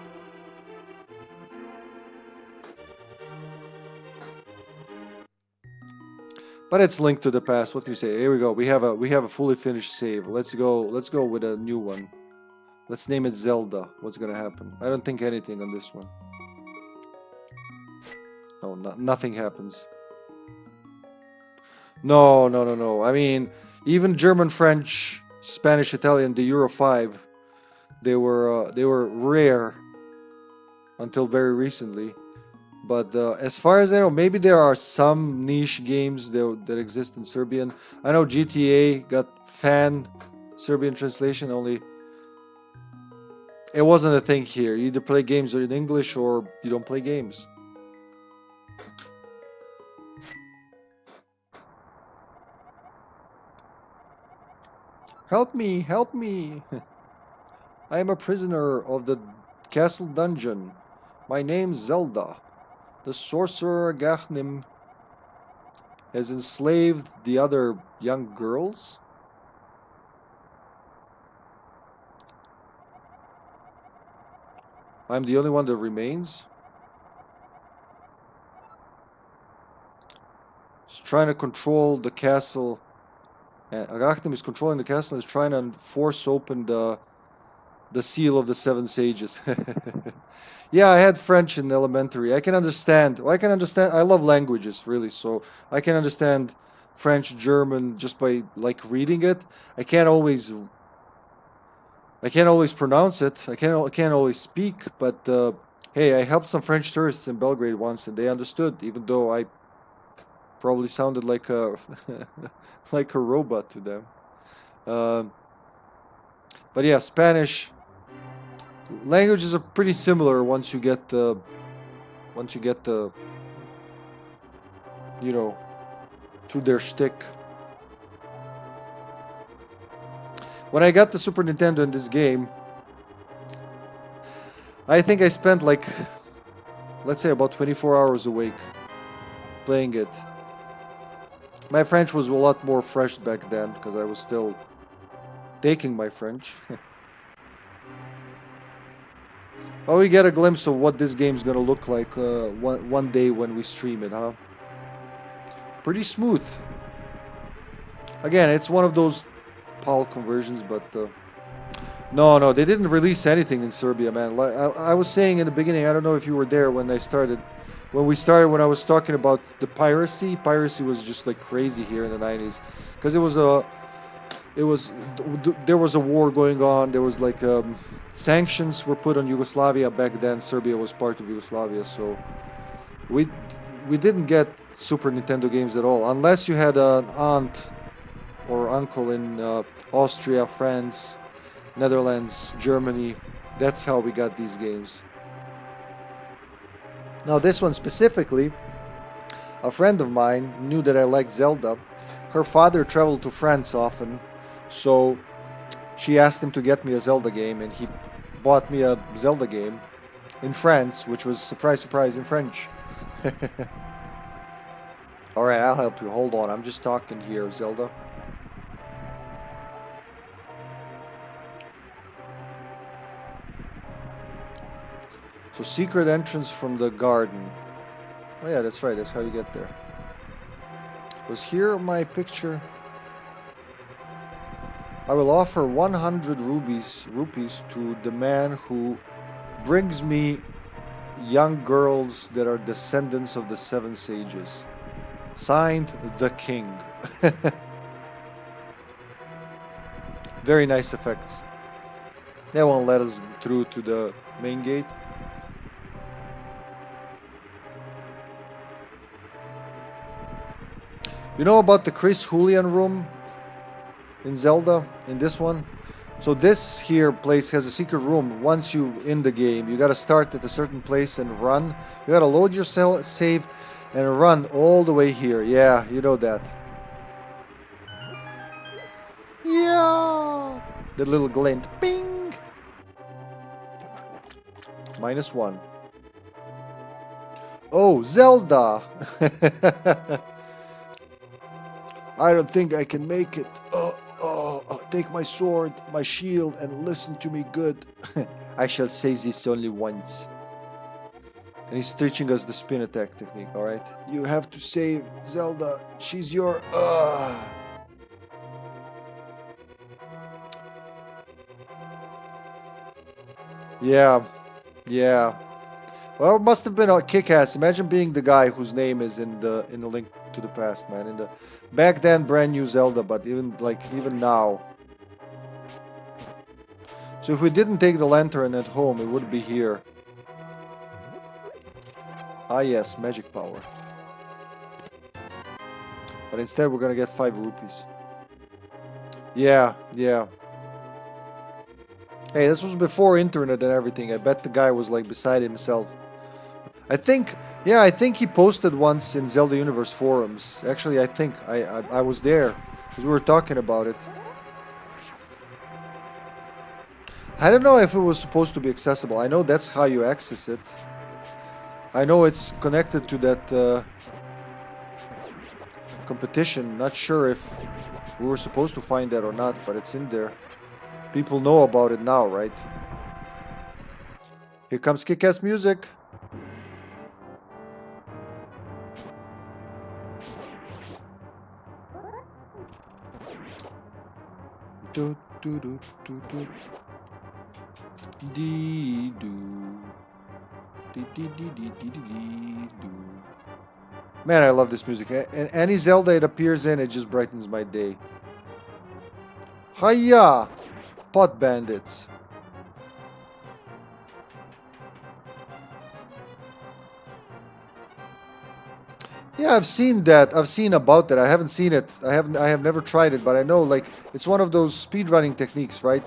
Speaker 1: But it's linked to the past. What can you say? Here we go. We have a fully finished save. Let's go with a new one. Let's name it Zelda. What's gonna happen? I don't think anything on this one. No, nothing happens. No. I mean, even German, French, Spanish, Italian, the Euro 5, they were rare until very recently. But as far as I know, maybe there are some niche games that exist in Serbian. I know GTA got fan Serbian translation, only it wasn't a thing here. You either play games in English or you don't play games. Help me, help me! I am a prisoner of the castle dungeon. My name's Zelda. The sorcerer Gachnim has enslaved the other young girls. I'm the only one that remains. He's trying to control the castle. Arachnim is controlling the castle and is trying to force open the seal of the seven sages. Yeah, I had French in elementary. I can understand. Well, I love languages, really, so I can understand French, German just by like reading it. I can't always pronounce it. I can't always speak, but hey, I helped some French tourists in Belgrade once and they understood, even though I probably sounded like a like a robot to them. But yeah, Spanish languages are pretty similar once you get the you know, through their shtick. When I got the Super Nintendo in this game, I think I spent like, let's say, about 24 hours a week playing it. My French was a lot more fresh back then because I was still taking my French. Well, we get a glimpse of what this game's gonna look like one day when we stream it, huh? Pretty smooth. Again, it's one of those PAL conversions, but no, they didn't release anything in Serbia, man. Like I was saying in the beginning, I don't know if you were there when I started. When I was talking about the piracy was just like crazy here in the 90s, because there was a war going on. There was like sanctions were put on Yugoslavia back then. Serbia was part of Yugoslavia, so we didn't get Super Nintendo games at all, unless you had an aunt or uncle in Austria, France, Netherlands, Germany. That's how we got these games. Now this one specifically, a friend of mine knew that I liked Zelda. Her father traveled to France often, so she asked him to get me a Zelda game, and he bought me a Zelda game in France, which was, surprise, surprise, in French. Alright, I'll help you. Hold on, I'm just talking here, Zelda. So, secret entrance from the garden. Oh yeah, that's right, that's how you get there. Was here my picture? I will offer 100 rupees to the man who brings me young girls that are descendants of the seven sages. Signed, the king. Very nice effects. They won't let us through to the main gate. You know about the Chris Julian room in Zelda, in this one? So this here place has a secret room. Once you in the game, you gotta start at a certain place and run. You gotta load your save and run all the way here. Yeah, you know that. Yeah! The little glint. Bing! -1. Oh, Zelda! I don't think I can make it. Take my sword, my shield, and listen to me good. I shall say this only once. And he's teaching us the spin attack technique, alright? You have to save Zelda. She's your... Yeah. Well, it must have been a kick-ass. Imagine being the guy whose name is in the Link to the Past, man. In the back then, brand new Zelda, but even now. So if we didn't take the lantern at home, it would be here. Ah yes, magic power. But instead, we're gonna get 5 rupees. Yeah. Hey, this was before internet and everything. I bet the guy was like beside himself. I think he posted once in Zelda Universe forums. Actually, I think I was there because we were talking about it. I don't know if it was supposed to be accessible. I know that's how you access it. I know it's connected to that competition. Not sure if we were supposed to find that or not, but it's in there. People know about it now, right? Here comes kick-ass music. Do do do do do. Dee doo. Dee dee dee dee dee dee doo. Man, I love this music. And any Zelda it appears in, it just brightens my day. Hiya! Pot bandits. Yeah, I've seen that. I've seen about that. I haven't seen it. I have never tried it, but I know like it's one of those speedrunning techniques, right?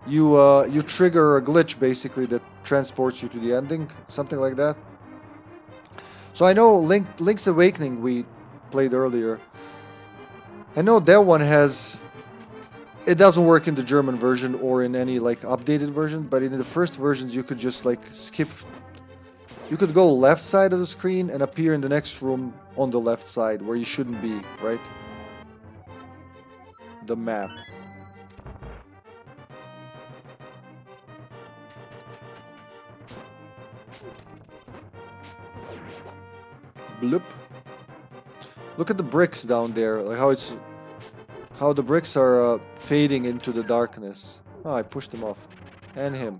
Speaker 1: You trigger a glitch basically that transports you to the ending, something like that. So I know Link's Awakening we played earlier. I know that one has. It doesn't work in the German version or in any like updated version, but in the first versions you could just like skip. You could go left side of the screen and appear in the next room on the left side where you shouldn't be, right? The map. Bloop. Look at the bricks down there, like how the bricks are fading into the darkness. Oh, I pushed him off. And him.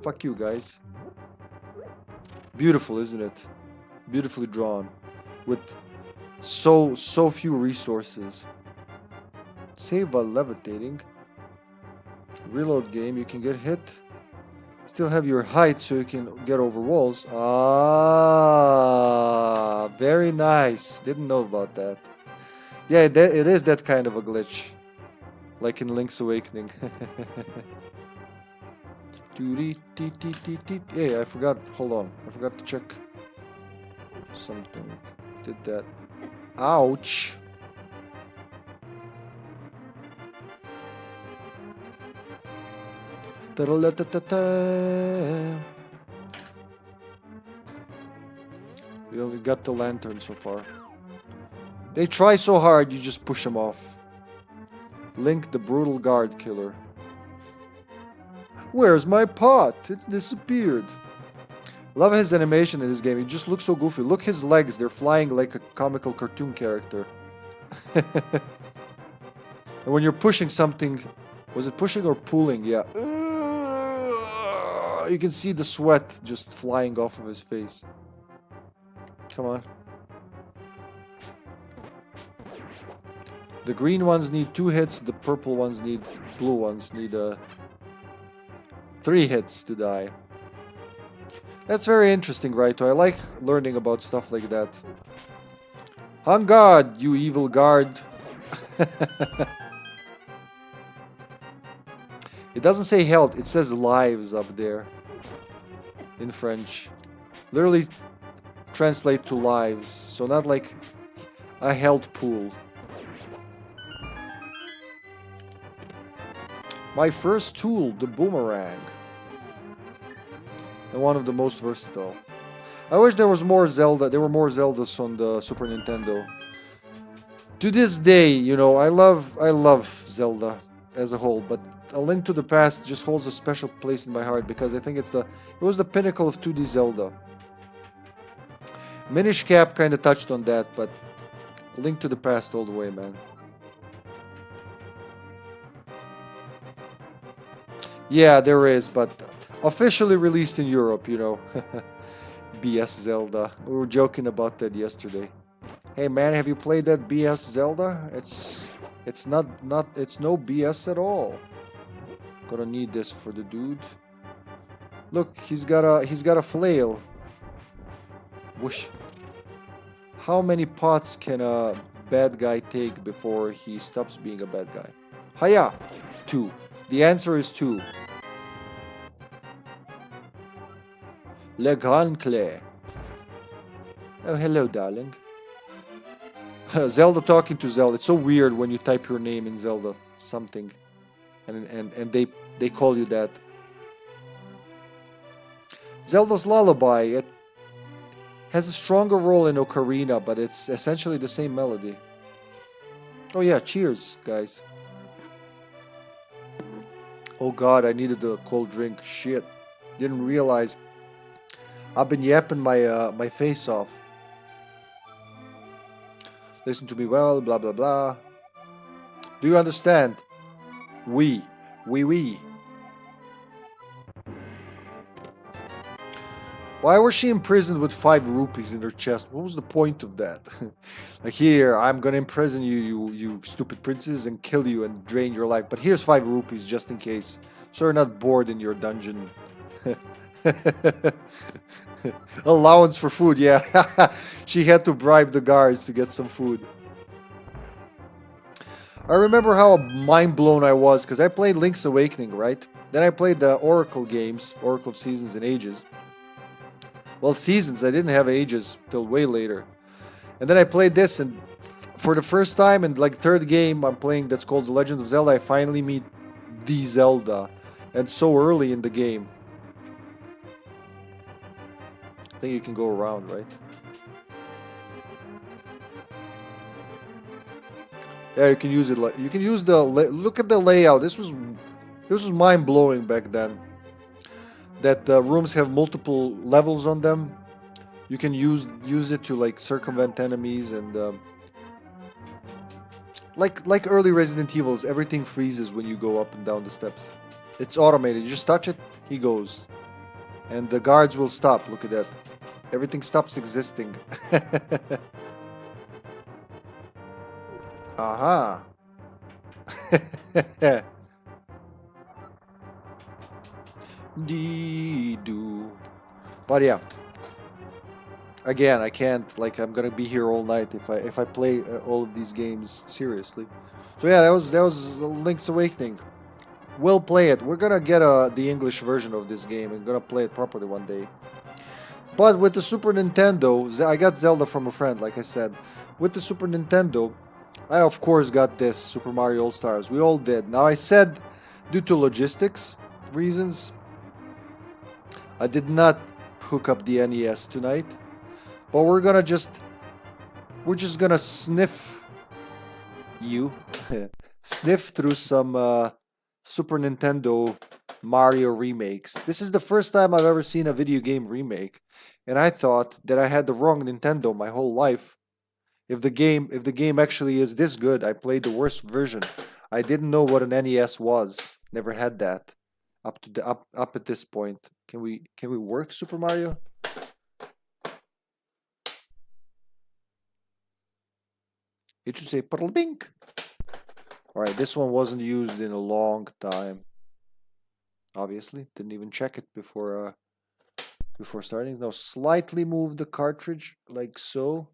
Speaker 1: Fuck you guys. Beautiful, isn't it? Beautifully drawn. With so few resources. Save while levitating. Reload game, you can get hit. Still have your height so you can get over walls. Ah, very nice. Didn't know about that. Yeah, it is that kind of a glitch. Like in Link's Awakening. Hey, I forgot. Hold on. I forgot to check something. Did that. Ouch. We only got the lantern so far. They try so hard, you just push them off. Link the brutal guard killer. Where's my pot? It's disappeared. Love his animation in this game. He just looks so goofy. Look his legs. They're flying like a comical cartoon character. And when you're pushing something... Was it pushing or pulling? Yeah. You can see the sweat just flying off of his face. Come on. The green ones need 2 hits. The purple ones need... Blue ones need 3 hits to die. That's very interesting, right? I like learning about stuff like that. On guard, you evil guard. It doesn't say health, it says lives up there. In French. Literally translate to lives. So not like a health pool. My first tool, the boomerang. And one of the most versatile. I wish there was more Zelda. There were more Zeldas on the Super Nintendo. To this day, you know, I love Zelda as a whole, but A Link to the Past just holds a special place in my heart because I think it was the pinnacle of 2D Zelda. Minish Cap kind of touched on that, but A Link to the Past all the way, man. Yeah, there is, but officially released in Europe, you know. BS Zelda. We were joking about that yesterday. Hey man, have you played that BS Zelda? It's no BS at all. Gonna need this for the dude. Look, he's got a flail. Whoosh. How many pots can a bad guy take before he stops being a bad guy? Hiya! 2. The answer is 2. Le Grand Clé. Oh, hello, darling. Zelda talking to Zelda. It's so weird when you type your name in Zelda something, and they call you that. Zelda's Lullaby. It has a stronger role in Ocarina, but it's essentially the same melody. Oh yeah, cheers, guys. Oh god, I needed a cold drink. Shit. Didn't realize. I've been yapping my face off. Listen to me well, blah blah blah. Do you understand? We. Why was she imprisoned with 5 rupees in her chest? What was the point of that? Like, here, I'm gonna imprison you, you stupid princess, and kill you and drain your life. But here's 5 rupees just in case, so you're not bored in your dungeon. Allowance for food, yeah. She had to bribe the guards to get some food. I remember how mind blown I was, because I played Link's Awakening, right? Then I played the Oracle games, Oracle of Seasons and Ages. Well, Seasons, I didn't have Ages till way later. And then I played this, and for the first time in like 3rd game I'm playing that's called The Legend of Zelda, I finally meet the Zelda. And so early in the game. I think you can go around, right? Yeah, you can use it. You can use the look at the layout. This was mind blowing back then. That rooms have multiple levels on them. You can use it to like circumvent enemies and like early Resident Evils. Everything freezes when you go up and down the steps. It's automated. You just touch it, he goes, and the guards will stop. Look at that. Everything stops existing. Aha. Dee-doo. But yeah. Again, I can't, like, I'm gonna be here all night if I play all of these games seriously. So yeah, that was Link's Awakening. We'll play it. We're gonna get the English version of this game and gonna play it properly one day. But with the Super Nintendo, I got Zelda from a friend, like I said. With the Super Nintendo, I of course got this Super Mario All-Stars. We all did. Now I said, due to logistics reasons, I did not hook up the NES tonight. But we're just gonna sniff sniff through some Super Nintendo Mario remakes. This is the first time I've ever seen a video game remake, and I thought that I had the wrong Nintendo my whole life. If the game actually is this good, I played the worst version. I didn't know what an NES was. Never had that up at this point. Can we work Super Mario? It should say Pearl Bink. Alright, this one wasn't used in a long time. Obviously, didn't even check it before starting. Now slightly move the cartridge like so.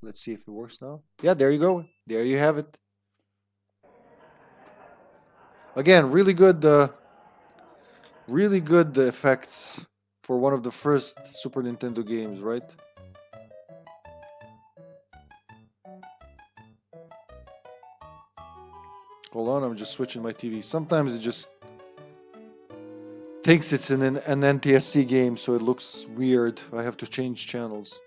Speaker 1: Let's see if it works now. Yeah, there you go. There you have it. Again, really good effects for one of the first Super Nintendo games, right? Hold on, I'm just switching my TV. Sometimes it just thinks it's an NTSC game, so it looks weird. I have to change channels.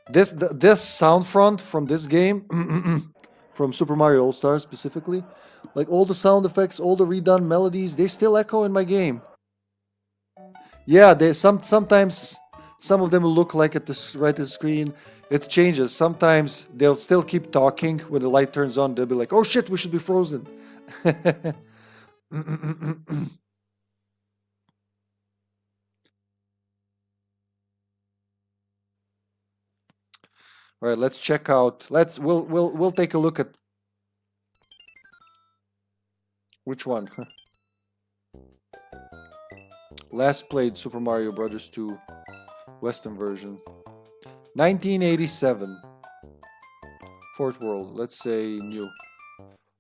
Speaker 1: This sound front from this game, from Super Mario All-Stars specifically, like all the sound effects, all the redone melodies, they still echo in my game. Yeah, sometimes some of them will look like right at the screen. It changes. Sometimes they'll still keep talking when the light turns on. They'll be like, "Oh shit, we should be frozen." All right, let's check out. We'll take a look at which one. Last played Super Mario Brothers 2 Western version. 1987. Fourth world. Let's say new.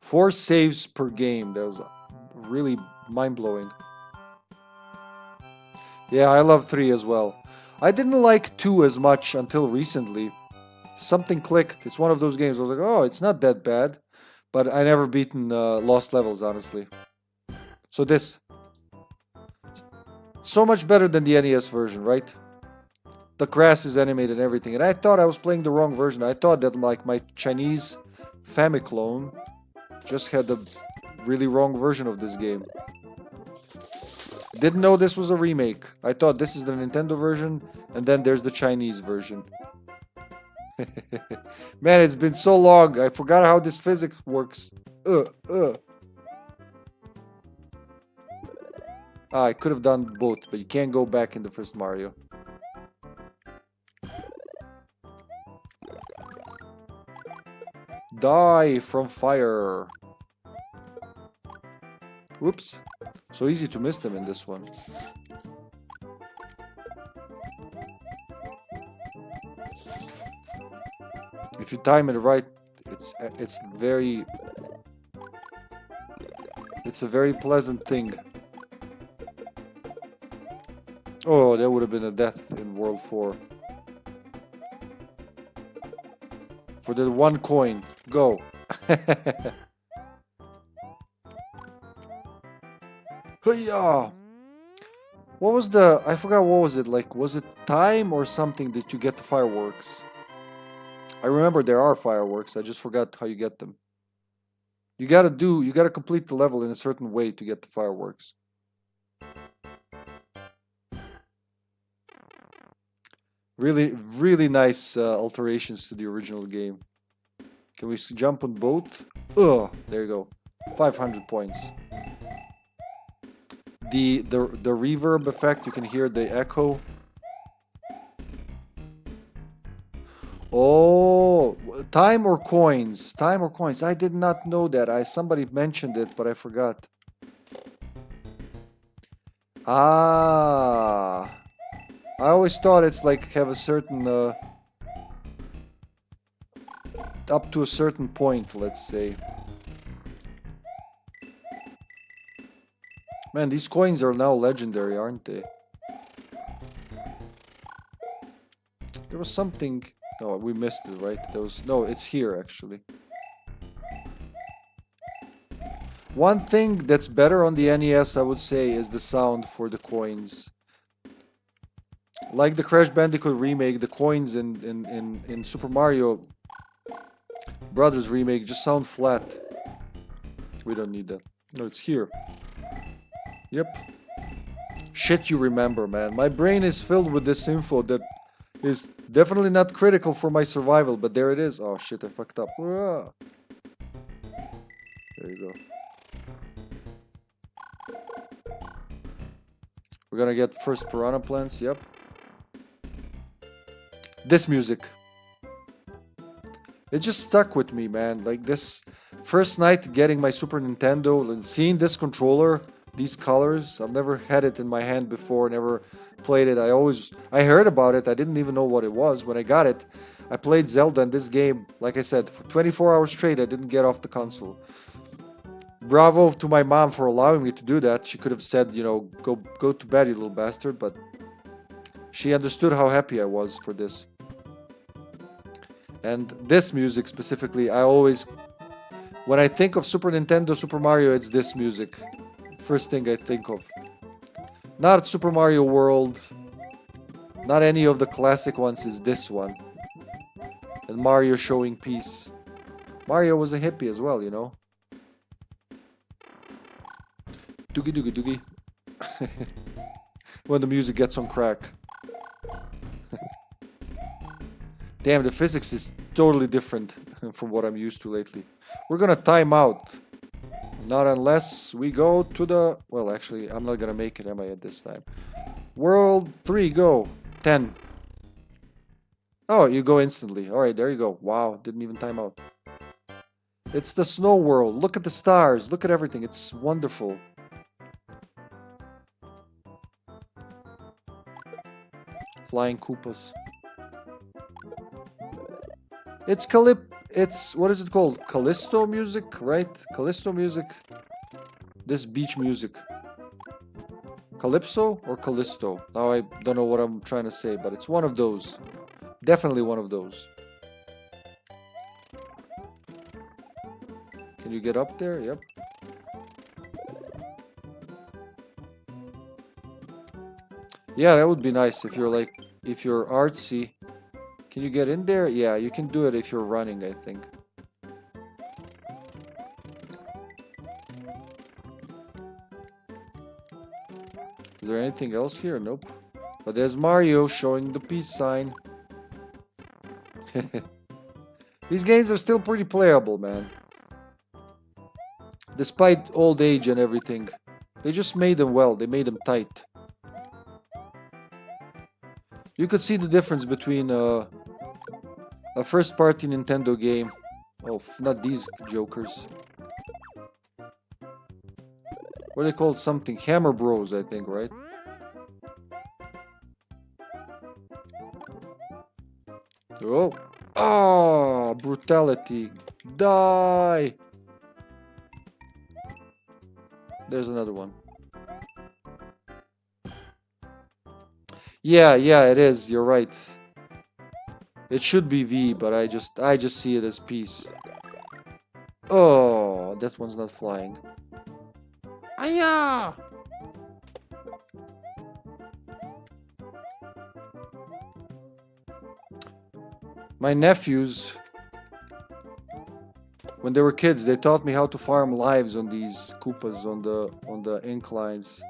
Speaker 1: 4 saves per game. That was really mind-blowing. Yeah, I love 3 as well. I didn't like 2 as much until recently. Something clicked. It's one of those games I was like, oh, it's not that bad. But I never beaten Lost Levels, honestly. So this. So much better than the NES version, right? the grass is animated and everything. And I thought I was playing the wrong version. I thought that like my Chinese Famiclone just had the really wrong version of this game. Didn't know this was a remake. I thought this is the Nintendo version, and then there's the Chinese version. Man, it's been so long. I forgot how this physics works. I could have done both, but you can't go back in the first Mario. Die from fire. Whoops. So easy to miss them in this one. If you time it right, it's a very pleasant thing. Oh, that would have been a death in World 4. For the 1 coin. Go. Hiya! What was the... I forgot what was it. Like, was it time or something that you get the fireworks? I remember there are fireworks. I just forgot how you get them. You gotta complete the level in a certain way to get the fireworks. Really, really nice alterations to the original game. Can we jump on both? There you go. 500 points. The reverb effect, you can hear the echo. Oh, time or coins? Time or coins? I did not know that. Somebody mentioned it, but I forgot. Ah. I always thought it's like have a certain up to a certain point, let's say. Man, these coins are now legendary, aren't they? There was something... No, we missed it, right? There was... No, it's here, actually. One thing that's better on the NES, I would say, is the sound for the coins. Like the Crash Bandicoot remake, the coins in Super Mario Brothers remake just sound flat. We don't need that. No, it's here. Yep. Shit you remember, man. My brain is filled with this info that is definitely not critical for my survival, but there it is. Oh shit, I fucked up. There you go. We're gonna get first piranha plants, yep. This music. It just stuck with me, man. Like this first night getting my Super Nintendo and seeing this controller, these colors. I've never had it in my hand before, never played it. I heard about it. I didn't even know what it was. When I got it, I played Zelda and this game, like I said, for 24 hours straight, I didn't get off the console. Bravo to my mom for allowing me to do that. She could have said, you know, go to bed, you little bastard, but she understood how happy I was for this. And this music specifically, I always... When I think of Super Nintendo, Super Mario, it's this music. First thing I think of. Not Super Mario World. Not any of the classic ones, is this one. And Mario showing peace. Mario was a hippie as well, you know. Doogie doogie doogie. When the music gets on crack. Damn, the physics is totally different from what I'm used to lately. We're gonna time out. Not unless we go to the... Well, actually, I'm not gonna make it, am I, at this time? World 3, go. 10. Oh, you go instantly. Alright, there you go. Wow, didn't even time out. It's the snow world. Look at the stars. Look at everything. It's wonderful. Flying Koopas. It's what is it called? Callisto music, right? Callisto music. This beach music. Calypso or Callisto? Now I don't know what I'm trying to say, but it's one of those. Definitely one of those. Can you get up there? Yep. Yeah, that would be nice if you're like if you're artsy. Can you get in there? Yeah, you can do it if you're running, I think. Is there anything else here? Nope. But there's Mario showing the peace sign. These games are still pretty playable, man. Despite old age and everything. They just made them well. They made them tight. You could see the difference between a first-party Nintendo game. Oh, not these jokers. What are they called? Something. Hammer Bros, I think, right? Oh. Ah, brutality. Die. There's another one. Yeah, it is. You're right. It should be V, but I just see it as peace. Oh, that one's not flying. Aya! My nephews, when they were kids, they taught me how to farm lives on these Koopas on the inclines.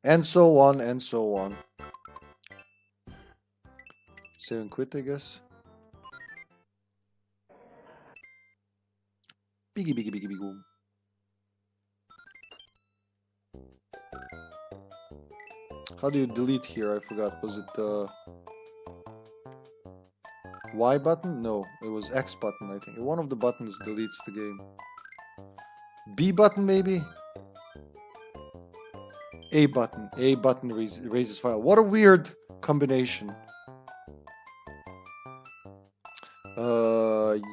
Speaker 1: And so on and so on. Save and quit, I guess. Biggie, biggie, biggie, biggie. How do you delete here? I forgot. Was it the Y button? No, it was X button, I think. One of the buttons deletes the game. B button, maybe? A button. A button raises file. What a weird combination.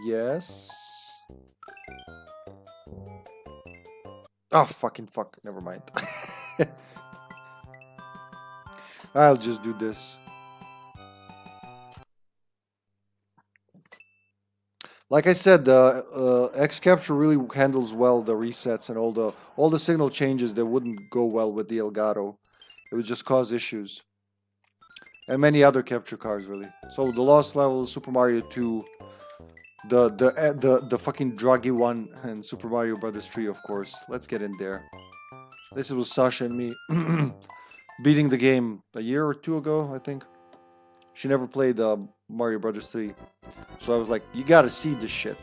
Speaker 1: Yes. Oh, fucking fuck. Never mind. I'll just do this. Like I said, X Capture really handles well the resets and all the signal changes that wouldn't go well with the Elgato. It would just cause issues. And many other capture cards, really. So the Lost Level, Super Mario 2, the fucking druggy one, and Super Mario Brothers 3, of course. Let's get in there. This was Sasha and me beating the game a year or two ago, I think. She never played Mario Brothers 3. So I was like, you gotta see this shit.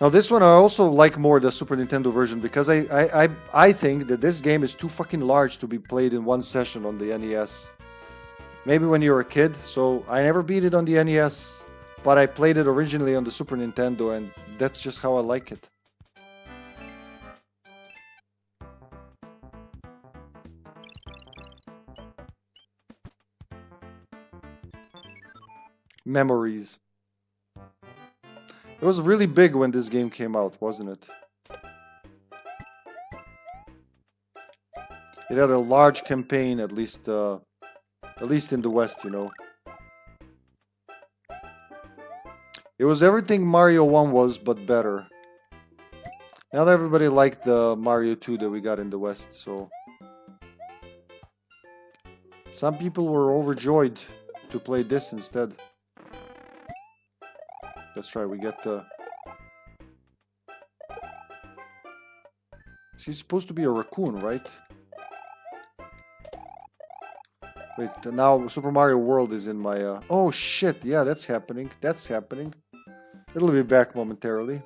Speaker 1: Now this one I also like more the Super Nintendo version because I think that this game is too fucking large to be played in one session on the NES. Maybe when you were a kid, so I never beat it on the NES, but I played it originally on the Super Nintendo and that's just how I like it. Memories. It was really big when this game came out, wasn't it? It had a large campaign, at least in the West, you know. It was everything Mario 1 was, but better. Not everybody liked the Mario 2 that we got in the West, so... Some people were overjoyed to play this instead. That's right, we get the... She's supposed to be a raccoon, right? Wait, now Super Mario World is in my... Oh shit, yeah, that's happening. That's happening. It'll be back momentarily.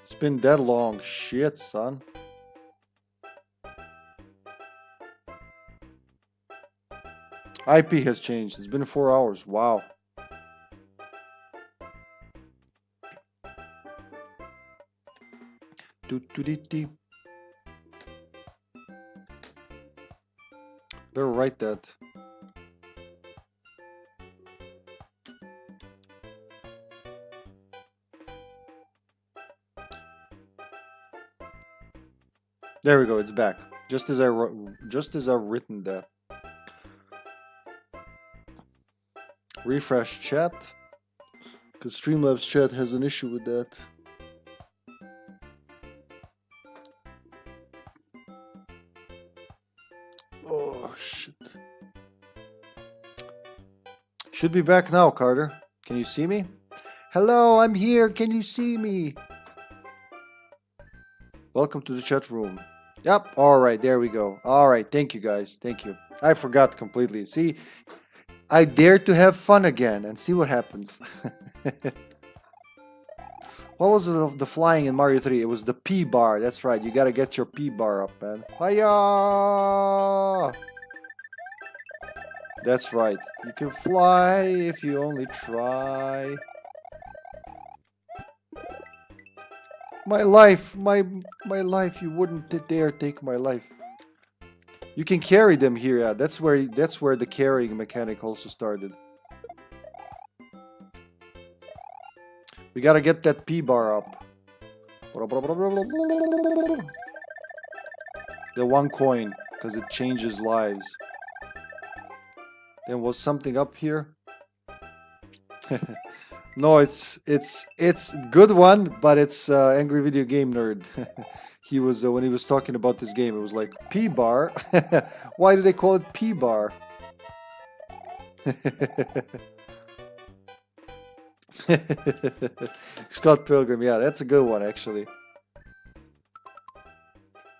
Speaker 1: It's been that long. Shit, son. IP has changed. It's been 4 hours. Wow. Better write that. There we go. It's back. Just as I've written that. Refresh chat. Because Streamlabs chat has an issue with that. Oh shit. Should be back now, Carter. Can you see me? Hello, I'm here. Can you see me? Welcome to the chat room. Yep. All right. There we go. All right. Thank you, guys. Thank you. I forgot completely. See, I dare to have fun again and see what happens. What was the flying in Mario 3? It was the P bar. That's right. You got to get your P bar up, man. Hiya! That's right. You can fly if you only try. My life, my life. You wouldn't dare take my life. You can carry them here. Yeah, that's where the carrying mechanic also started. We gotta get that P bar up. The 1 coin, because it changes lives. There was something up here. No, it's good one, but it's Angry Video Game Nerd. He was when he was talking about this game, it was like P bar. Why do they call it P bar? Scott Pilgrim, yeah, that's a good one actually.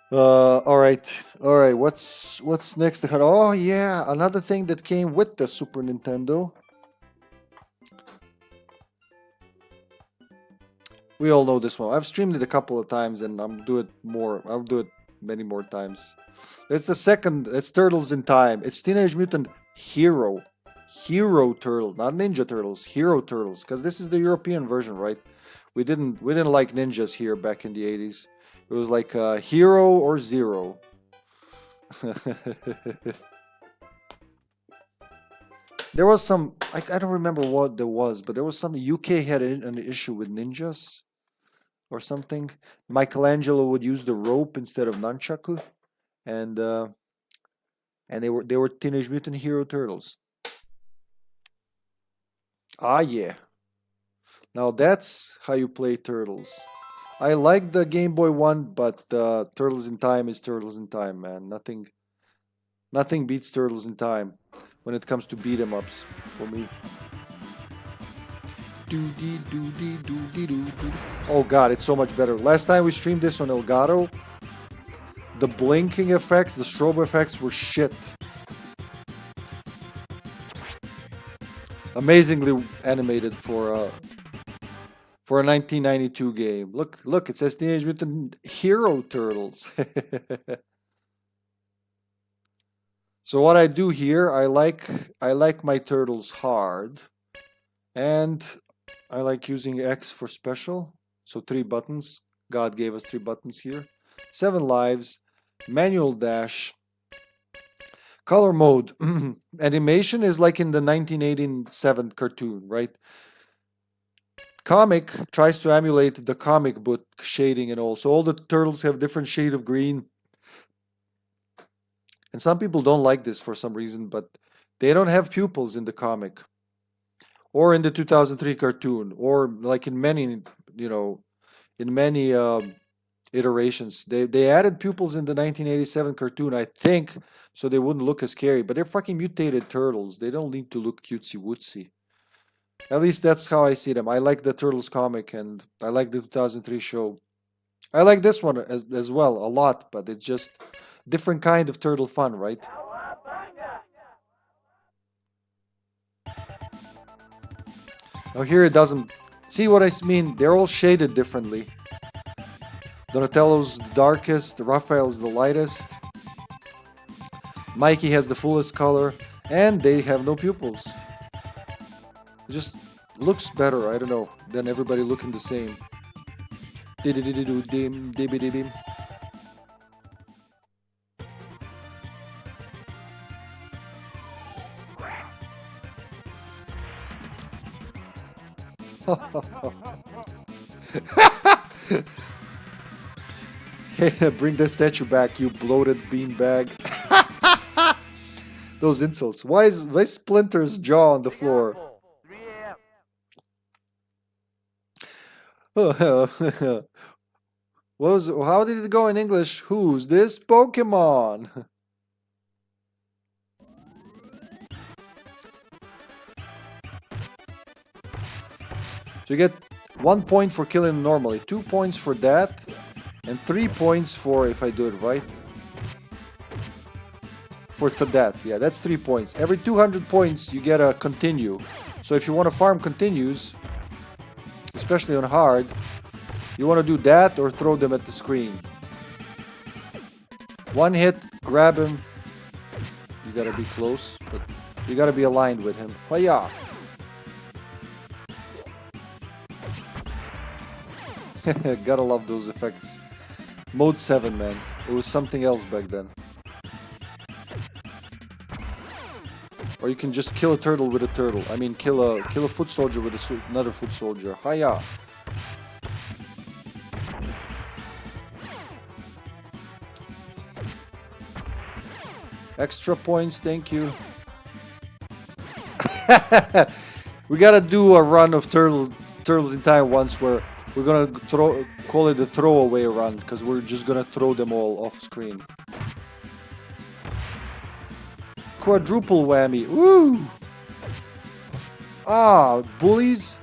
Speaker 1: All right. What's next? Oh yeah, another thing that came with the Super Nintendo. We all know this one. I've streamed it a couple of times, and I'll do it many more times. It's the second. It's Turtles in Time. It's Teenage Mutant Hero Turtle, not Ninja Turtles. Hero Turtles, because this is the European version, right? We didn't like ninjas here back in the 80s. It was like Hero or Zero. There was some, I don't remember what there was, but there was some, UK had an issue with ninjas or something. Michelangelo would use the rope instead of nunchaku, and they were Teenage Mutant Hero Turtles. Ah yeah. Now that's how you play Turtles. I like the Game Boy one, but Turtles in Time is Turtles in Time, man. Nothing beats Turtles in Time when it comes to beat 'em ups for me. Oh god, it's so much better. Last time we streamed this on Elgato, the blinking effects, the strobe effects were shit. Amazingly animated for a 1992 game. Look, it says Teenage Mutant Hero Turtles. So what I do here, I like my turtles hard, and I like using X for special. So 3 buttons. God gave us 3 buttons here. 7 lives, manual dash, color mode. Animation is like in the 1987 cartoon, right? Comic tries to emulate the comic book shading and all. So all the turtles have different shade of green. And some people don't like this for some reason, but they don't have pupils in the comic. Or in the 2003 cartoon. Or like in many, iterations. They added pupils in the 1987 cartoon, I think, so they wouldn't look as scary. But they're fucking mutated turtles. They don't need to look cutesy-wootsy. At least that's how I see them. I like the Turtles comic, and I like the 2003 show. I like this one as well a lot, but it's just different kind of turtle fun, right? Now here it doesn't... See what I mean? They're all shaded differently. Donatello's the darkest, Raphael's the lightest. Mikey has the fullest color, and they have no pupils. It just looks better, I don't know, than everybody looking the same. Bring the statue back, you bloated beanbag. Those insults. Why is Splinter's jaw on the floor? How did it go in English? Who's this Pokemon? So you get 1 point for killing normally, 2 points for that, and 3 points for, if I do it right, for that. Yeah, that's 3 points. Every 200 points you get a continue. So if you want to farm continues, especially on hard, you want to do that or throw them at the screen. One hit, grab him. You gotta be close, but you gotta be aligned with him. Hiya! Gotta love those effects. Mode 7, man. It was something else back then. Or you can just kill a turtle with a turtle. I mean, kill a foot soldier with another foot soldier. Hiya! Extra points, thank you. We gotta do a run of turtles in time once where we're gonna call it a throwaway run, because we're just gonna throw them all off screen. Quadruple whammy. Woo! Ah, bullies.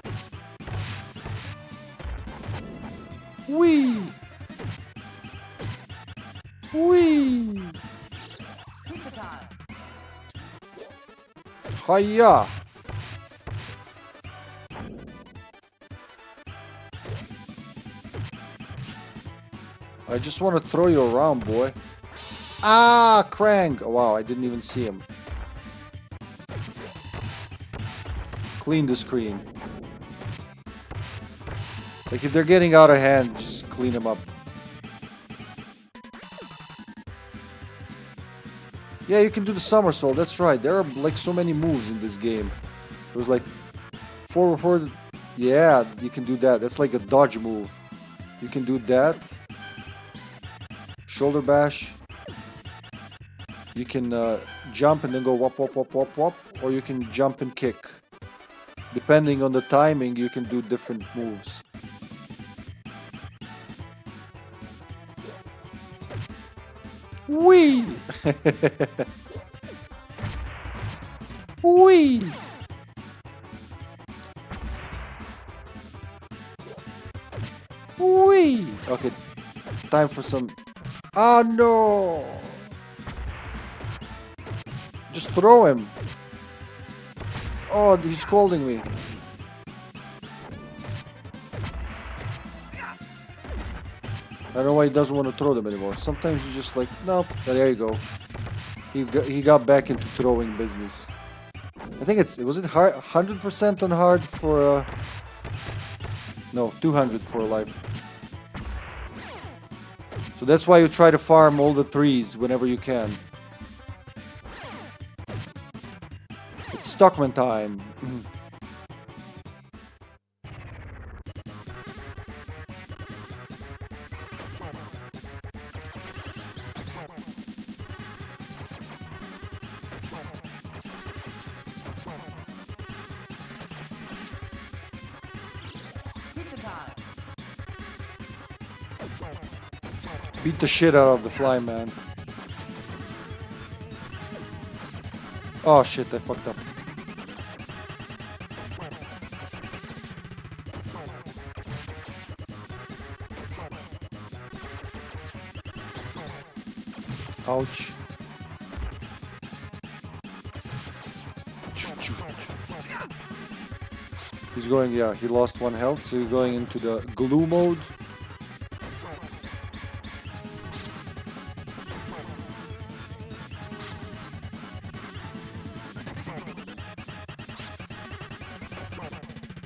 Speaker 1: Wee! Wee! Hiya! I just want to throw you around, boy. Ah, Krang! Oh, wow, I didn't even see him. Clean the screen. Like, if they're getting out of hand, just clean them up. Yeah, you can do the somersault, that's right. There are like so many moves in this game. It was like forward. Yeah, you can do that. That's like a dodge move. You can do that. Shoulder bash. You can jump and then go wop wop wop wop wop. Or you can jump and kick. Depending on the timing, you can do different moves. Wee! Wee! Wee! Okay, time for some... Ah, no! Just throw him. Oh, he's scolding me. I don't know why he doesn't want to throw them anymore. Sometimes he's just like, nope. There you go. He got back into throwing business. I think was it hard, 100% on hard for no, 200 for life. So that's why you try to farm all the 3s whenever you can. It's Stockman time. Beat the shit out of the fly, man. Oh shit, I fucked up. Ouch. He's going, yeah, he lost 1 health, so he's going into the glue mode.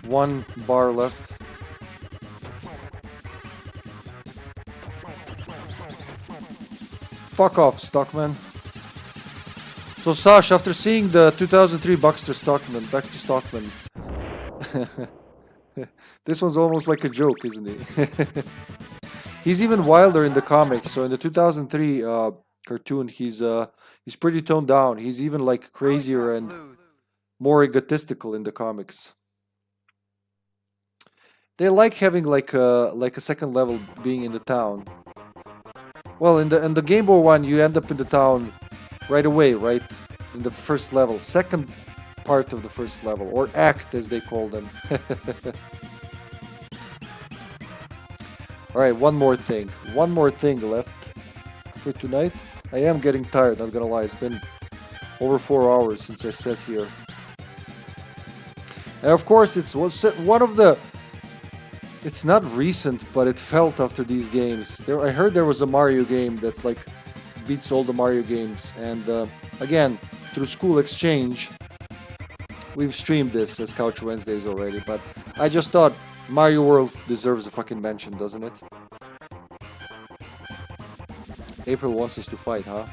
Speaker 1: One bar left. Fuck off, Stockman. So Sash, after seeing the 2003 Baxter Stockman, this one's almost like a joke, isn't it? He's even wilder in the comic. So in the 2003 cartoon, he's pretty toned down. He's even like crazier and more egotistical in the comics. They like having like a second level being in the town. Well, in the Game Boy one, you end up in the town right away, right? In the first level, second part of the first level, or act as they call them. All right, one more thing left for tonight. I am getting tired, not gonna lie. It's been over 4 hours since I sat here. And of course, it's one of the... It's not recent, but it felt after these games. I heard there was a Mario game that's like beats all the Mario games. And again, through School Exchange, we've streamed this as Couch Wednesdays already. But I just thought Mario World deserves a fucking mention, doesn't it? April wants us to fight, huh?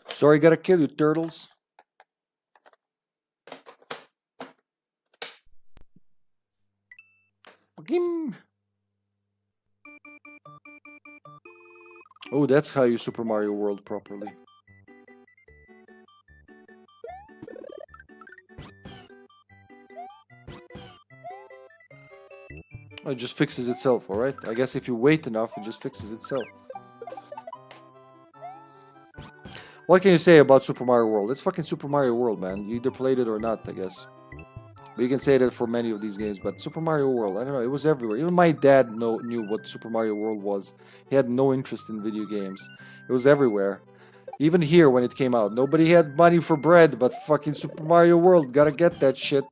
Speaker 1: Sorry, gotta kill you, turtles. Oh, that's how you Super Mario World properly. Oh, it just fixes itself, alright? I guess if you wait enough, it just fixes itself. What can you say about Super Mario World? It's fucking Super Mario World, man. You either played it or not, I guess. But you can say that for many of these games, but Super Mario World, I don't know, it was everywhere. Even my dad knew what Super Mario World was. He had no interest in video games. It was everywhere. Even here when it came out. Nobody had money for bread, but fucking Super Mario World, gotta get that shit.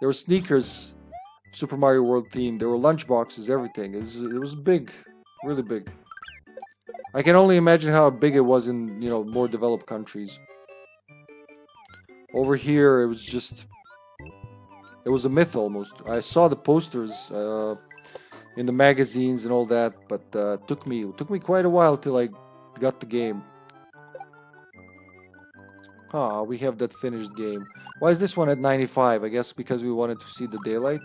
Speaker 1: There were sneakers, Super Mario World themed. There were lunchboxes, everything. It was big, really big. I can only imagine how big it was in, you know, more developed countries. Over here, it was just... It was a myth almost. I saw the posters in the magazines and all that, but it took me quite a while till I got the game. Ah, we have that finished game. Why is this one at 95? I guess because we wanted to see the daylight.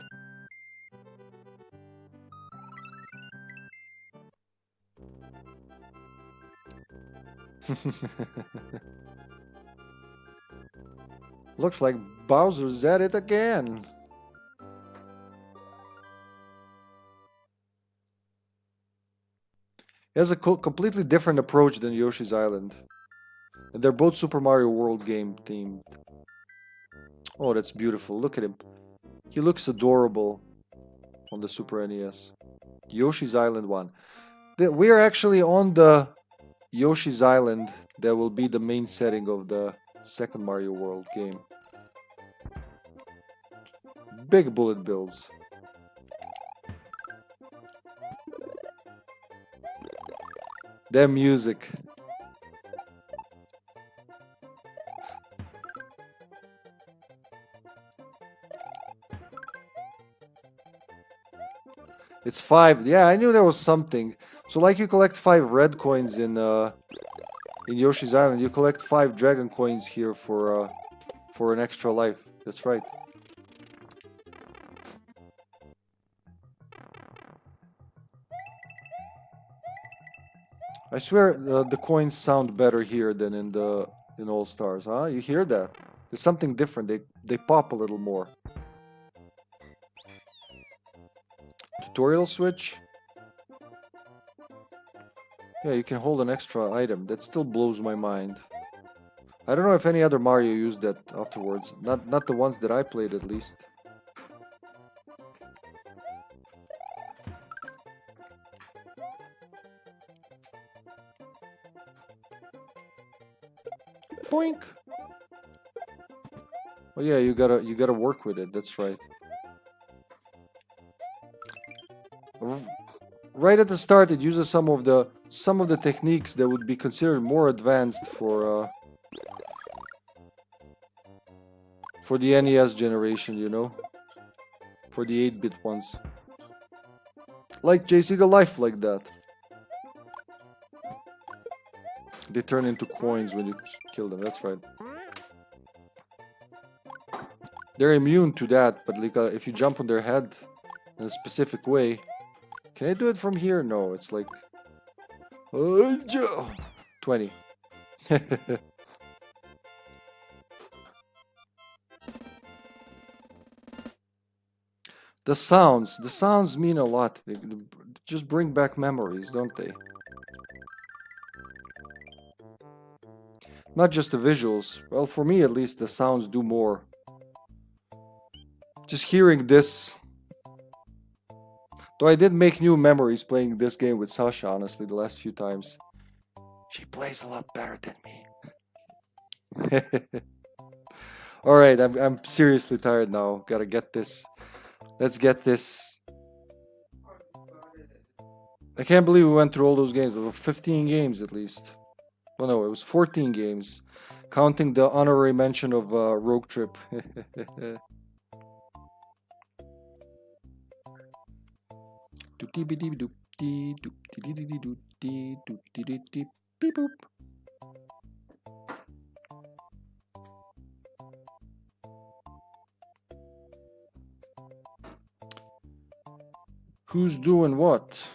Speaker 1: Looks like Bowser's at it again. It has a completely different approach than Yoshi's Island. And they're both Super Mario World game themed. Oh, that's beautiful. Look at him. He looks adorable on the Super NES. Yoshi's Island one. We are actually on the Yoshi's Island that will be the main setting of the second Mario World game. Big bullet bills. That music. It's 5. Yeah, I knew there was something. So like you collect 5 red coins in Yoshi's Island, you collect 5 dragon coins here for an extra life. That's right. I swear the coins sound better here than in All Stars, huh? You hear that? There's something different. They pop a little more. Tutorial switch. Yeah, you can hold an extra item. That still blows my mind. I don't know if any other Mario used that afterwards. Not the ones that I played, at least. Boink. Oh yeah, you gotta work with it. That's right. Right at the start, it uses some of the techniques that would be considered more advanced for the NES generation, you know, for the 8-bit ones, like JC the Life, like that. They turn into coins when you kill them, that's right. They're immune to that, but like, if you jump on their head in a specific way... Can I do it from here? No, it's like... 20. The sounds mean a lot. They just bring back memories, don't they? Not just the visuals. Well, for me at least, the sounds do more. Just hearing this. Though I did make new memories playing this game with Sasha, honestly, the last few times. She plays a lot better than me. Alright, I'm seriously tired now. Gotta get this. Let's get this. I can't believe we went through all those games. There were 15 games at least. Well, no, it was 14 games. Counting the honorary mention of Rogue Trip. Beep boop. Who's doing what?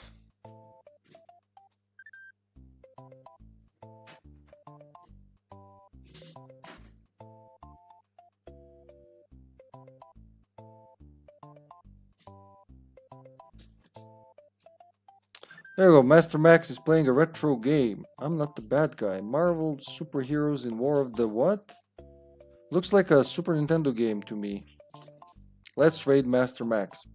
Speaker 1: There you go, Master Max is playing a retro game. I'm not the bad guy. Marvel superheroes in War of the what? Looks like a Super Nintendo game to me. Let's raid Master Max.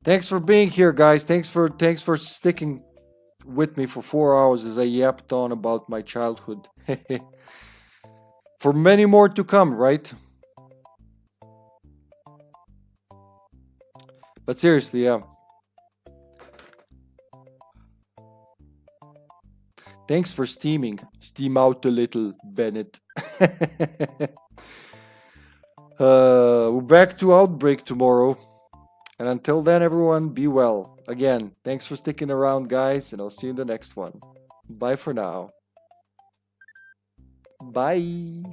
Speaker 1: Thanks for being here, guys. Thanks for sticking with me for 4 hours as I yapped on about my childhood. For many more to come, right? But seriously, yeah. Thanks for steaming. Steam out a little, Bennett. We're back to Outbreak tomorrow. And until then, everyone, be well. Again, thanks for sticking around, guys, and I'll see you in the next one. Bye for now. Bye.